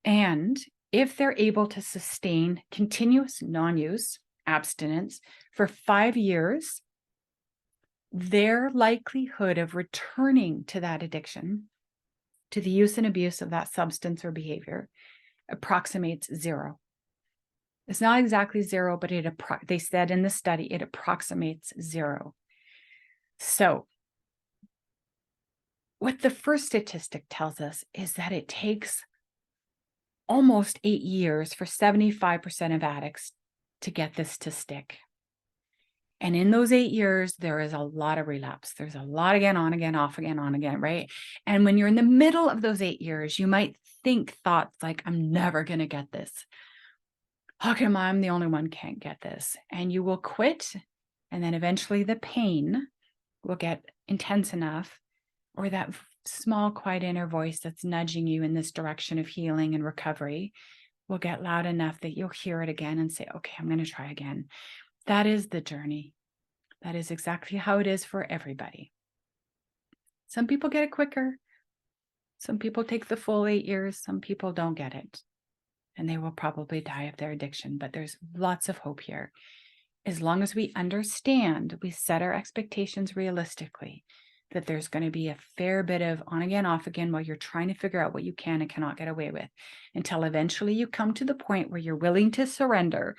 And if they're able to sustain continuous non-use, abstinence for 5 years, their likelihood of returning to that addiction, to the use and abuse of that substance or behavior, approximates 0. It's not exactly 0, but they said in the study, it approximates 0. So what the first statistic tells us is that it takes almost 8 years for 75% of addicts to get this to stick. And in those 8 years, there is a lot of relapse. There's a lot again, on again, off again, on again, right? And when you're in the middle of those 8 years, you might think thoughts like, I'm never going to get this. How come I'm the only one can't get this? And you will quit. And then eventually the pain will get intense enough, or that small, quiet inner voice that's nudging you in this direction of healing and recovery will get loud enough that you'll hear it again and say, okay, I'm going to try again. That is the journey. That is exactly how it is for everybody. Some people get it quicker. Some people take the full 8 years. Some people don't get it. And they will probably die of their addiction. But there's lots of hope here. As long as we understand, we set our expectations realistically, that there's going to be a fair bit of on again, off again while you're trying to figure out what you can and cannot get away with, until eventually you come to the point where you're willing to surrender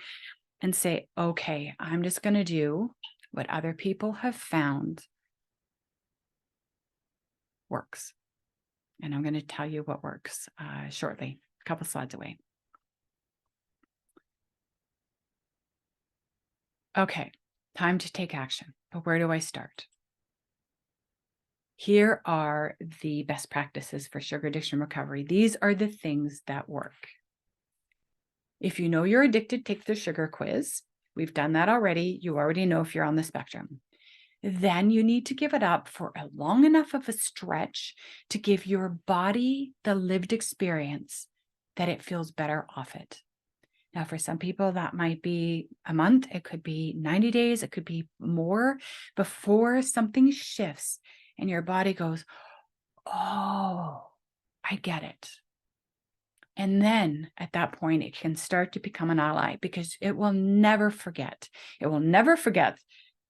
and say, okay, I'm just going to do what other people have found works. And I'm going to tell you what works shortly, a couple slides away. Okay, time to take action. But where do I start? Here are the best practices for sugar addiction recovery. These are the things that work. If you know you're addicted, take the sugar quiz. We've done that already. You already know if you're on the spectrum. Then you need to give it up for a long enough of a stretch to give your body the lived experience that it feels better off it. Now, for some people, that might be a month. It could be 90 days. It could be more before something shifts and your body goes, oh, I get it. And then at that point, it can start to become an ally because it will never forget. It will never forget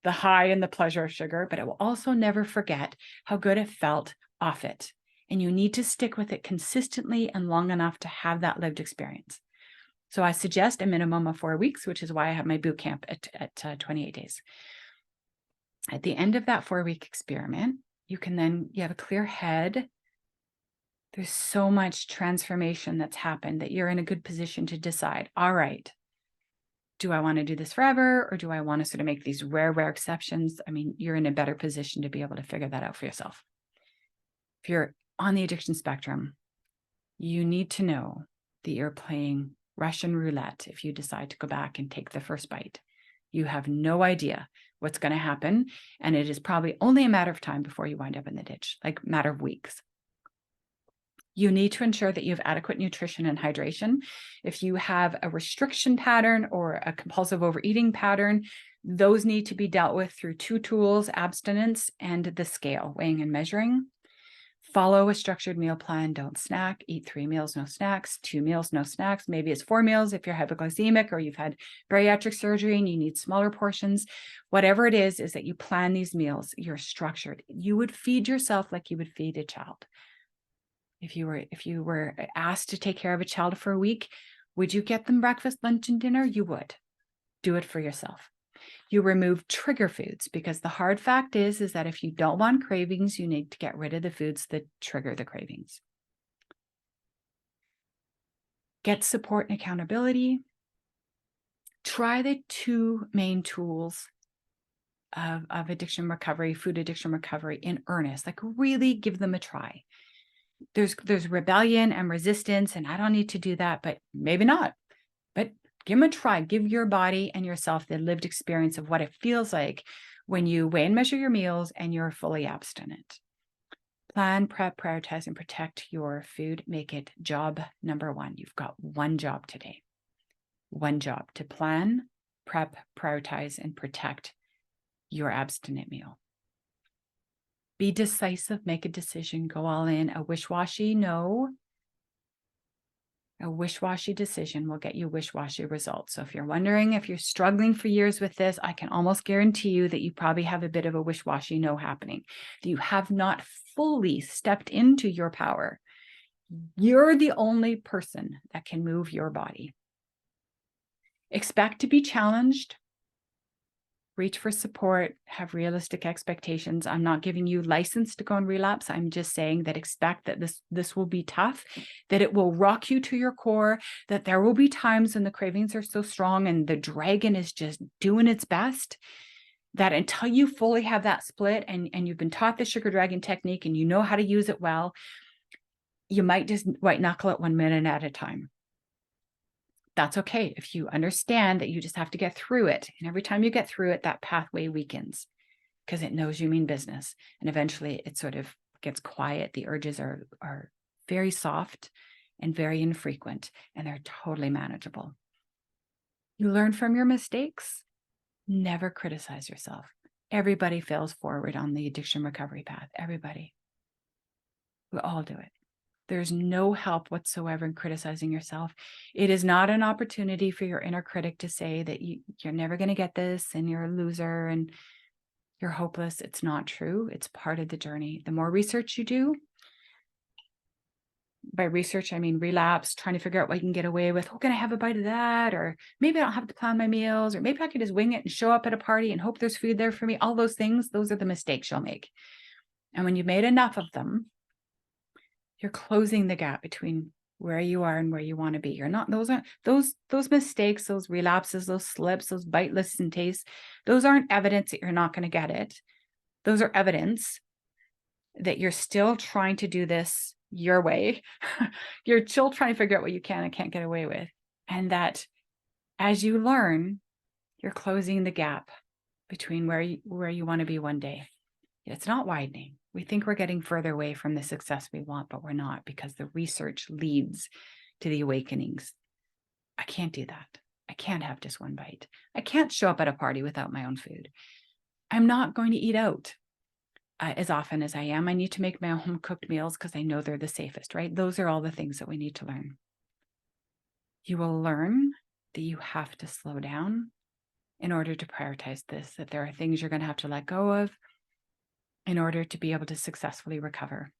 the high and the pleasure of sugar, but it will also never forget how good it felt off it. And you need to stick with it consistently and long enough to have that lived experience. So I suggest a minimum of 4 weeks, which is why I have my boot camp at 28 days. At the end of that 4-week experiment, you have a clear head. There's so much transformation that's happened that you're in a good position to decide, all right, Do I want to do this forever, or do I want to sort of make these rare exceptions? I mean, you're in a better position to be able to figure that out for yourself. If you're on the addiction spectrum, you need to know that you're playing Russian roulette if you decide to go back and take the first bite. You have no idea what's going to happen, and it is probably only a matter of time before you wind up in the ditch, like a matter of weeks. You need to ensure that you have adequate nutrition and hydration. If you have a restriction pattern or a compulsive overeating pattern, those need to be dealt with through two tools: abstinence and the scale, weighing and measuring. Follow a structured meal plan. Don't snack. Eat 3 meals, no snacks. 2 meals, no snacks. Maybe it's 4 meals if you're hypoglycemic or you've had bariatric surgery and you need smaller portions. Whatever it is that you plan these meals. You're structured. You would feed yourself like you would feed a child. If you were asked to take care of a child for a week, would you get them breakfast, lunch, and dinner? You would. Do it for yourself. You remove trigger foods, because the hard fact is that if you don't want cravings, you need to get rid of the foods that trigger the cravings. Get support and accountability. Try the two main tools of addiction recovery, food addiction recovery, in earnest. Like, really give them a try. There's rebellion and resistance, and I don't need to do that, but maybe not. But give them a try. Give your body and yourself the lived experience of what it feels like when you weigh and measure your meals and you're fully abstinent. Plan, prep, prioritize, and protect your food. Make it job number one. You've got one job today. One job: to plan, prep, prioritize, and protect your abstinent meal. Be decisive, make a decision, go all in. A wishy-washy no. A wishy-washy decision will get you wishy-washy results. So if you're wondering if you're struggling for years with this, I can almost guarantee you that you probably have a bit of a wishy-washy no happening, that you have not fully stepped into your power. You're the only person that can move your body. Expect to be challenged. Reach for support, have realistic expectations. I'm not giving you license to go and relapse. I'm just saying that expect that this will be tough, that it will rock you to your core, that there will be times when the cravings are so strong and the dragon is just doing its best, that until you fully have that split and you've been taught the sugar dragon technique and you know how to use it well, you might just white knuckle it 1 minute at a time. That's okay if you understand that you just have to get through it. And every time you get through it, that pathway weakens because it knows you mean business. And eventually it sort of gets quiet. The urges are very soft and very infrequent, and they're totally manageable. You learn from your mistakes. Never criticize yourself. Everybody fails forward on the addiction recovery path. Everybody. We all do it. There's no help whatsoever in criticizing yourself. It is not an opportunity for your inner critic to say that you're never going to get this and you're a loser and you're hopeless. It's not true. It's part of the journey. The more research you do, by research, I mean relapse, trying to figure out what you can get away with. Oh, can I have a bite of that? Or maybe I don't have to plan my meals, or maybe I could just wing it and show up at a party and hope there's food there for me. All those things, those are the mistakes you'll make. And when you've made enough of them, you're closing the gap between where you are and where you want to be. You're not, those mistakes, those relapses, those slips, those bite lists and tastes, those aren't evidence that you're not going to get it. Those are evidence that you're still trying to do this your way. You're still trying to figure out what you can and can't get away with. And that as you learn, you're closing the gap between where you want to be one day. It's not widening. We think we're getting further away from the success we want, but we're not, because the research leads to the awakenings. I can't do that. I can't have just one bite. I can't show up at a party without my own food. I'm not going to eat out as often as I am. I need to make my own home cooked meals because I know they're the safest, right? Those are all the things that we need to learn. You will learn that you have to slow down in order to prioritize this, that there are things you're going to have to let go of in order to be able to successfully recover.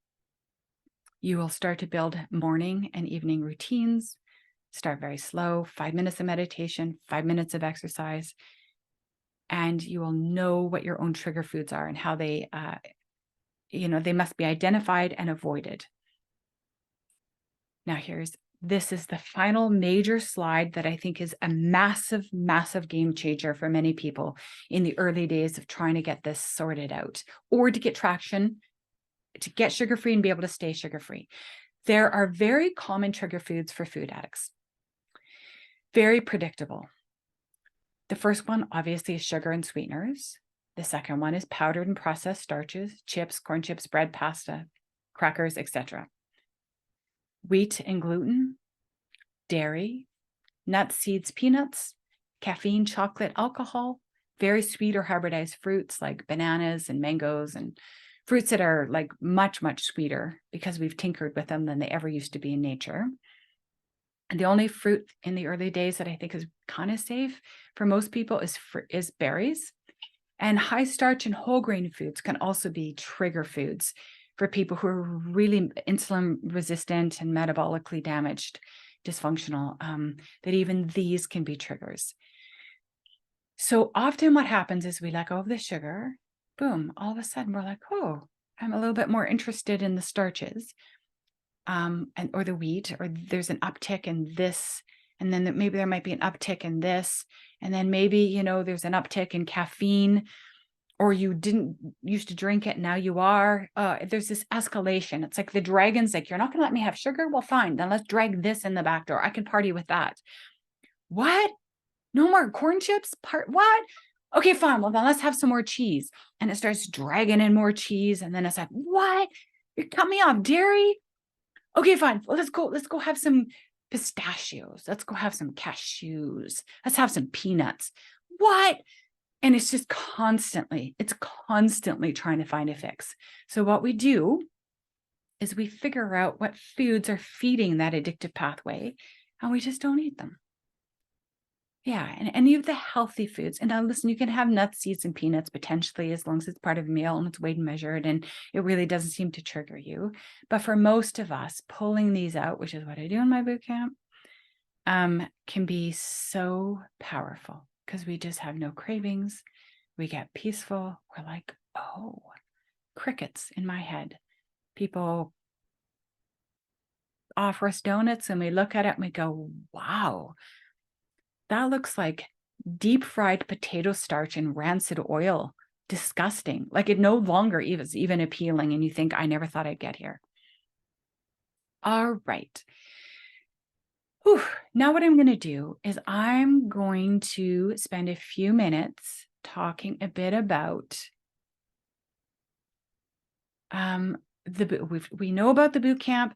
You will start to build morning and evening routines. Start very slow, 5 minutes of meditation, 5 minutes of exercise, and you will know what your own trigger foods are and how they, they must be identified and avoided. Now, here's this is the final major slide that I think is a massive, massive game changer for many people in the early days of trying to get this sorted out or to get traction, to get sugar-free and be able to stay sugar-free. There are very common trigger foods for food addicts. Very predictable. The first one, obviously, is sugar and sweeteners. The second one is powdered and processed starches, chips, corn chips, bread, pasta, crackers, etc. Wheat and gluten, dairy, nuts, seeds, peanuts, caffeine, chocolate, alcohol, very sweet or hybridized fruits like bananas and mangoes, and fruits that are like much, much sweeter because we've tinkered with them than they ever used to be in nature. And the only fruit in the early days that I think is kind of safe for most people is berries. And high starch and whole grain foods can also be trigger foods for people who are really insulin resistant and metabolically damaged, dysfunctional, that even these can be triggers. So often what happens is we let go of the sugar, boom, all of a sudden we're like, oh, I'm a little bit more interested in the starches, or the wheat, or there's an uptick in this, and then maybe there might be an uptick in this, and then maybe, there's an uptick in caffeine, or you didn't used to drink it, now you are. There's this escalation. It's like the dragon's like, you're not going to let me have sugar? Well, fine, then let's drag this in the back door. I can party with that. What? No more corn chips? What? Okay, fine. Well, then let's have some more cheese. And it starts dragging in more cheese. And then it's like, what? You cut me off dairy? Okay, fine. Well, let's go have some pistachios. Let's go have some cashews. Let's have some peanuts. What? And it's constantly trying to find a fix. So what we do is we figure out what foods are feeding that addictive pathway, and we just don't eat them. Yeah, and any of the healthy foods. And now listen, you can have nuts, seeds, and peanuts potentially, as long as it's part of a meal and it's weighed and measured, and it really doesn't seem to trigger you. But for most of us, pulling these out, which is what I do in my boot camp, can be so powerful because we just have no cravings. We get peaceful. We're like, oh, crickets in my head. People offer us donuts and we look at it and we go, wow, that looks like deep fried potato starch in rancid oil. Disgusting. Like it no longer is even appealing. And you think, I never thought I'd get here. All right. Whew. Now what I'm going to do is I'm going to spend a few minutes talking a bit about we know about the boot camp.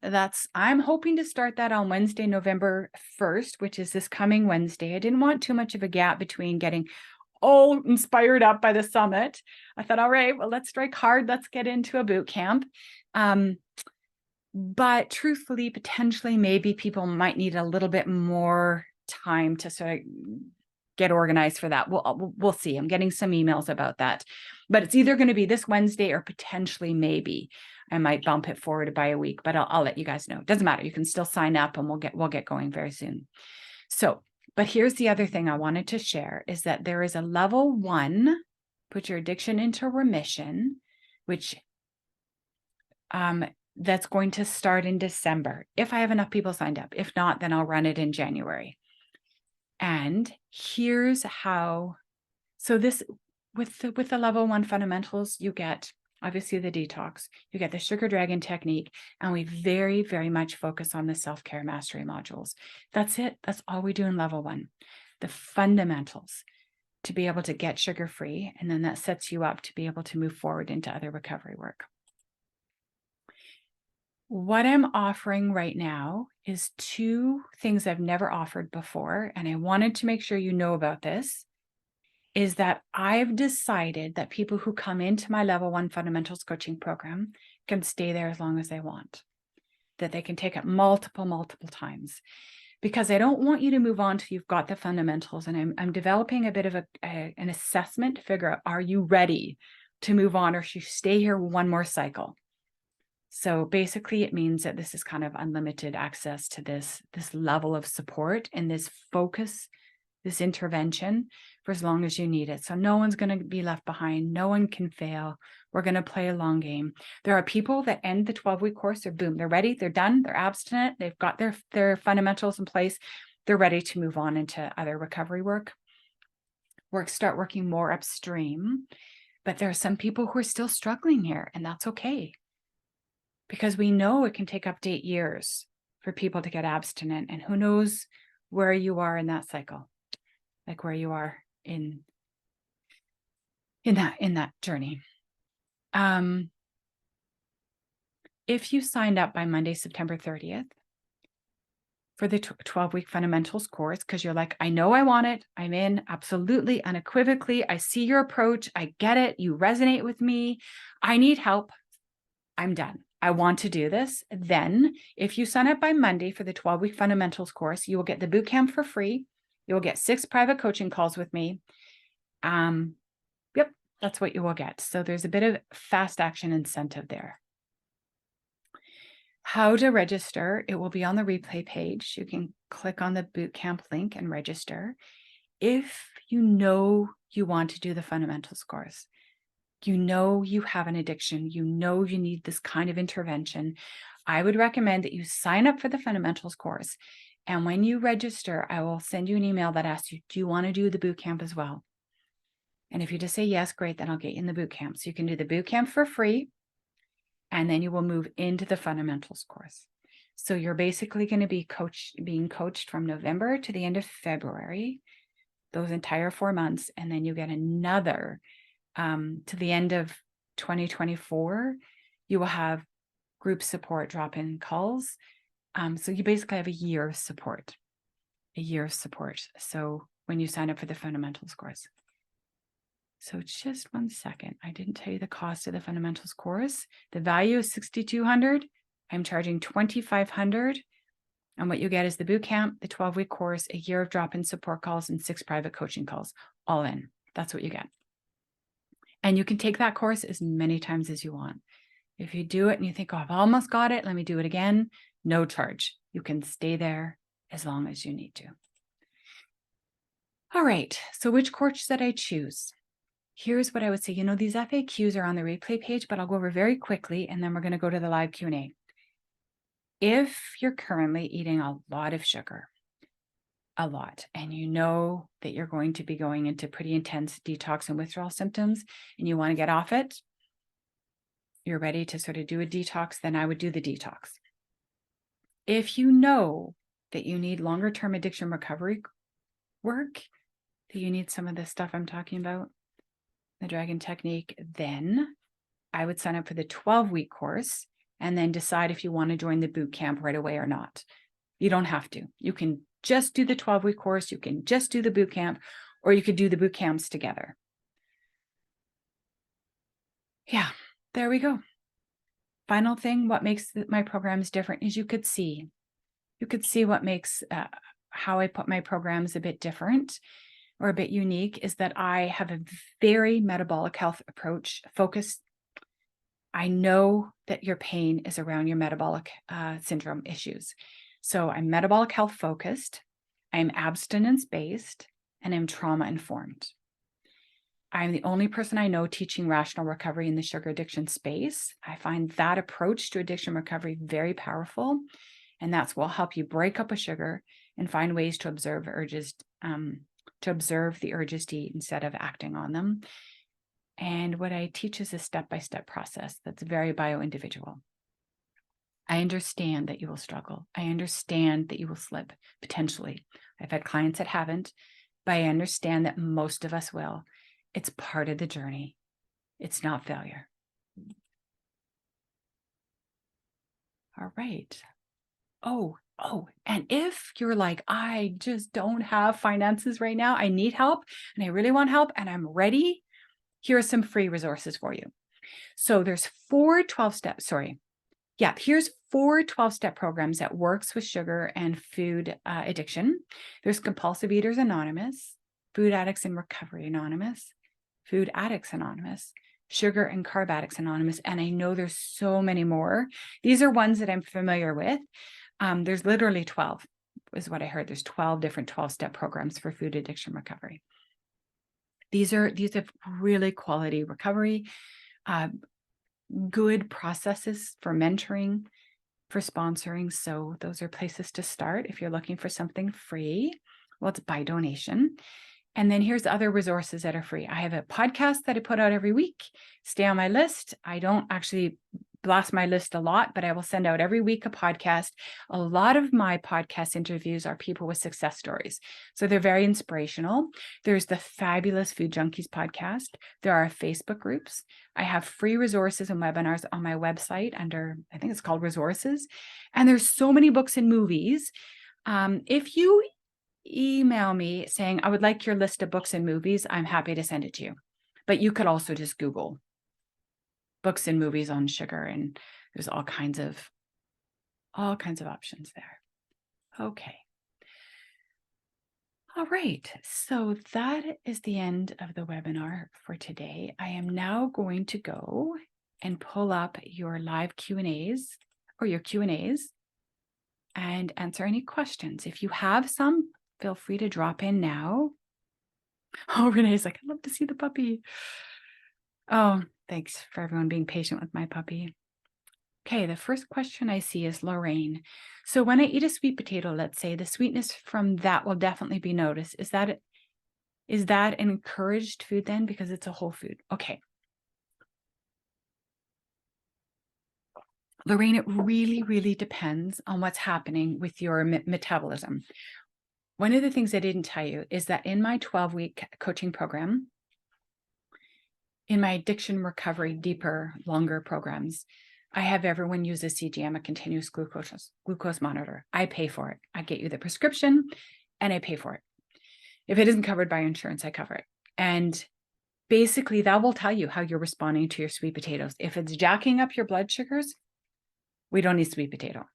I'm hoping to start that on Wednesday, November 1st, which is this coming Wednesday. I didn't want too much of a gap between getting all inspired up by the summit. I thought, all right, well, let's strike hard. Let's get into a boot camp. But truthfully, potentially, maybe people might need a little bit more time to sort of get organized for that. We'll see. I'm getting some emails about that, but it's either going to be this Wednesday or potentially maybe I might bump it forward by a week, but I'll let you guys know. It doesn't matter. You can still sign up and we'll get going very soon. So, but here's the other thing I wanted to share is that there is a level 1, put your addiction into remission, which that's going to start in December. If I have enough people signed up. If not, then I'll run it in January. And here's how. So this, with the level 1 fundamentals, you get obviously the detox, you get the sugar dragon technique, and we very, very much focus on the self-care mastery modules. That's it. That's all we do in level 1. The fundamentals to be able to get sugar-free, and then that sets you up to be able to move forward into other recovery work. What I'm offering right now is 2 things I've never offered before, and I wanted to make sure you know about this, is that I've decided that people who come into my level 1 fundamentals coaching program can stay there as long as they want, that they can take it multiple times, because I don't want you to move on till you've got the fundamentals. And I'm developing a bit of an assessment to figure out, are you ready to move on, or should you stay here one more cycle? So basically it means that this is kind of unlimited access to this level of support and this focus this intervention for as long as you need it. So no one's going to be left behind. No one can fail. We're going to play a long game. There are people that end the 12-week course. They're boom, they're ready. They're done. They're abstinent. They've got their fundamentals in place. They're ready to move on into other recovery work. Start working more upstream. But there are some people who are still struggling here, and that's okay. Because we know it can take up to 8 years for people to get abstinent, and who knows where you are in that cycle, like where you are in that journey. If you signed up by Monday, September 30th for the 12-week fundamentals course, because you're like, I know I want it, I'm in, absolutely, unequivocally, I see your approach, I get it, you resonate with me, I need help, I'm done. I want to do this. Then if you sign up by Monday for the 12-week fundamentals course, you will get the boot camp for free. You will get 6 private coaching calls with me. Yep, that's what you will get. So there's a bit of fast action incentive there. How to register, it will be on the replay page. You can click on the bootcamp link and register. If you know you want to do the fundamentals course, you know you have an addiction, you know you need this kind of intervention, I would recommend that you sign up for the fundamentals course. And when you register, I will send you an email that asks you, do you want to do the bootcamp as well? And if you just say yes, great, then I'll get you in the bootcamp. So you can do the bootcamp for free, and then you will move into the fundamentals course. So you're basically going to be being coached from November to the end of February, those entire 4 months, and then you get another to the end of 2024, you will have group support, drop-in calls. So you basically have a year of support, So when you sign up for the fundamentals course. So just 1 second. I didn't tell you the cost of the fundamentals course. The value is $6,200. I'm charging $2,500. And what you get is the boot camp, the 12-week course, a year of drop-in support calls, and 6 private coaching calls, all in. That's what you get. And you can take that course as many times as you want. If you do it and you think, oh, I've almost got it, let me do it again, no charge. You can stay there as long as you need to. All right, so which course should I choose? Here's what I would say. You know, these FAQs are on the replay page, but I'll go over very quickly, and then we're going to go to the live Q&A. If you're currently eating a lot of sugar, and you know that you're going to be going into pretty intense detox and withdrawal symptoms, and you want to get off it, you're ready to sort of do a detox, then I would do the detox. If you know that you need longer term addiction recovery work, that you need some of the stuff I'm talking about, the Dragon Technique, then I would sign up for the 12-week course and then decide if you want to join the boot camp right away or not. You don't have to. You can just do the 12-week course, you can just do the boot camp, or you could do the boot camps together. Yeah, there we go. Final thing, what makes my programs different is you could see what makes how I put my programs a bit different or a bit unique is that I have a very metabolic health approach focused. I know that your pain is around your metabolic syndrome issues. So I'm metabolic health focused, I'm abstinence based, and I'm trauma informed. I'm the only person I know teaching rational recovery in the sugar addiction space. I find that approach to addiction recovery very powerful, and that's what will help you break up with sugar and find ways to observe urges, to observe the urges to eat instead of acting on them. And what I teach is a step-by-step process that's very bio-individual. I understand that you will struggle. I understand that you will slip, potentially. I've had clients that haven't, but I understand that most of us will. It's part of the journey. It's not failure. All right. Oh, and if you're like, I just don't have finances right now, I need help, and I really want help, and I'm ready, here are some free resources for you. So there's 4 12-step programs that works with sugar and food addiction. There's Compulsive Eaters Anonymous, Food Addicts in Recovery Anonymous, Food Addicts Anonymous, Sugar and Carb Addicts Anonymous, and I know there's so many more. These are ones that I'm familiar with. There's literally 12. is what I heard. There's 12 different 12-step programs for food addiction recovery. These are really quality recovery, good processes for mentoring, for sponsoring. So those are places to start if you're looking for something free. Well, it's by donation. And then here's other resources that are free. I have a podcast that I put out every week. Stay on my list. I don't actually blast my list a lot, but I will send out every week a podcast. A lot of my podcast interviews are people with success stories. So they're very inspirational. There's the Fabulous Food Junkies podcast. There are Facebook groups. I have free resources and webinars on my website under, I think it's called Resources. And there's so many books and movies. If you email me saying, I would like your list of books and movies, I'm happy to send it to you. But you could also just Google books and movies on sugar, and there's all kinds of options there. Okay. All right. So that is the end of the webinar for today. I am now going to go and pull up your live Q&As or your Q&As and answer any questions. If you have some, feel free to drop in now. Oh, Renee's like, I'd love to see the puppy. Oh, thanks for everyone being patient with my puppy. Okay, the first question I see is Lorraine. So when I eat a sweet potato, let's say, the sweetness from that will definitely be noticed. Is that an encouraged food then because it's a whole food? Okay. Lorraine, it really, really depends on what's happening with your metabolism. One of the things I didn't tell you is that in my 12-week coaching program, in my addiction recovery, deeper, longer programs, I have everyone use a CGM, a continuous glucose monitor. I pay for it. I get you the prescription and I pay for it. If it isn't covered by insurance, I cover it. And basically that will tell you how you're responding to your sweet potatoes. If it's jacking up your blood sugars, we don't need sweet potato.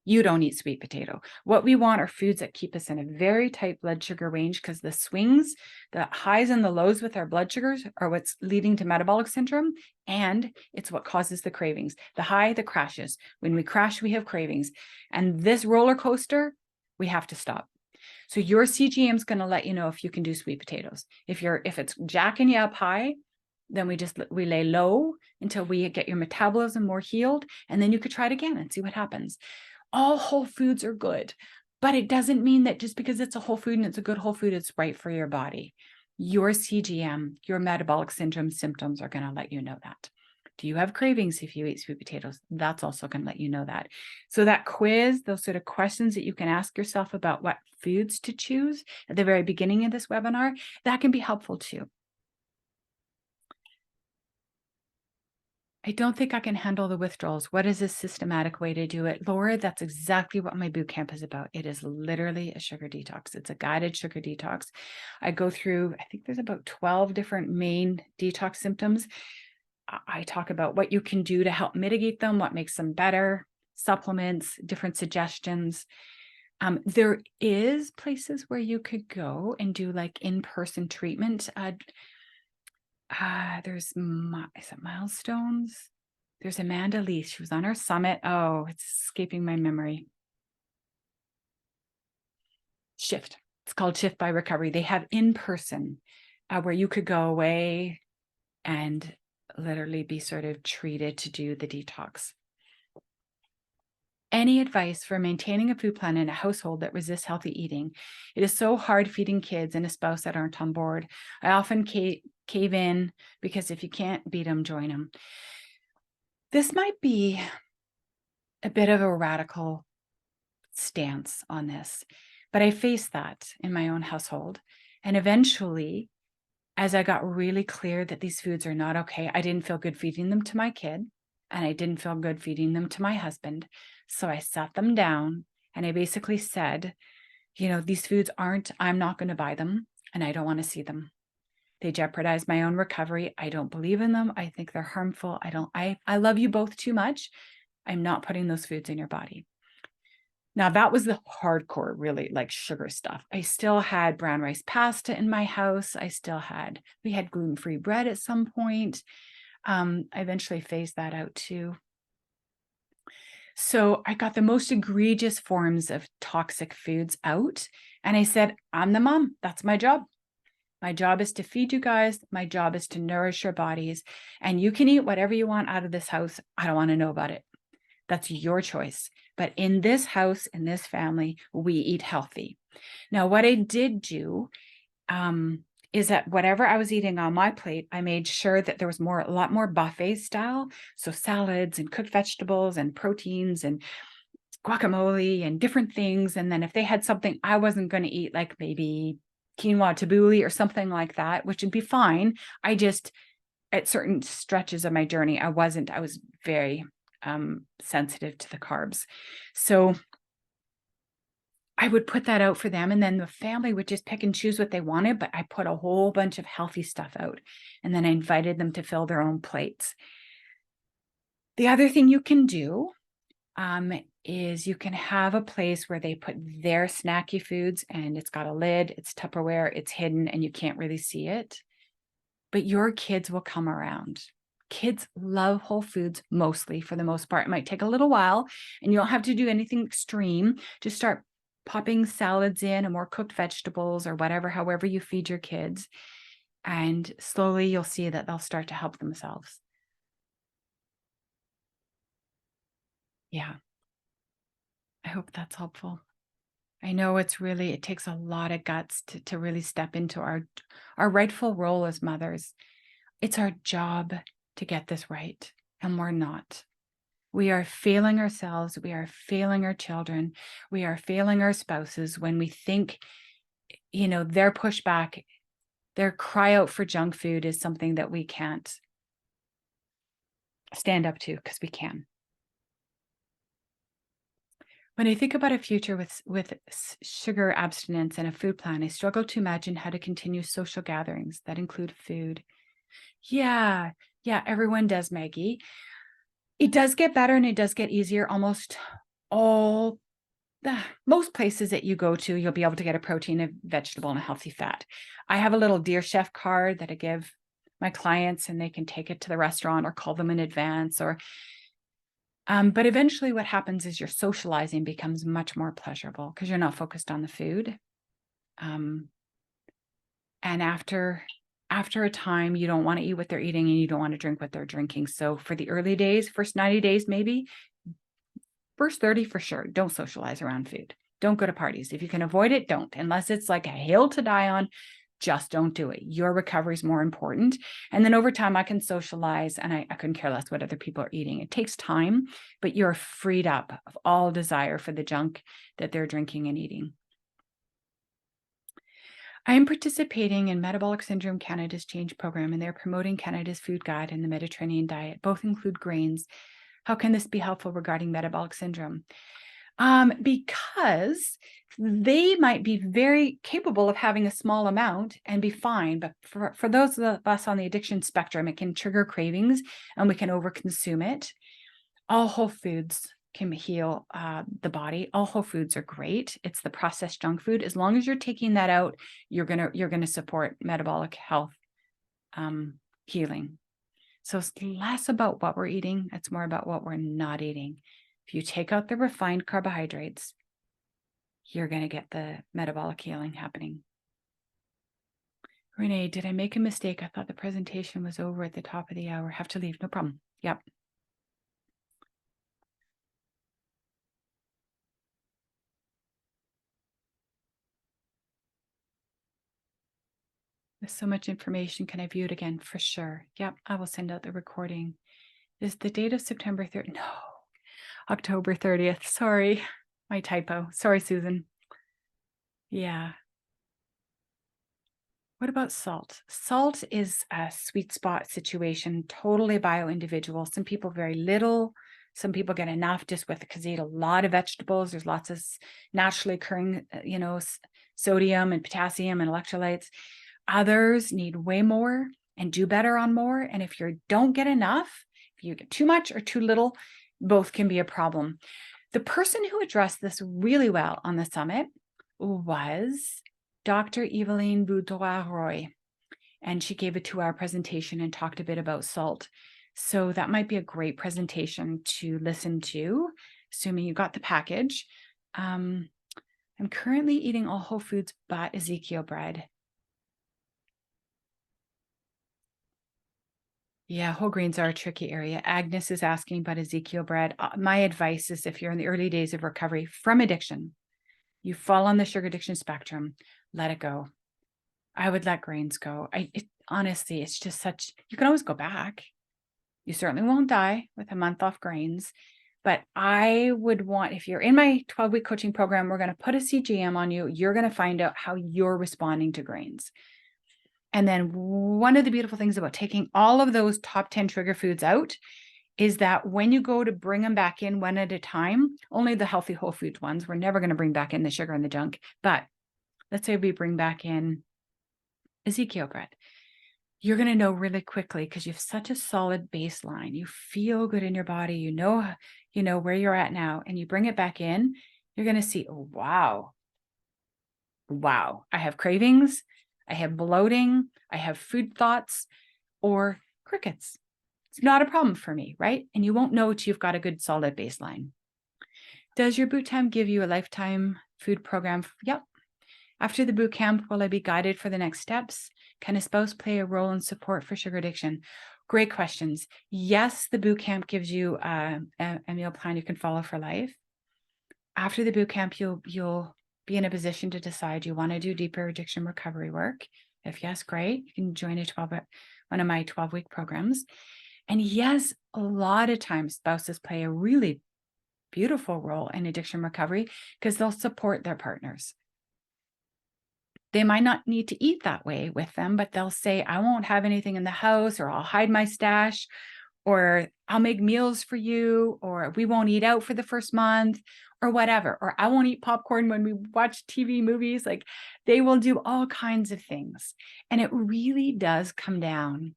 You don't eat sweet potato. What we want are foods that keep us in a very tight blood sugar range, because the swings, the highs and the lows with our blood sugars are what's leading to metabolic syndrome, and it's what causes the cravings. The high, the crashes. When we crash, we have cravings. And this roller coaster, we have to stop. So your CGM is going to let you know if you can do sweet potatoes. If it's jacking you up high, then we lay low until we get your metabolism more healed, and then you could try it again and see what happens. All whole foods are good, but it doesn't mean that just because it's a whole food and it's a good whole food, it's right for your body. Your CGM, your metabolic syndrome symptoms are going to let you know that. Do you have cravings if you eat sweet potatoes? That's also going to let you know that. So that quiz, those sort of questions that you can ask yourself about what foods to choose at the very beginning of this webinar, that can be helpful too. I don't think I can handle the withdrawals. What is a systematic way to do it? Laura, that's exactly what my boot camp is about. It is literally a sugar detox. It's a guided sugar detox. I go through, I think there's about 12 different main detox symptoms. I talk about what you can do to help mitigate them, what makes them better, supplements, different suggestions. There is places where you could go and do like in-person treatment. Is it Milestones? There's Amanda Lee. She was on our summit. Oh, it's escaping my memory. Shift. It's called Shift by Recovery. They have in-person where you could go away and literally be sort of treated to do the detox. Any advice for maintaining a food plan in a household that resists healthy eating? It is so hard feeding kids and a spouse that aren't on board. I often cave in because if you can't beat them, join them. This might be a bit of a radical stance on this, but I faced that in my own household. And eventually, as I got really clear that these foods are not okay, I didn't feel good feeding them to my kid, and I didn't feel good feeding them to my husband. So I sat them down and I basically said, these foods I'm not going to buy them, and I don't want to see them. They jeopardize my own recovery. I don't believe in them. I think they're harmful. I love you both too much. I'm not putting those foods in your body. Now that was the hardcore, really like sugar stuff. I still had brown rice pasta in my house. We had gluten-free bread at some point. I eventually phased that out too. So I got the most egregious forms of toxic foods out. And I said, I'm the mom. That's my job. My job is to feed you guys. My job is to nourish your bodies. And you can eat whatever you want out of this house. I don't want to know about it. That's your choice. But in this house, in this family, we eat healthy. Now, what I did do is that whatever I was eating on my plate, I made sure that there was a lot more buffet style. So salads and cooked vegetables and proteins and guacamole and different things. And then if they had something I wasn't going to eat, like maybe quinoa tabbouleh or something like that, which would be fine. I just, at certain stretches of my journey, I was very sensitive to the carbs. So I would put that out for them, and then the family would just pick and choose what they wanted, but I put a whole bunch of healthy stuff out, and then I invited them to fill their own plates. The other thing you can do is you can have a place where they put their snacky foods, and it's got a lid, it's Tupperware, it's hidden, and you can't really see it. But your kids will come around. Kids love whole foods mostly, for the most part. It might take a little while, and you don't have to do anything extreme. Just start popping salads in and more cooked vegetables or whatever, however you feed your kids. And slowly you'll see that they'll start to help themselves. Yeah, I hope that's helpful. I know it takes a lot of guts to really step into our rightful role as mothers. It's our job to get this right, and we're not. We are failing ourselves. We are failing our children. We are failing our spouses when we think, their pushback, their cry out for junk food is something that we can't stand up to, because we can. When I think about a future with sugar abstinence and a food plan, I struggle to imagine how to continue social gatherings that include food. Yeah, everyone does, Maggie. It does get better and it does get easier. Most places that you go to, you'll be able to get a protein, a vegetable, and a healthy fat. I have a little Dear Chef card that I give my clients, and they can take it to the restaurant or call them in advance. But eventually what happens is your socializing becomes much more pleasurable because you're not focused on the food. And after a time, you don't want to eat what they're eating and you don't want to drink what they're drinking. So for the early days, first 90 days, maybe, first 30 for sure, don't socialize around food. Don't go to parties. If you can avoid it, don't. Unless it's like a hill to die on, just don't do it. Your recovery is more important. And then over time, I can socialize, and I couldn't care less what other people are eating. It takes time, but you're freed up of all desire for the junk that they're drinking and eating. I am participating in Metabolic Syndrome Canada's Change program, and they're promoting Canada's food guide and the Mediterranean diet. Both include grains. How can this be helpful regarding metabolic syndrome? Because they might be very capable of having a small amount and be fine. But for those of us on the addiction spectrum, it can trigger cravings and we can overconsume it. All whole foods can heal the body. All whole foods are great. It's the processed junk food. As long as you're taking that out, you're gonna support metabolic health healing. So it's less about what we're eating. It's more about what we're not eating. If you take out the refined carbohydrates, you're going to get the metabolic healing happening. Renee, did I make a mistake? I thought the presentation was over at the top of the hour. Have to leave. No problem. Yep. There's so much information. Can I view it again? For sure. Yep. I will send out the recording. Is the date of September 3rd? No. October 30th. Sorry. My typo. Sorry, Susan. Yeah. What about salt? Salt is a sweet spot situation, totally bio-individual. Some people very little, some people get enough just because they eat a lot of vegetables. There's lots of naturally occurring, sodium and potassium and electrolytes. Others need way more and do better on more. And if you don't get enough, if you get too much or too little, both can be a problem. The person who addressed this really well on the summit was Dr. Eveline Boudreau-Roy, and she gave a 2-hour presentation and talked a bit about salt. So that might be a great presentation to listen to assuming you got the package. I'm currently eating all whole foods but Ezekiel bread. Yeah, whole grains are a tricky area. Agnes is asking about Ezekiel bread. My advice is if you're in the early days of recovery from addiction, you fall on the sugar addiction spectrum, let it go. I would let grains go. Honestly, it's just such, you can always go back. You certainly won't die with a month off grains. But I would want, if you're in my 12-week coaching program, we're going to put a CGM on you. You're going to find out how you're responding to grains. And then one of the beautiful things about taking all of those top 10 trigger foods out is that when you go to bring them back in one at a time, only the healthy whole foods ones, we're never going to bring back in the sugar and the junk. But let's say we bring back in Ezekiel bread. You're going to know really quickly because you have such a solid baseline. You feel good in your body. You know where you're at now, and you bring it back in. You're going to see, oh, wow. I have cravings. I have bloating. I have food thoughts or crickets. It's not a problem for me, right? And you won't know till you've got a good solid baseline. Does your boot camp give you a lifetime food program? Yep. After the boot camp, will I be guided for the next steps? Can a spouse play a role in support for sugar addiction? Great questions. Yes, the boot camp gives you a meal plan you can follow for life. After the boot camp, you'll be in a position to decide you want to do deeper addiction recovery work. If yes, great. You can join one of my 12-week programs. And yes, a lot of times spouses play a really beautiful role in addiction recovery because they'll support their partners. They might not need to eat that way with them, but they'll say, I won't have anything in the house, or I'll hide my stash, or I'll make meals for you, or we won't eat out for the first month, or whatever, or I won't eat popcorn when we watch TV movies. Like, they will do all kinds of things. And it really does come down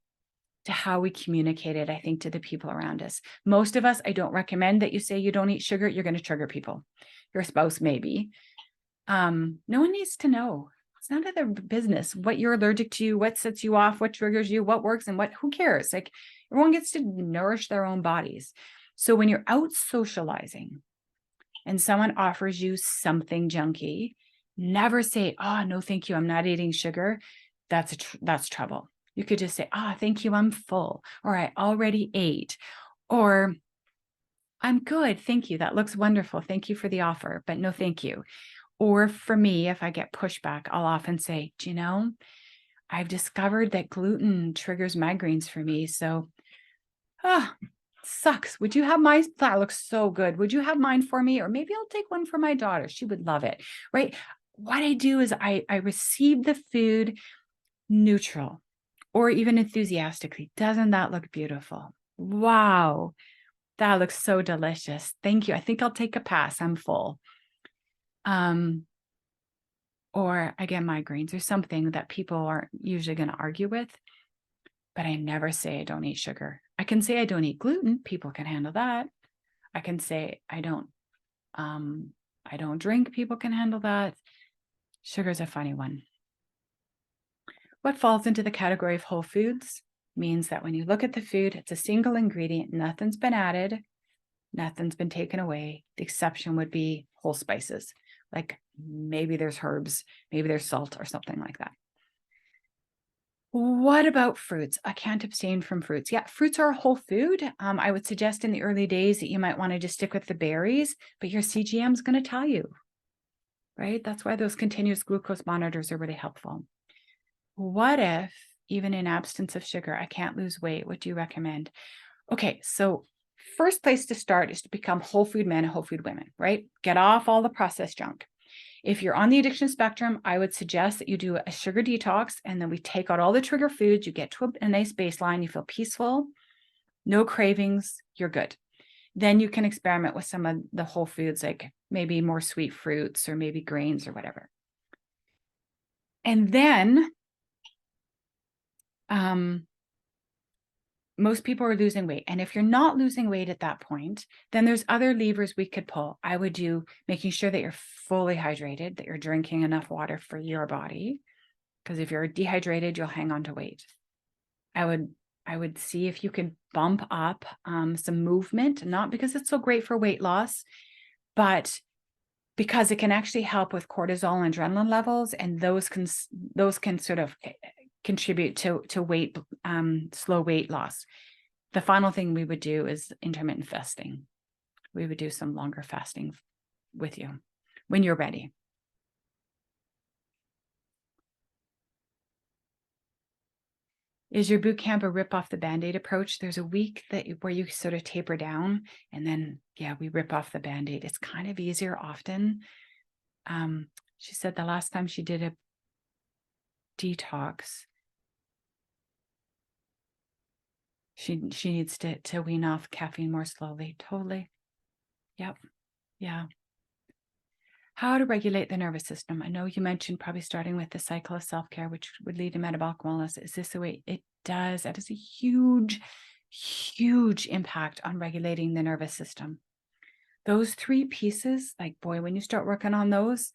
to how we communicate it, I think, to the people around us. Most of us, I don't recommend that you say you don't eat sugar. You're going to trigger people. Your spouse, maybe. No one needs to know. It's none of their business what you're allergic to, what sets you off, what triggers you, what works, and who cares? Like, everyone gets to nourish their own bodies. So when you're out socializing and someone offers you something junky, never say, oh, no, thank you, I'm not eating sugar. That's trouble. You could just say, oh, thank you, I'm full, or I already ate, or I'm good, thank you, that looks wonderful, thank you for the offer, but no, thank you. Or for me, if I get pushback, I'll often say, do you know, I've discovered that gluten triggers migraines for me. So, sucks. Would you have mine? That looks so good. Would you have mine for me? Or maybe I'll take one for my daughter. She would love it, right? What I do is I receive the food neutral or even enthusiastically. Doesn't that look beautiful? Wow, that looks so delicious. Thank you. I think I'll take a pass. I'm full. Or I get migraines or something that people aren't usually going to argue with, but I never say I don't eat sugar. I can say I don't eat gluten. People can handle that. I can say I don't drink. People can handle that. Sugar is a funny one. What falls into the category of whole foods means that when you look at the food, it's a single ingredient. Nothing's been added. Nothing's been taken away. The exception would be whole spices. Like maybe there's herbs, maybe there's salt or something like that. What about fruits? I can't abstain from fruits. Yeah, fruits are a whole food. I would suggest in the early days that you might want to just stick with the berries, but your CGM is going to tell you, right? That's why those continuous glucose monitors are really helpful. What if, even in absence of sugar, I can't lose weight? What do you recommend? Okay, so first place to start is to become whole food men and whole food women, right? Get off all the processed junk. If you're on the addiction spectrum, I would suggest that you do a sugar detox, and then we take out all the trigger foods. You get to a nice baseline. You feel peaceful, no cravings, you're good. Then you can experiment with some of the whole foods, like maybe more sweet fruits or maybe grains or whatever. And then most people are losing weight. And if you're not losing weight at that point, then there's other levers we could pull. I would do making sure that you're fully hydrated, that you're drinking enough water for your body. Because if you're dehydrated, you'll hang on to weight. I I would see if you could bump up some movement, not because it's so great for weight loss, but because it can actually help with cortisol and adrenaline levels, and those can sort of contribute to slow weight loss. The final thing we would do is intermittent fasting. We would do some longer fasting with you when you're ready. Is your boot camp a rip off the Band-Aid approach? There's a week where you sort of taper down, and then, yeah, we rip off the Band-Aid. It's kind of easier often. She said the last time she did a detox, she needs to wean off caffeine more slowly. Totally. Yep. Yeah. How to regulate the nervous system. I know you mentioned probably starting with the cycle of self-care, which would lead to metabolic wellness. Is this the way it does? That is a huge, huge impact on regulating the nervous system. Those three pieces, like, boy, when you start working on those,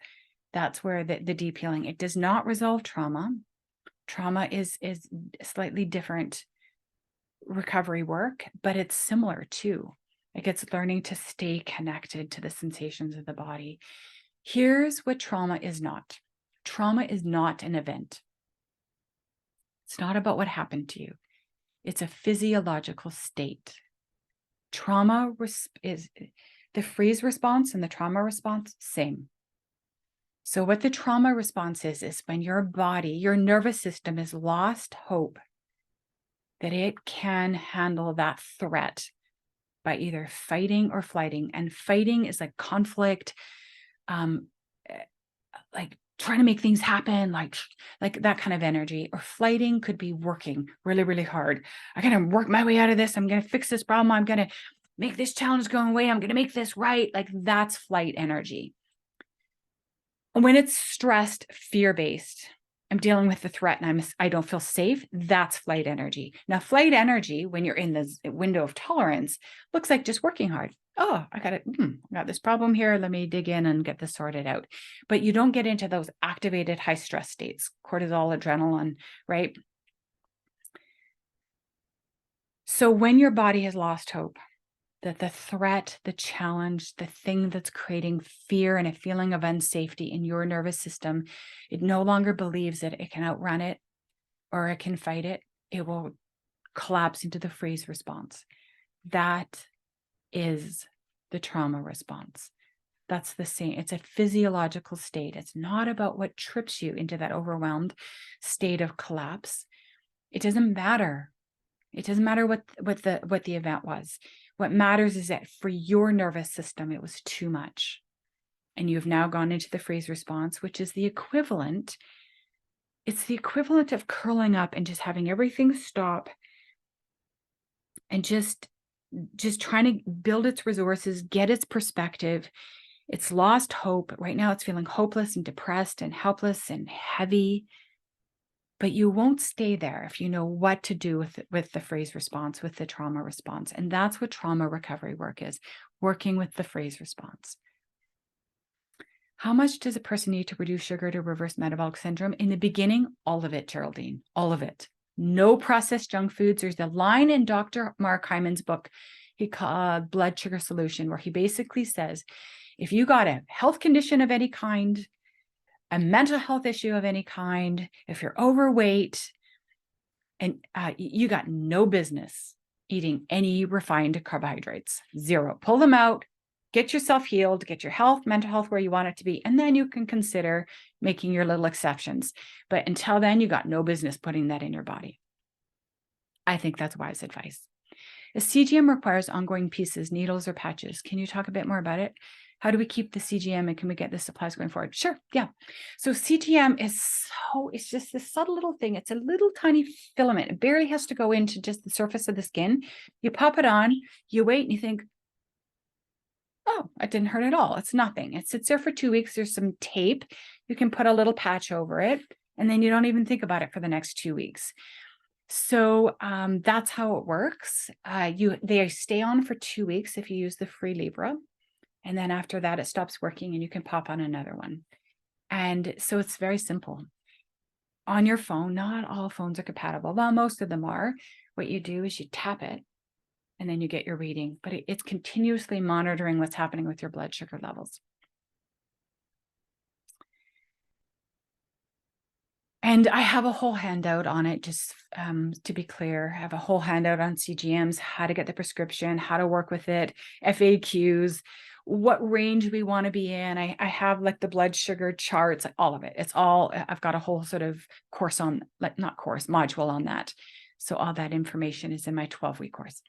that's where the deep healing. It does not resolve trauma. Trauma is slightly different recovery work, but it's similar too. Like, it's learning to stay connected to the sensations of the body. Here's what trauma is not. Trauma is not an event. It's not about what happened to you. It's a physiological state. Trauma is the freeze response and the trauma response, same. So what the trauma response is when your body, your nervous system has lost hope that it can handle that threat by either fighting or flighting. And fighting is like conflict, like trying to make things happen, like that kind of energy. Or flighting could be working really, really hard. I gotta work my way out of this. I'm gonna fix this problem. I'm gonna make this challenge go away. I'm gonna make this right. Like, that's flight energy. When it's stressed, fear-based, I'm dealing with the threat and I don't feel safe, that's flight energy. Now, flight energy, when you're in the window of tolerance, looks like just working hard. Oh, I got this problem here. Let me dig in and get this sorted out. But you don't get into those activated high stress states, cortisol, adrenaline, right? So when your body has lost hope, that the threat, the challenge, the thing that's creating fear and a feeling of unsafety in your nervous system, it no longer believes that it can outrun it or it can fight it. It will collapse into the freeze response. That is the trauma response. That's the same. It's a physiological state. It's not about what trips you into that overwhelmed state of collapse. It doesn't matter. It doesn't matter what the event was. What matters is that for your nervous system, it was too much. And you've now gone into the freeze response, which is the equivalent. It's the equivalent of curling up and just having everything stop and just trying to build its resources, get its perspective. It's lost hope. Right now it's feeling hopeless and depressed and helpless and heavy. But you won't stay there if you know what to do with the freeze response, with the trauma response. And that's what trauma recovery work is, working with the freeze response. How much does a person need to reduce sugar to reverse metabolic syndrome? In the beginning, all of it, Geraldine, all of it. No processed junk foods. There's a line in Dr. Mark Hyman's book he called Blood Sugar Solution, where he basically says, if you got a health condition of any kind, a mental health issue of any kind, if you're overweight, and you got no business eating any refined carbohydrates, zero. Pull them out, get yourself healed, get your health, mental health where you want it to be, and then you can consider making your little exceptions. But until then, you got no business putting that in your body. I think that's wise advice. If CGM requires ongoing pieces, needles or patches, can you talk a bit more about it? How do we keep the CGM and can we get the supplies going forward? Sure, yeah. So CGM it's just this subtle little thing. It's a little tiny filament. It barely has to go into just the surface of the skin. You pop it on, you wait and you think, oh, it didn't hurt at all. It's nothing. It sits there for 2 weeks. There's some tape. You can put a little patch over it and then you don't even think about it for the next 2 weeks. So that's how it works. They stay on for 2 weeks if you use the free Libra. And then after that, it stops working and you can pop on another one. And so it's very simple. On your phone, not all phones are compatible. Well, most of them are. what you do is you tap it and then you get your reading, but it's continuously monitoring what's happening with your blood sugar levels. And I have a whole handout on it, just to be clear. I have a whole handout on CGMs, how to get the prescription, how to work with it, FAQs, what range we want to be in. I have like the blood sugar charts, like all of it. It's all, I've got a whole sort of course on, like not course, module on that. So all that information is in my 12-week course.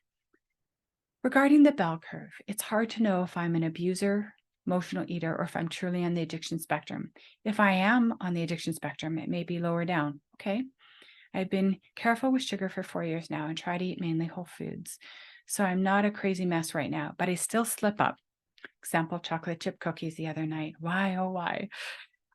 Regarding the bell curve, it's hard to know if I'm an abuser, emotional eater, or if I'm truly on the addiction spectrum. If I am on the addiction spectrum, it may be lower down, okay? I've been careful with sugar for 4 years now and try to eat mainly whole foods. So I'm not a crazy mess right now, but I still slip up. Example, chocolate chip cookies the other night. Why, oh why?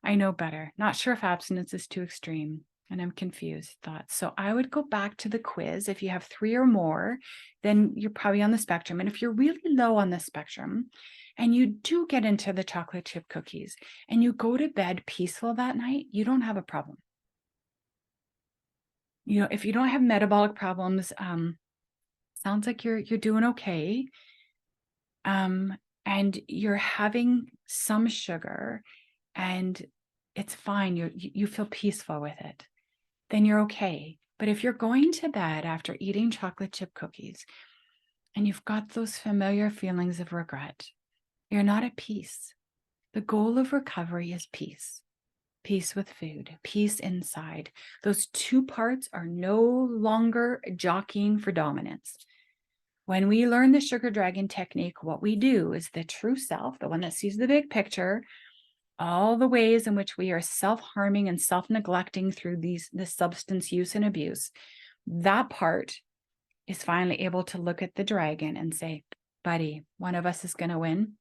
I know better. Not sure if abstinence is too extreme. And I'm confused, thoughts. So I would go back to the quiz. If you have 3 or more, then you're probably on the spectrum. And if you're really low on the spectrum and you do get into the chocolate chip cookies and you go to bed peaceful that night, you don't have a problem. You know, if you don't have metabolic problems, sounds like you're doing okay. And you're having some sugar and it's fine. You feel peaceful with it. Then you're okay. But if you're going to bed after eating chocolate chip cookies and you've got those familiar feelings of regret, you're not at peace. The goal of recovery is peace. Peace with food, peace inside. Those two parts are no longer jockeying for dominance. When we learn the sugar dragon technique, what we do is the true self, the one that sees the big picture, all the ways in which we are self-harming and self-neglecting through this substance use and abuse, that part is finally able to look at the dragon and say, buddy, one of us is going to win.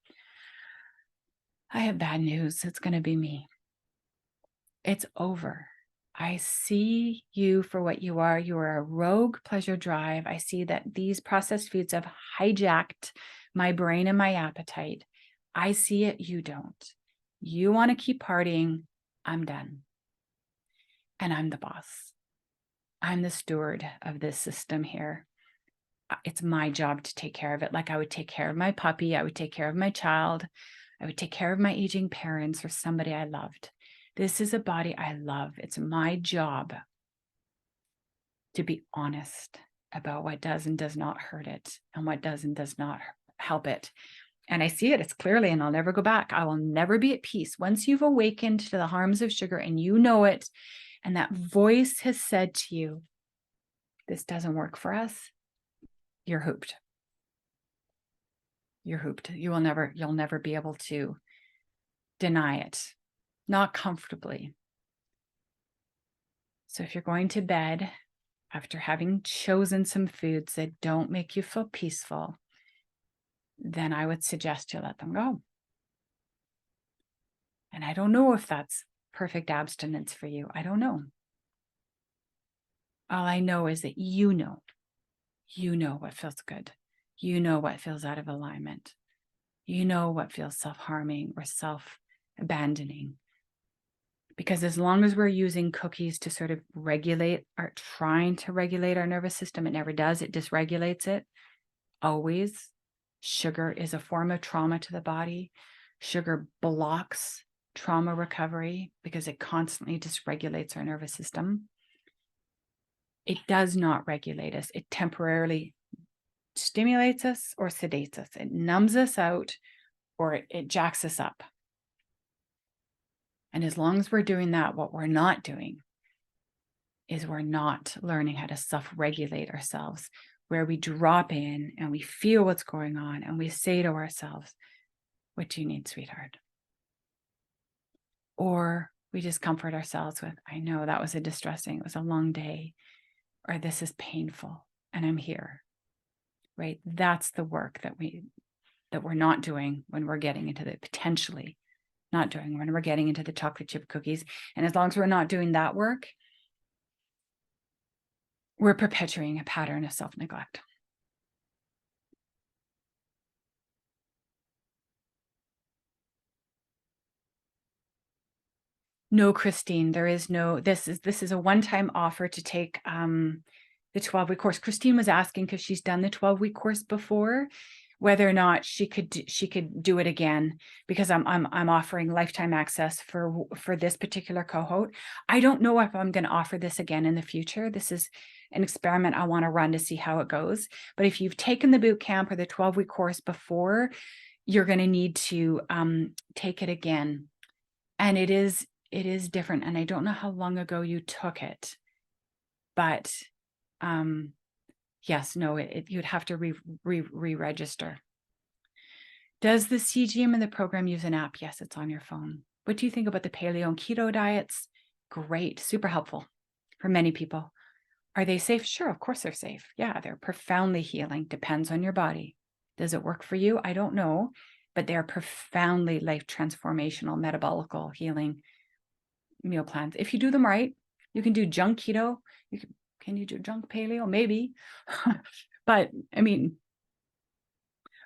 I have bad news. It's going to be me. It's over. I see you for what you are. You are a rogue pleasure drive. I see that these processed foods have hijacked my brain and my appetite. I see it. You don't. You want to keep partying. I'm done. And I'm the boss. I'm the steward of this system here. It's my job to take care of it. Like I would take care of my puppy. I would take care of my child. I would take care of my aging parents or somebody I loved. This is a body I love. It's my job to be honest about what does and does not hurt it and what does and does not help it. And I see it, it's clearly, and I'll never go back. I will never be at peace. Once you've awakened to the harms of sugar and you know it, and that voice has said to you, this doesn't work for us, you're hooped. You're hooped. You'll never be able to deny it, not comfortably. So if you're going to bed after having chosen some foods that don't make you feel peaceful, then I would suggest you let them go. And I don't know if that's perfect abstinence for you. I don't know. All I know is that you know what feels good. You know what feels out of alignment. You know what feels self-harming or self-abandoning. Because as long as we're using cookies to sort of regulate, or trying to regulate our nervous system, it never does. It dysregulates it. Always. Sugar is a form of trauma to the body. Sugar blocks trauma recovery because it constantly dysregulates our nervous system. It does not regulate us. It temporarily stimulates us or sedates us. It numbs us out or it jacks us up. And as long as we're doing that, what we're not doing is we're not learning how to self-regulate ourselves, where we drop in and we feel what's going on and we say to ourselves, what do you need, sweetheart? Or we just comfort ourselves with, I know that was it was a long day, or this is painful and I'm here, right? That's the work that we're not doing when we're getting into the potentially not doing when we're getting into the chocolate chip cookies. And as long as we're not doing that work, we're perpetuating a pattern of self-neglect. No, Christine, there is no, this is a one-time offer to take the 12-week course. Christine was asking, because she's done the 12-week course before, whether or not she could do it again, because I'm offering lifetime access for this particular cohort. I don't know if I'm going to offer this again in the future. This is an experiment I want to run to see how it goes. But if you've taken the boot camp or the 12-week course before, you're going to need to take it again. And it is different. And I don't know how long ago you took it, but yes, no, you'd have to re-register. Does the CGM in the program use an app? Yes, it's on your phone. What do you think about the paleo and keto diets? Great, super helpful for many people. Are they safe? Sure, of course they're safe. Yeah, they're profoundly healing. Depends on your body. Does it work for you? I don't know, but they're profoundly life transformational, metabolical healing meal plans. If you do them right, you can do junk keto. Can you do junk paleo? Maybe. But I mean,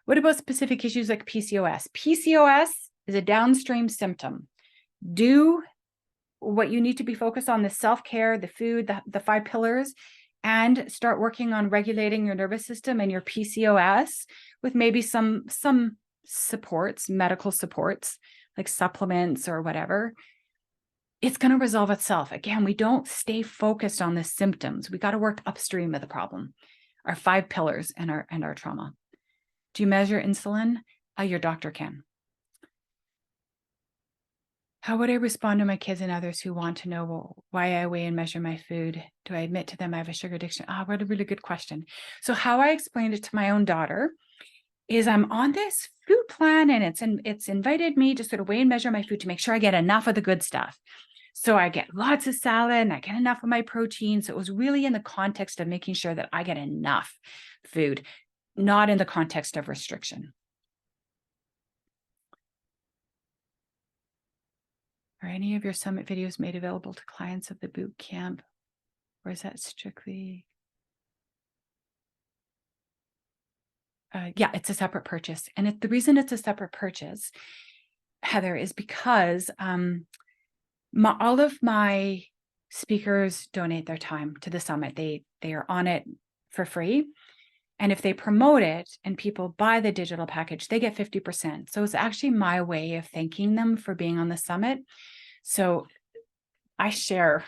what about specific issues like PCOS? PCOS is a downstream symptom. Do what you need to be focused on: the self-care, the food, the 5 pillars, and start working on regulating your nervous system and your PCOS with maybe some supports, medical supports, like supplements or whatever. It's going to resolve itself. Again, we don't stay focused on the symptoms. We got to work upstream of the problem, our 5 pillars and our trauma. Do you measure insulin? Your doctor can. How would I respond to my kids and others who want to know why I weigh and measure my food? Do I admit to them I have a sugar addiction? What a really good question. So how I explained it to my own daughter is I'm on this food plan, and it's invited me to sort of weigh and measure my food to make sure I get enough of the good stuff. So I get lots of salad and I get enough of my protein. So it was really in the context of making sure that I get enough food, not in the context of restriction. Are any of your summit videos made available to clients of the boot camp? Or is that strictly? Yeah, it's a separate purchase. And the reason it's a separate purchase, Heather, is because all of my speakers donate their time to the summit. They are on it for free. And if they promote it and people buy the digital package, they get 50%. So it's actually my way of thanking them for being on the summit. So I share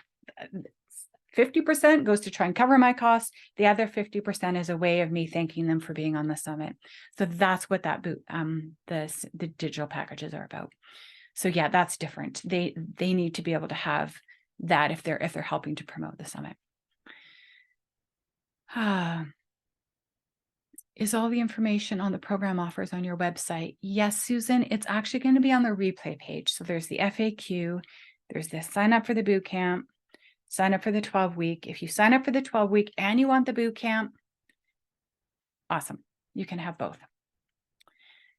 50% goes to try and cover my costs. The other 50% is a way of me thanking them for being on the summit. So that's what that the digital packages are about. So yeah, that's different. They need to be able to have that if they're helping to promote the summit. Is all the information on the program offers on your website? Yes, Susan, it's actually going to be on the replay page. So there's the FAQ, there's this sign up for the boot camp, sign up for the 12-week. If you sign up for the 12-week and you want the boot camp, awesome. You can have both.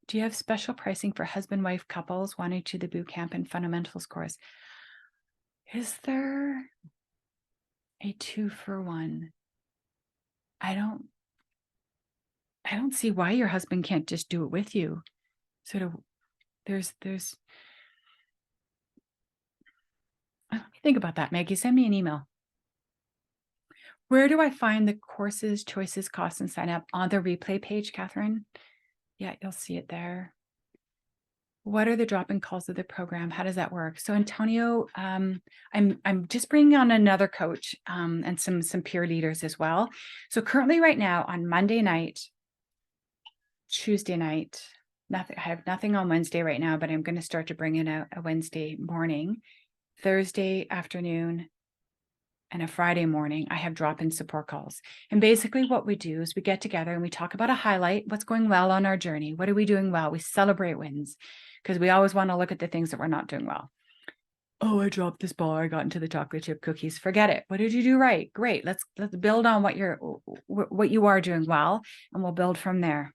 Do you have special pricing for husband-wife couples wanting to do the boot camp and fundamentals course? Is there a 2-for-1? I don't see why your husband can't just do it with you. Sort of, there's let me think about that, Maggie. Send me an email. Where do I find the courses, choices, costs, and sign up? On the replay page, Catherine? Yeah, you'll see it there. What are the drop-in calls of the program? How does that work? So Antonio, I'm just bringing on another coach and some peer leaders as well. So currently right now on Monday night, Tuesday night, I have nothing on Wednesday right now, but I'm going to start to bring in a Wednesday morning, Thursday afternoon, and a Friday morning. I have drop-in support calls. And basically what we do is we get together and we talk about a highlight, what's going well on our journey. What are we doing well? We celebrate wins, because we always want to look at the things that we're not doing well. Oh, I dropped this bar. I got into the chocolate chip cookies. Forget it. What did you do right? Great. Let's build on what you are doing well, and we'll build from there.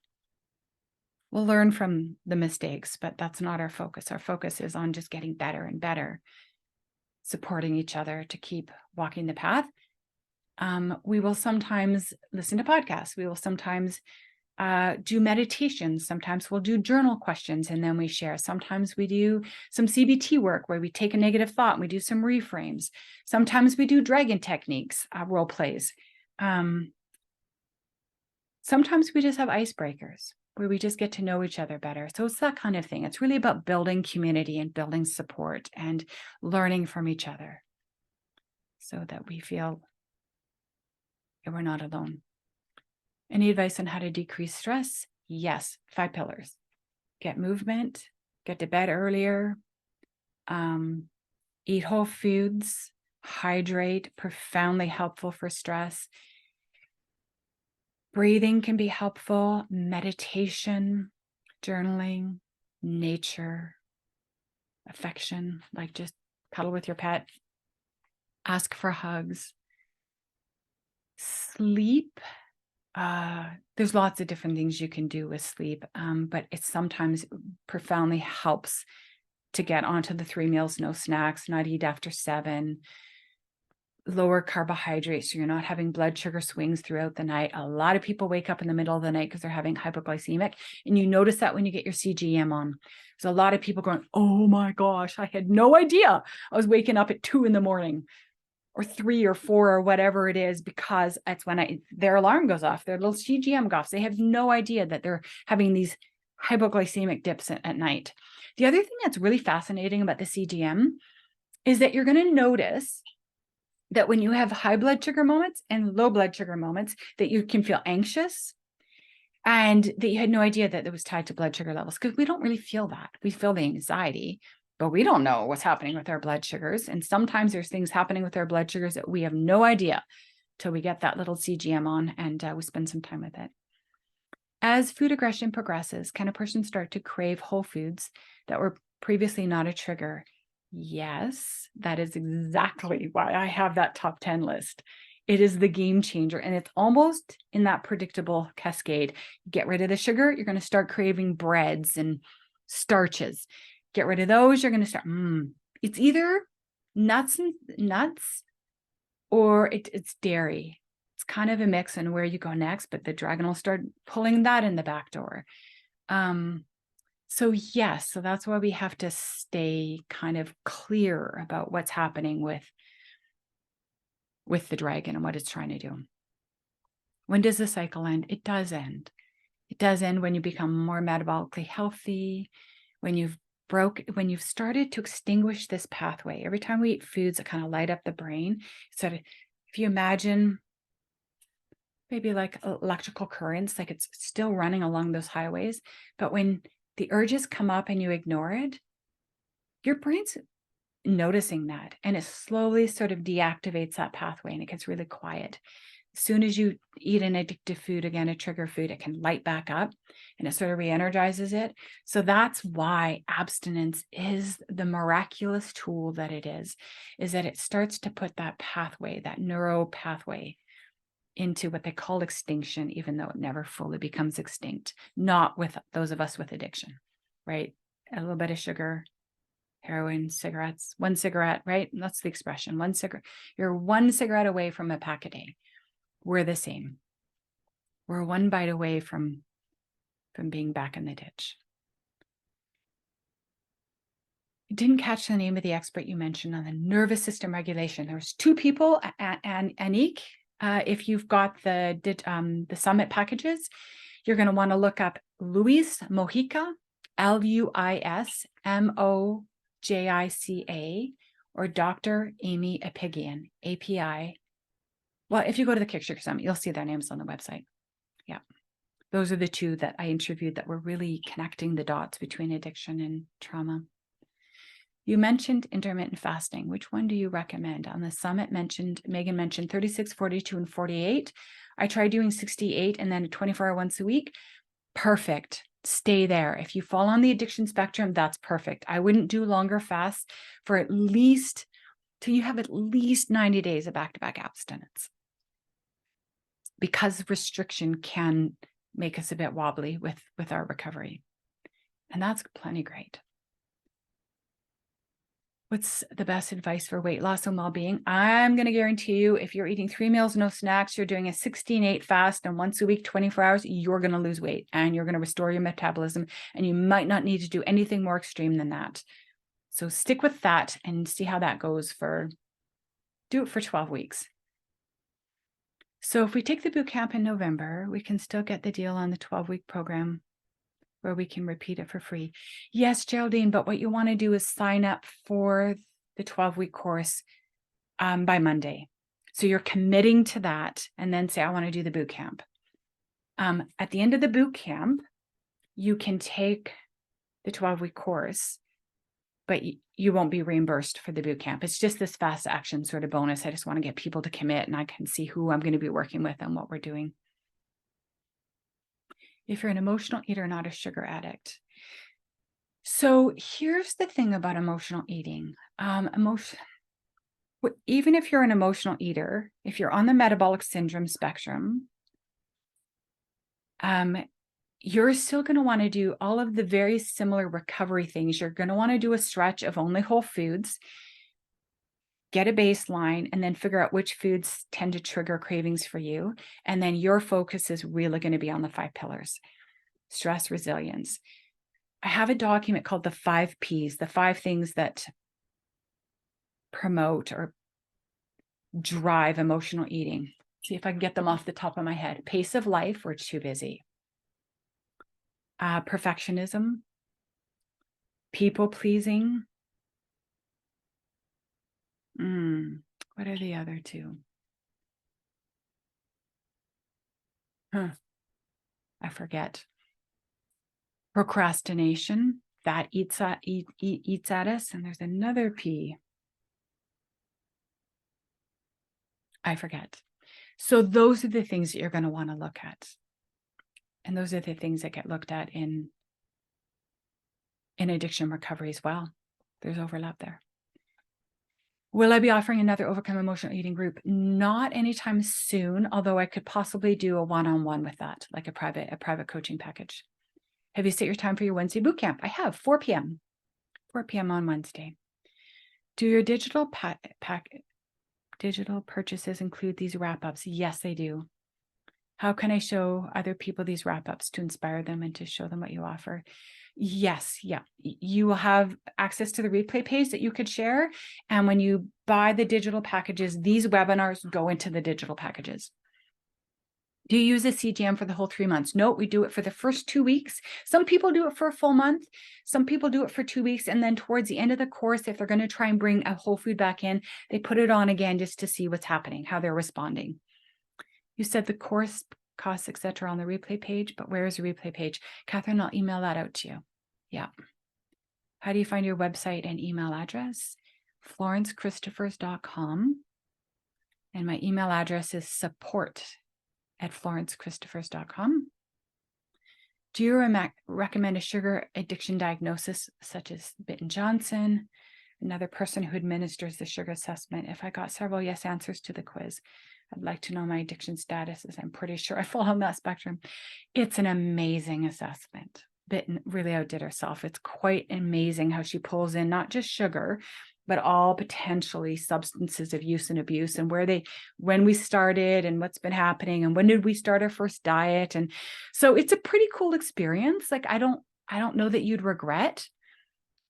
We'll learn from the mistakes, but that's not our focus. Our focus is on just getting better and better, supporting each other to keep walking the path. We will sometimes listen to podcasts. We will sometimes do meditations. Sometimes we'll do journal questions and then we share. Sometimes we do some CBT work where we take a negative thought and we do some reframes. Sometimes we do dragon techniques, role plays. Sometimes we just have icebreakers where we just get to know each other better. So it's that kind of thing. It's really about building community and building support and learning from each other so that we feel that we're not alone. Any advice on how to decrease stress? Yes, 5 pillars. Get movement, get to bed earlier, eat whole foods, hydrate, profoundly helpful for stress. Breathing can be helpful, meditation, journaling, nature, affection, like just cuddle with your pet, ask for hugs. Sleep, there's lots of different things you can do with sleep, but it sometimes profoundly helps to get onto the 3 meals, no snacks, not eat after 7, lower carbohydrates so you're not having blood sugar swings throughout the night. A lot of people wake up in the middle of the night because they're having hypoglycemic, and you notice that when you get your CGM on. So a lot of people going, oh my gosh, I had no idea I was waking up at 2 in the morning or 3 or 4 or whatever it is, because that's when their alarm goes off, their little CGM goes off. They have no idea that they're having these hypoglycemic dips at night. The other thing that's really fascinating about the CGM is that you're going to notice that when you have high blood sugar moments and low blood sugar moments, that you can feel anxious, and that you had no idea that it was tied to blood sugar levels, because we don't really feel that. We feel the anxiety, but we don't know what's happening with our blood sugars. And sometimes there's things happening with our blood sugars that we have no idea till we get that little CGM on and we spend some time with it. As food aggression progresses, can a person start to crave whole foods that were previously not a trigger? Yes, that is exactly why I have that top 10 list. It is the game changer, and it's almost in that predictable cascade. Get rid of the sugar, you're going to start craving breads and starches. Get rid of those, you're going to start, it's either nuts or it's dairy. It's kind of a mix in where you go next, but the dragon will start pulling that in the back door. So yes, so that's why we have to stay kind of clear about what's happening with the dragon and what it's trying to do. When does the cycle end? It does end. It does end when you become more metabolically healthy, when you've started to extinguish this pathway. Every time we eat foods that kind of light up the brain, so if you imagine maybe like electrical currents, like it's still running along those highways, but when the urges come up and you ignore it, your brain's noticing that, and it slowly sort of deactivates that pathway and it gets really quiet. As soon as you eat an addictive food, again, a trigger food, it can light back up and it sort of re-energizes it. So that's why abstinence is the miraculous tool that it is that it starts to put that pathway, that neuro pathway, into what they call extinction, even though it never fully becomes extinct. Not with those of us with addiction, right? A little bit of sugar, heroin, cigarettes, 1 cigarette, right? That's the expression, 1 cigarette. You're 1 cigarette away from a pack a day. We're the same. We're 1 bite away from being back in the ditch. I didn't catch the name of the expert you mentioned on the nervous system regulation. There was 2 people, and Anik. If you've got the summit packages, you're going to want to look up Luis Mojica, LuisMojica, or Dr. Amy Apigian, API. Well, if you go to the Kicksugar Summit, you'll see their names on the website. Yeah. Those are the 2 that I interviewed that were really connecting the dots between addiction and trauma. You mentioned intermittent fasting. Which one do you recommend? On the summit Megan mentioned 36, 42, and 48. I tried doing 68 and then a 24-hour once a week. Perfect. Stay there. If you fall on the addiction spectrum, that's perfect. I wouldn't do longer fasts for at least till you have at least 90 days of back-to-back abstinence, because restriction can make us a bit wobbly with our recovery. And that's plenty great. What's the best advice for weight loss and well-being? I'm going to guarantee you, if you're eating 3 meals, no snacks, you're doing a 16-8 fast and once a week, 24 hours, you're going to lose weight and you're going to restore your metabolism, and you might not need to do anything more extreme than that. So stick with that and see how that goes. Do it for 12 weeks. So if we take the boot camp in November, we can still get the deal on the 12-week program where we can repeat it for free. Yes, Geraldine, but what you want to do is sign up for the 12-week course by Monday. So you're committing to that and then say, I want to do the boot camp. At the end of the boot camp, you can take the 12-week course, but you won't be reimbursed for the boot camp. It's just this fast action sort of bonus. I just want to get people to commit and I can see who I'm going to be working with and what we're doing. If you're an emotional eater, not a sugar addict. So here's the thing about emotional eating. Even if you're an emotional eater, if you're on the metabolic syndrome spectrum, you're still going to want to do all of the very similar recovery things. You're going to want to do a stretch of only whole foods, get a baseline, and then figure out which foods tend to trigger cravings for you. And then your focus is really going to be on the 5 pillars: stress, resilience. I have a document called the 5 Ps, the 5 things that promote or drive emotional eating. See if I can get them off the top of my head. Pace of life, we're too busy. Perfectionism, people pleasing. What are the other 2? I forget. Procrastination, that eats at us. And there's another P. I forget. So those are the things that you're going to want to look at. And those are the things that get looked at in addiction recovery as well. There's overlap there. Will I be offering another Overcome Emotional Eating group? Not anytime soon, although I could possibly do a one-on-one with that, like a private coaching package. Have you set your time for your Wednesday boot camp? I have 4 p.m. 4 p.m. on Wednesday. Do your digital purchases include these wrap-ups? Yes, they do. How can I show other people these wrap-ups to inspire them and to show them what you offer? Yes, yeah. You will have access to the replay page that you could share. And when you buy the digital packages, these webinars go into the digital packages. Do you use a CGM for the whole 3 months? No, we do it for the first 2 weeks. Some people do it for a full month. Some people do it for 2 weeks. And then towards the end of the course, if they're going to try and bring a whole food back in, they put it on again just to see what's happening, how they're responding. You said the course costs, etc. on the replay page, but where is the replay page? Catherine, I'll email that out to you. Yeah. How do you find your website and email address? FlorenceChristofers.com. And my email address is support@FlorenceChristofers.com. Do you recommend a sugar addiction diagnosis such as Bitten-Johnson, another person who administers the sugar assessment? If I got several yes answers to the quiz, I'd like to know my addiction status, as I'm pretty sure I fall on that spectrum. It's an amazing assessment. Bitten really outdid herself. It's quite amazing how she pulls in not just sugar, but all potentially substances of use and abuse, and when we started and what's been happening and when did we start our first diet. And so it's a pretty cool experience. Like, I don't know that you'd regret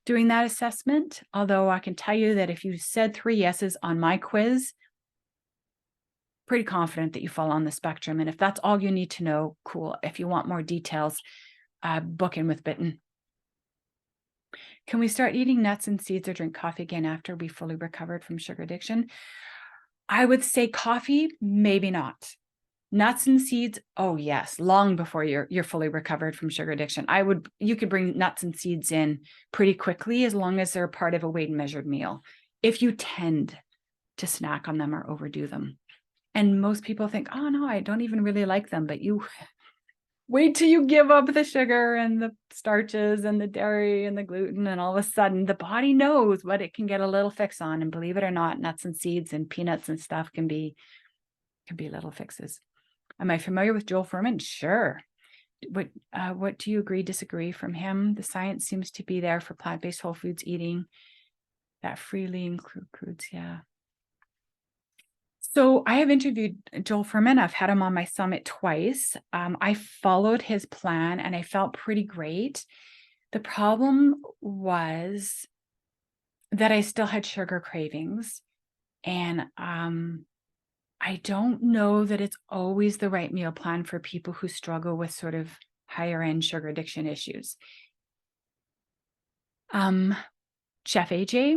doing that assessment. Although I can tell you that if you said 3 yeses on my quiz, pretty confident that you fall on the spectrum. And if that's all you need to know, cool. If you want more details, book in with Bitten. Can we start eating nuts and seeds or drink coffee again after we fully recovered from sugar addiction? I would say coffee, maybe not. Nuts and seeds, oh yes, long before you're fully recovered from sugar addiction. You could bring nuts and seeds in pretty quickly as long as they're part of a weighed and measured meal. If you tend to snack on them or overdo them. And most people think, oh no, I don't even really like them, but you wait till you give up the sugar and the starches and the dairy and the gluten, and all of a sudden the body knows what it can get a little fix on. And believe it or not, nuts and seeds and peanuts and stuff can be little fixes. Am I familiar with Joel Fuhrman? Sure. What do you agree, disagree from him? The science seems to be there for plant-based whole foods eating that freely includes, yeah. So I have interviewed Joel Fuhrman. I've had him on my summit twice. I followed his plan and I felt pretty great. The problem was that I still had sugar cravings, and I I don't know that it's always the right meal plan for people who struggle with sort of higher end sugar addiction issues. Chef AJ,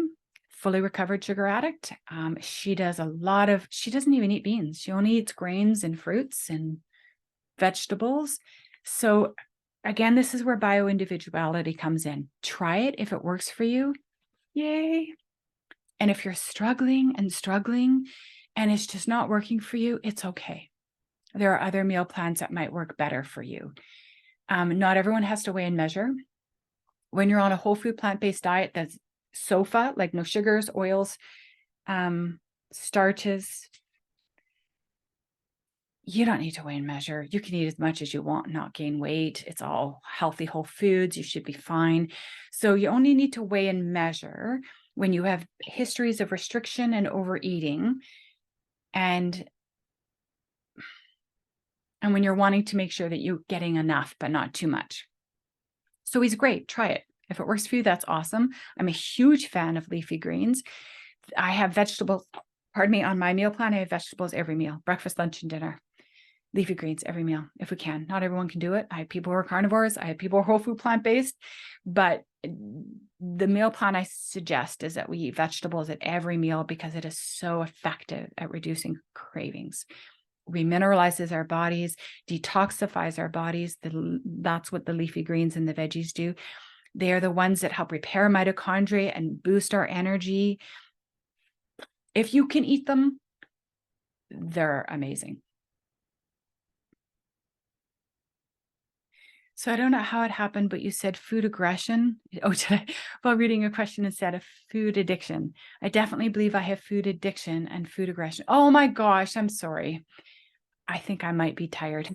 fully recovered sugar addict. She doesn't even eat beans. She only eats grains and fruits and vegetables. So again, this is where bio-individuality comes in. Try it. If it works for you, yay. And if you're struggling and it's just not working for you, it's okay. There are other meal plans that might work better for you. Not everyone has to weigh and measure. When you're on a whole food plant-based diet that's SOFA, like no sugars, oils, starches, you don't need to weigh and measure. You can eat as much as you want, not gain weight. It's all healthy whole foods. You should be fine. So you only need to weigh and measure when you have histories of restriction and overeating, and when you're wanting to make sure that you're getting enough, but not too much. So he's great. Try it. If it works for you, that's awesome. I'm a huge fan of leafy greens. I have vegetables, on my meal plan. I have vegetables every meal, breakfast, lunch, and dinner. Leafy greens every meal, if we can. Not everyone can do it. I have people who are carnivores. I have people who are whole food plant-based. But the meal plan I suggest is that we eat vegetables at every meal because it is so effective at reducing cravings. Remineralizes our bodies, detoxifies our bodies. That's what the leafy greens and the veggies do. They are the ones that help repair mitochondria and boost our energy. If you can eat them, they're amazing. So I don't know how it happened, but you said food aggression. Oh, while reading a question instead of food addiction. I definitely believe I have food addiction and food aggression. Oh my gosh, I'm sorry. I think I might be tired.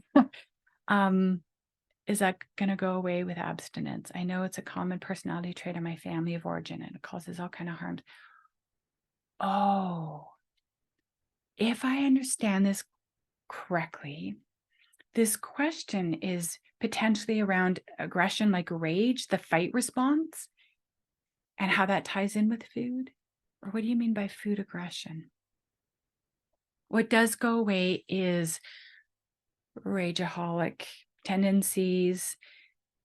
Is that going to go away with abstinence? I know it's a common personality trait in my family of origin and it causes all kind of harm. Oh, if I understand this correctly, this question is potentially around aggression, like rage, the fight response, and how that ties in with food? Or what do you mean by food aggression? What does go away is rageaholic tendencies.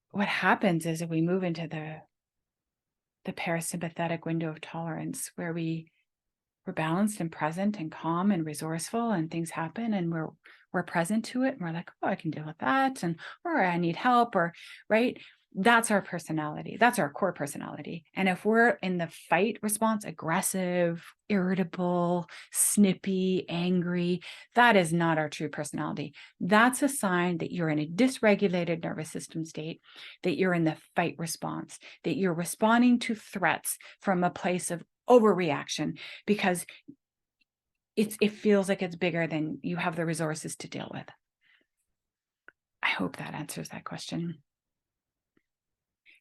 What happens is that we move into the parasympathetic window of tolerance where we're balanced and present and calm and resourceful, and things happen and we're present to it, and we're like, oh, I can deal with that, and or I need help, or right. That's our personality. That's our core personality. And if we're in the fight response, aggressive, irritable, snippy, angry, that is not our true personality. That's a sign that you're in a dysregulated nervous system state, that you're in the fight response, that you're responding to threats from a place of overreaction because it feels like it's bigger than you have the resources to deal with. I hope that answers that question.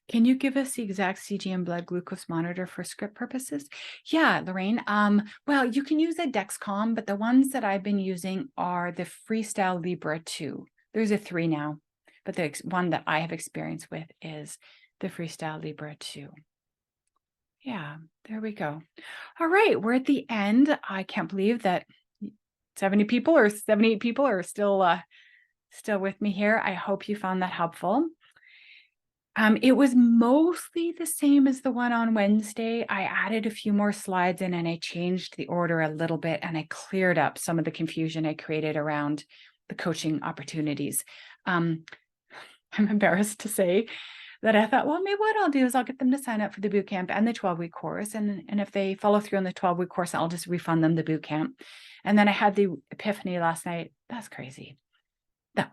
Can you give us the exact CGM blood glucose monitor for script purposes? Yeah, Lorraine. Well, you can use a Dexcom, but the ones that I've been using are the Freestyle Libre 2. There's a 3 now, but the one that I have experience with is the Freestyle Libre 2. Yeah, there we go. All right, we're at the end. I can't believe that 78 people are still with me here. I hope you found that helpful. It was mostly the same as the one on Wednesday. I added a few more slides in and I changed the order a little bit and I cleared up some of the confusion I created around the coaching opportunities. I'm embarrassed to say that I thought, well, maybe what I'll do is I'll get them to sign up for the bootcamp and the 12-week course. And if they follow through on the 12-week course, I'll just refund them the bootcamp. And then I had the epiphany last night. That's crazy. No,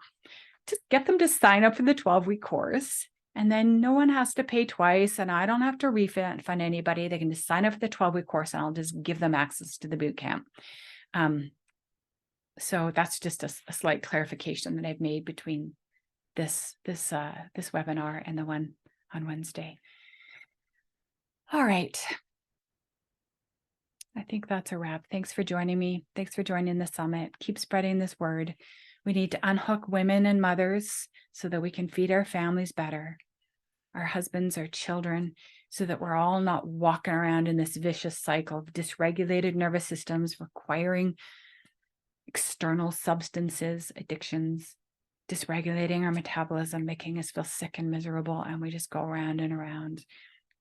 just get them to sign up for the 12-week course. And then no one has to pay twice and I don't have to refund anybody. They can just sign up for the 12-week course and I'll just give them access to the bootcamp. So that's just a slight clarification that I've made between this webinar and the one on Wednesday. All right. I think that's a wrap. Thanks for joining me. Thanks for joining the summit. Keep spreading this word. We need to unhook women and mothers so that we can feed our families better, our husbands, our children, so that we're all not walking around in this vicious cycle of dysregulated nervous systems requiring external substances, addictions, dysregulating our metabolism, making us feel sick and miserable. And we just go around and around.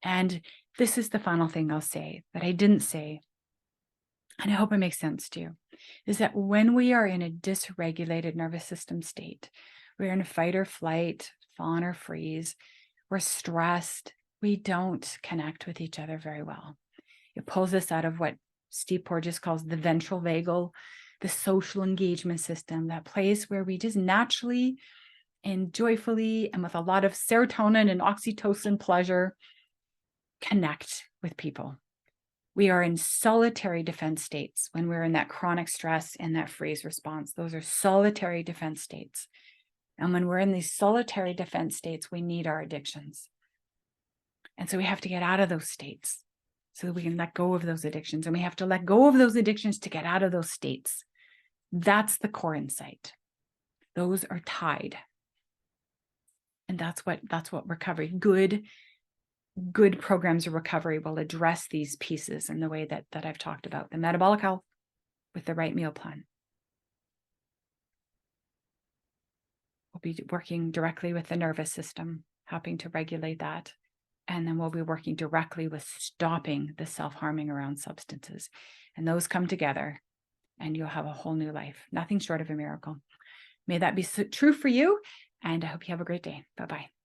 And this is the final thing I'll say that I didn't say, and I hope it makes sense to you, is that when we are in a dysregulated nervous system state, we're in fight or flight, fawn or freeze, we're stressed, we don't connect with each other very well. It pulls us out of what Steve Porges calls the ventral vagal, the social engagement system, that place where we just naturally and joyfully and with a lot of serotonin and oxytocin pleasure connect with people. We are in solitary defense states when we're in that chronic stress and that freeze response. Those are solitary defense states. And when we're in these solitary defense states, we need our addictions. And so we have to get out of those states so that we can let go of those addictions. And we have to let go of those addictions to get out of those states. That's the core insight. Those are tied. And that's what recovery, good programs of recovery will address these pieces in the way that I've talked about. The metabolic health with the right meal plan. We'll be working directly with the nervous system, helping to regulate that. And then we'll be working directly with stopping the self-harming around substances. And those come together and you'll have a whole new life. Nothing short of a miracle. May that be true for you. And I hope you have a great day. Bye-bye.